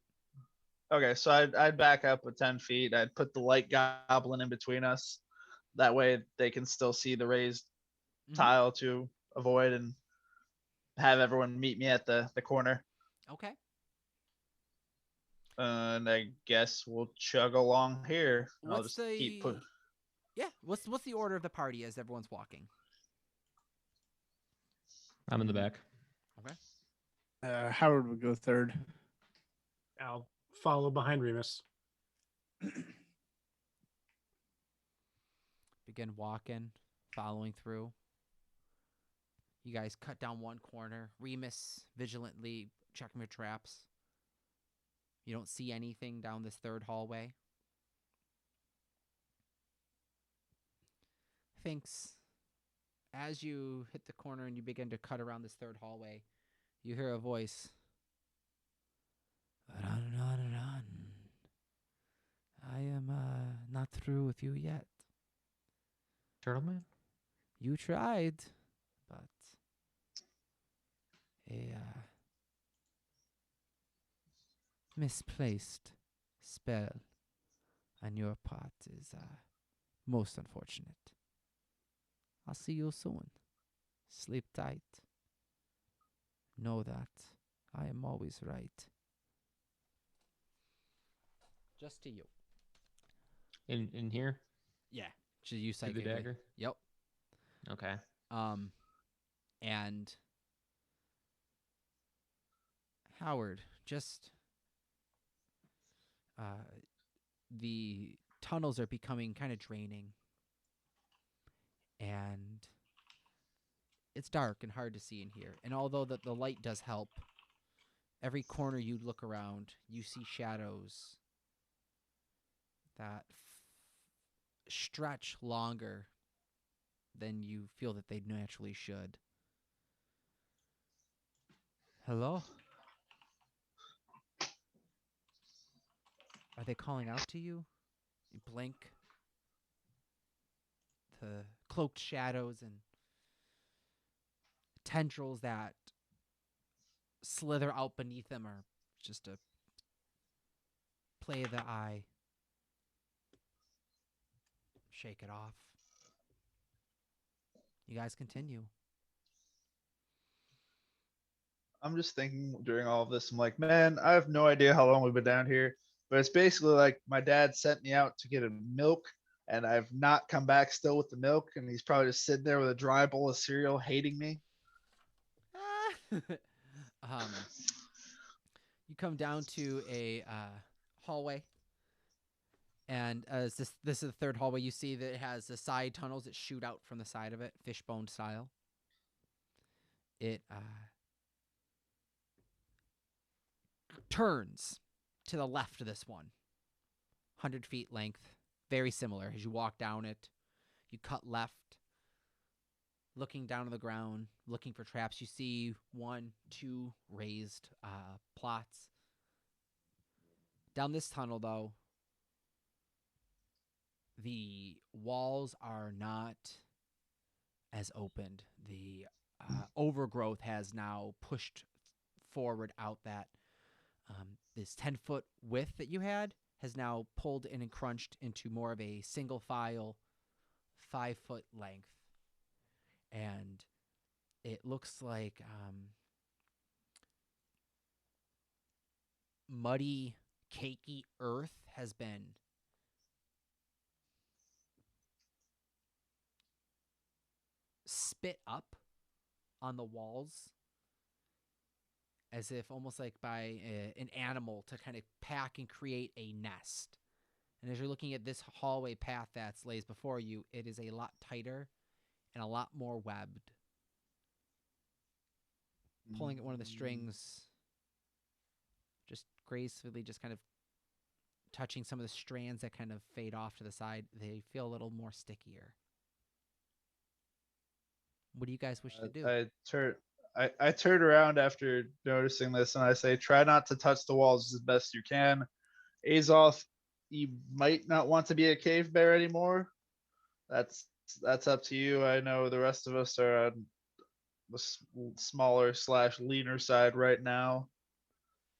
Okay, so I'd back up with 10 feet. I'd put the light goblin in between us. That way they can still see the raised tile to avoid, and have everyone meet me at the corner. Okay. And I guess we'll chug along here. I'll What's just keep put. Yeah, what's the order of the party as everyone's walking? I'm in the back. Okay. Howard would go third. I'll follow behind Remus. Begin walking, following through. You guys cut down one corner. Remus vigilantly checking for traps. You don't see anything down this third hallway. Thinks as you hit the corner and you begin to cut around this third hallway, you hear a voice. Run, run, run. I am not through with you yet. Turtle Man? You tried, but a misplaced spell on your part is most unfortunate. I'll see you soon. Sleep tight. Know that I am always right. Just to you. In here? Yeah. To you To the psychically. dagger? Yep. Okay. And Howard, just the tunnels are becoming kind of draining. And it's dark and hard to see in here. And although the light does help, every corner you look around, you see shadows that stretch longer than you feel that they naturally should. Hello? Are they calling out to you? You blink. The cloaked shadows and tendrils that slither out beneath them are just a play of the eye. Shake it off. You guys continue. I'm just thinking during all of this, I'm like, man, I have no idea how long we've been down here, but it's basically like my dad sent me out to get a milk, and I've not come back still with the milk, and he's probably just sitting there with a dry bowl of cereal hating me. You come down to a hallway, and this is the third hallway. You see that it has the side tunnels that shoot out from the side of it, fishbone style. It turns to the left of this one, 100 feet length, very similar. As you walk down it, you cut left, looking down on the ground, looking for traps. You see 1, 2 raised plots. Down this tunnel, though, the walls are not as opened. The overgrowth has now pushed forward out that this 10-foot width that you had has now pulled in and crunched into more of a single file 5-foot length. And it looks like muddy, cakey earth has been spit up on the walls as if almost like by an animal to kind of pack and create a nest. And as you're looking at this hallway path that lays before you, it is a lot tighter and a lot more webbed. Pulling at one of the strings, just gracefully just kind of touching some of the strands that kind of fade off to the side, they feel a little more stickier. What do you guys wish to do? I turn around after noticing this and I say, try not to touch the walls as best you can. Azoth, you might not want to be a cave bear anymore. That's up to you. I know the rest of us are on the smaller / leaner side right now.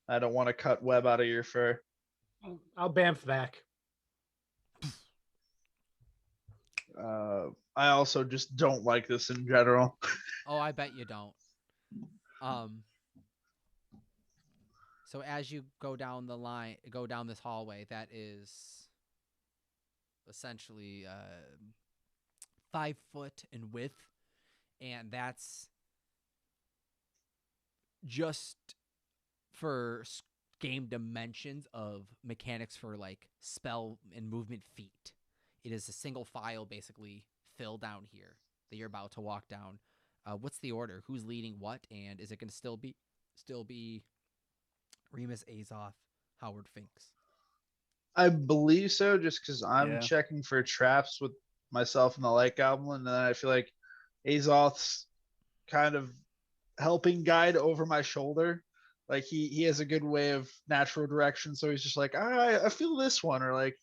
I don't want to cut web out of your fur. I'll bamf back. I also just don't like this in general. Oh, I bet you don't. So as you go down this hallway, that is essentially 5 foot in width, and that's just for game dimensions of mechanics for like spell and movement feet. It is a single file basically fill down here that you're about to walk down. What's the order? Who's leading what? And is it going to still be Remus, Azoth, Howard, Finks? I believe so, just because I'm Yeah. checking for traps with myself and the Light Goblin, and then I feel like Azoth's kind of helping guide over my shoulder. Like he has a good way of natural direction, so he's just like, I feel this one, or like.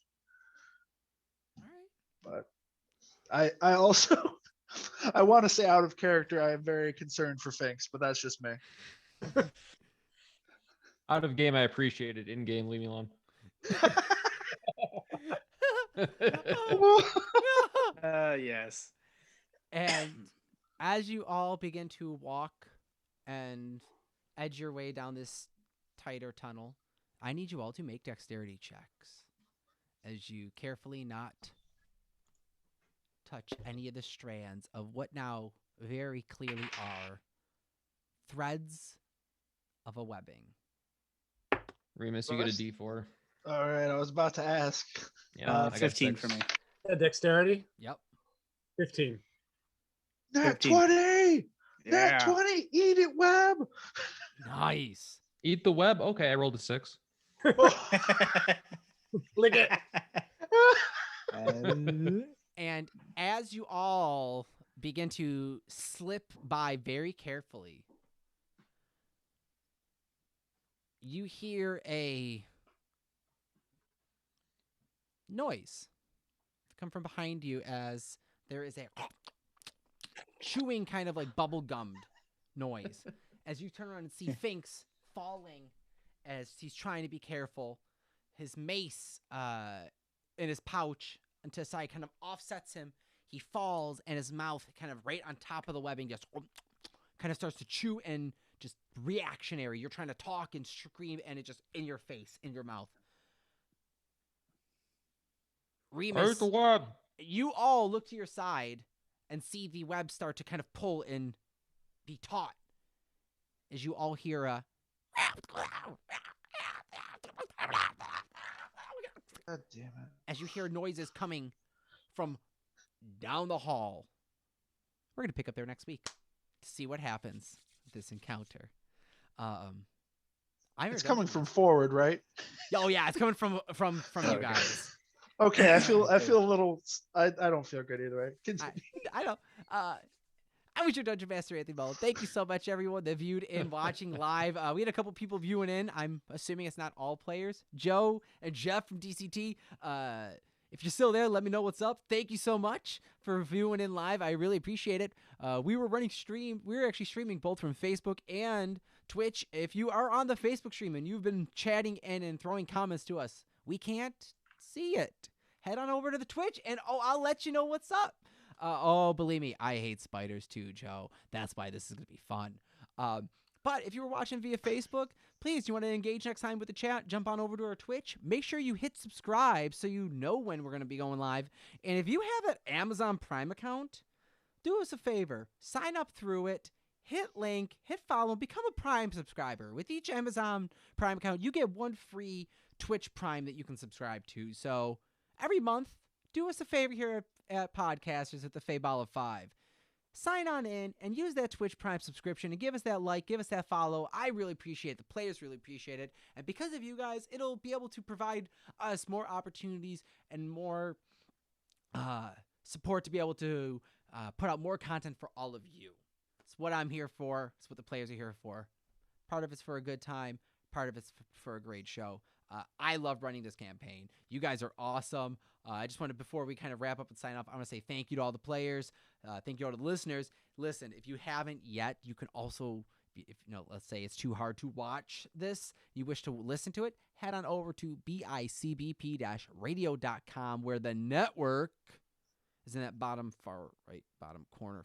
All right. But I also I want to say out of character, I am very concerned for Finks, but that's just me. Out of game, I appreciate it. In game, leave me alone. Yes. And as you all begin to walk and edge your way down this tighter tunnel, I need you all to make dexterity checks as you carefully not touch any of the strands of what now very clearly are threads of a webbing. Remus, you get a D4. All right, I was about to ask. Yeah, I got 15 6. for me. Dexterity, Yep. 15. Nat 15. 20! Nat Yeah. 20! Eat it, Web! Nice. Eat the web. Okay, I rolled a 6. Lick it. And as you all begin to slip by very carefully, you hear a noise come from behind you as there is a chewing kind of like bubble gummed noise. As you turn around and see Finks falling as he's trying to be careful, his mace in his pouch until side kind of offsets him. He falls and his mouth kind of right on top of the webbing just kind of starts to chew and just reactionary. You're trying to talk and scream and it just in your face, in your mouth. Remus, Eat the web. you all look to your side and see the web start to kind of pull and be taut as you all hear a God damn it. as you hear noises coming from down the hall. We're going to pick up there next week to see what happens with this encounter. It's coming from forward, right? Oh yeah, it's coming from you guys. Okay, I feel a little. I don't feel good either way. Continue. I know. I was your Dungeon Master, Anthony Mullen. Thank you so much, everyone that viewed and watching live. We had a couple people viewing in. I'm assuming it's not all players. Joe and Jeff from DCT. If you're still there, let me know what's up. Thank you so much for viewing in live. I really appreciate it. We were actually streaming both from Facebook and Twitch. If you are on the Facebook stream and you've been chatting and throwing comments to us, we can't see it. Head on over to the Twitch and I'll let you know what's up. Believe me, I hate spiders too, Joe. That's why this is going to be fun. But if you were watching via Facebook, please, you want to engage next time with the chat, jump on over to our Twitch. Make sure you hit subscribe so you know when we're going to be going live. And if you have an Amazon Prime account, do us a favor. Sign up through it. Hit link, hit follow, become a Prime subscriber. With each Amazon Prime account, you get one free Twitch Prime that you can subscribe to. So every month, do us a favor here at Podcasters at the Faybala 5. sign on in and use that Twitch Prime subscription and give us that like, give us that follow. I really appreciate it. The players really appreciate it. And because of you guys, it'll be able to provide us more opportunities and more support to be able to put out more content for all of you. It's what I'm here for. It's what the players are here for. Part of it's for a good time. Part of it's for a great show. I love running this campaign. You guys are awesome. I just wanted, before we kind of wrap up and sign off, I want to say thank you to all the players. Thank you all to the listeners. Listen, if you haven't yet, you can also, if let's say it's too hard to watch this, you wish to listen to it, head on over to bicbp-radio.com, where the network is in that far right bottom corner.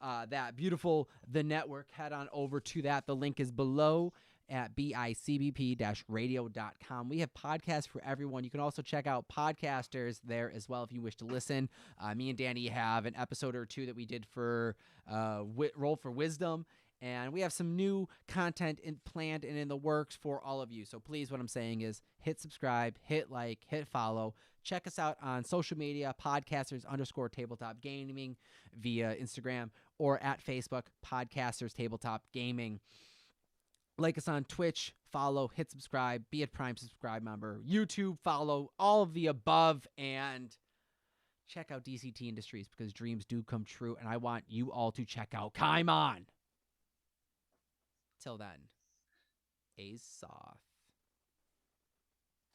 That beautiful The Network. Head on over to that. The link is below at bicbp-radio.com. We have podcasts for everyone. You can also check out Podcasters there as well if you wish to listen. Me and Danny have an episode or two that we did for Roll for Wisdom, and we have some new content planned and in the works for all of you. So please, what I'm saying is hit subscribe, hit like, hit follow. Check us out on social media, podcasters_tabletop gaming via Instagram, or at Facebook, Podcasters Tabletop Gaming. Like us on Twitch, follow, hit subscribe, be a Prime subscribe member, YouTube, follow, all of the above, and check out DCT Industries, because dreams do come true, and I want you all to check out Kaimon. Till then, Azoth.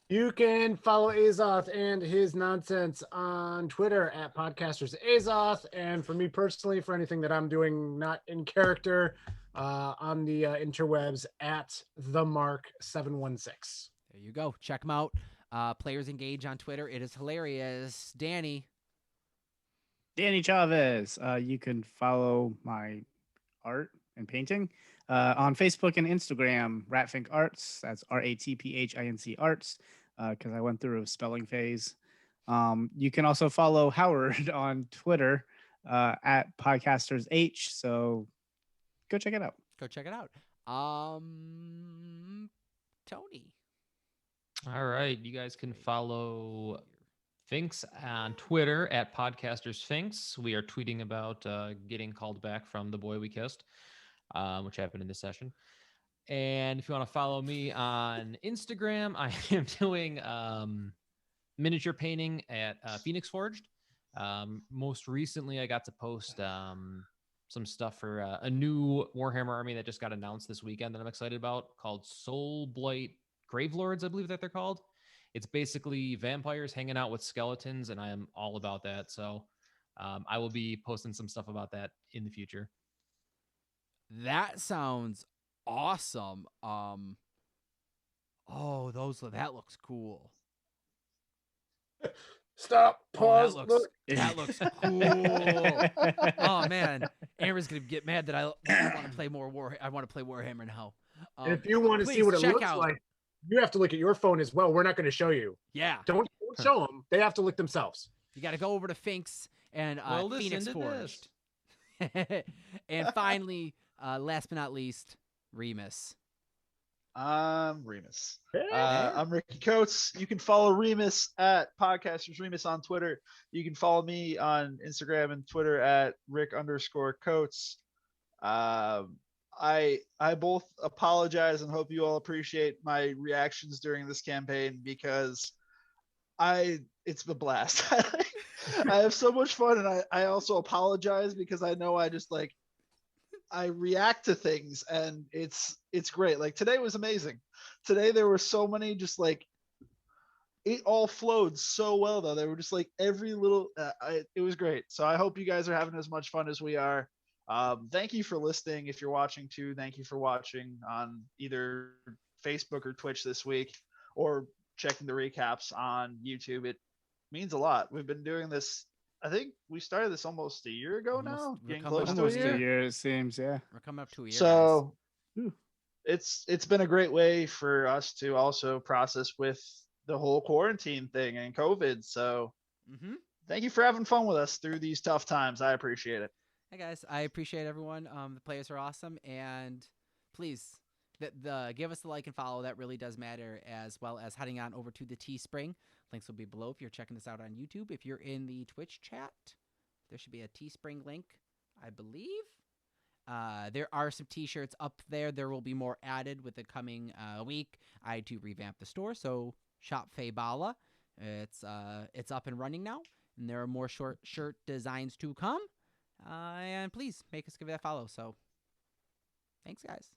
You can follow Azoth and his nonsense on Twitter at Podcasters Azoth. And for me personally, for anything that I'm doing not in character, on the interwebs at themark716. There you go. Check them out. Players Engage on Twitter. It is hilarious. Danny Chavez. You can follow my art and painting on Facebook and Instagram, Ratfink Arts. That's RATPHINC Arts, because I went through a spelling phase. You can also follow Howard on Twitter at PodcastersH. So go check it out. Tony. All right. You guys can follow Finks on Twitter at PodcastersFinks. We are tweeting about getting called back from The Boy We Kissed, which happened in this session. And if you want to follow me on Instagram, I am doing miniature painting at Phoenix Forged. Most recently, I got to post some stuff for a new Warhammer army that just got announced this weekend that I'm excited about, called Soul Blight Gravelords, I believe that they're called. It's basically vampires hanging out with skeletons, and I am all about that. So I will be posting some stuff about that in the future. That sounds awesome. That looks cool. Stop. Pause. That looks cool. Oh man, Aaron's gonna get mad that I want to play more I want to play Warhammer now. And if you want to see what it looks like, you have to look at your phone as well. We're not going to show you. Yeah. Don't show them. They have to look themselves. You got to go over to Finks and Phoenix Forged. And finally, last but not least, Remus. I'm Remus. Yeah. I'm Ricky Coates. You can follow Remus at Podcasters Remus on Twitter. You can follow me on Instagram and Twitter at Rick_Coates. I both apologize and hope you all appreciate my reactions during this campaign, because it's a blast. I have so much fun, and I also apologize because I know I react to things, and it's great. Like today was amazing. Today there were so many, just like it all flowed so well though. They were just like every little it was great. So I hope you guys are having as much fun as we are. Thank you for listening. If you're watching too, thank you for watching on either Facebook or Twitch this week, or checking the recaps on YouTube. It means a lot. We've been doing this, I think we started this almost a year ago now. Getting close to a year. It seems, yeah. We're coming up to a year. So it's been a great way for us to also process with the whole quarantine thing and COVID. So thank you for having fun with us through these tough times. I appreciate it. Hey guys, I appreciate everyone. The players are awesome, and please give us the like and follow. That really does matter, as well as heading on over to the Teespring. Links will be below if you're checking this out on YouTube. If you're in the Twitch chat, There should be a Teespring link, I believe. There are some T-shirts up there. There will be more added with the coming week. I had to revamp the store, so shop Faybala. It's up and running now, and there are more short shirt designs to come. And please make us give it a follow. So, thanks, guys.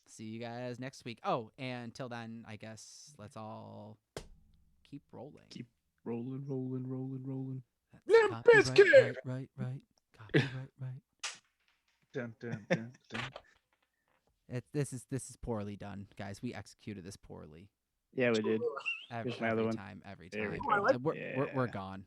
See you guys next week. Oh, and until then, I guess let's all keep rolling. Keep rolling. Limp Copyright, Bizkit! right. Copyright, right. Dun, dun, dun, dun. This is poorly done, guys. We executed this poorly. Yeah, we did. Every Here's my other one. time, every There we time. go. I like- We're Yeah. gone.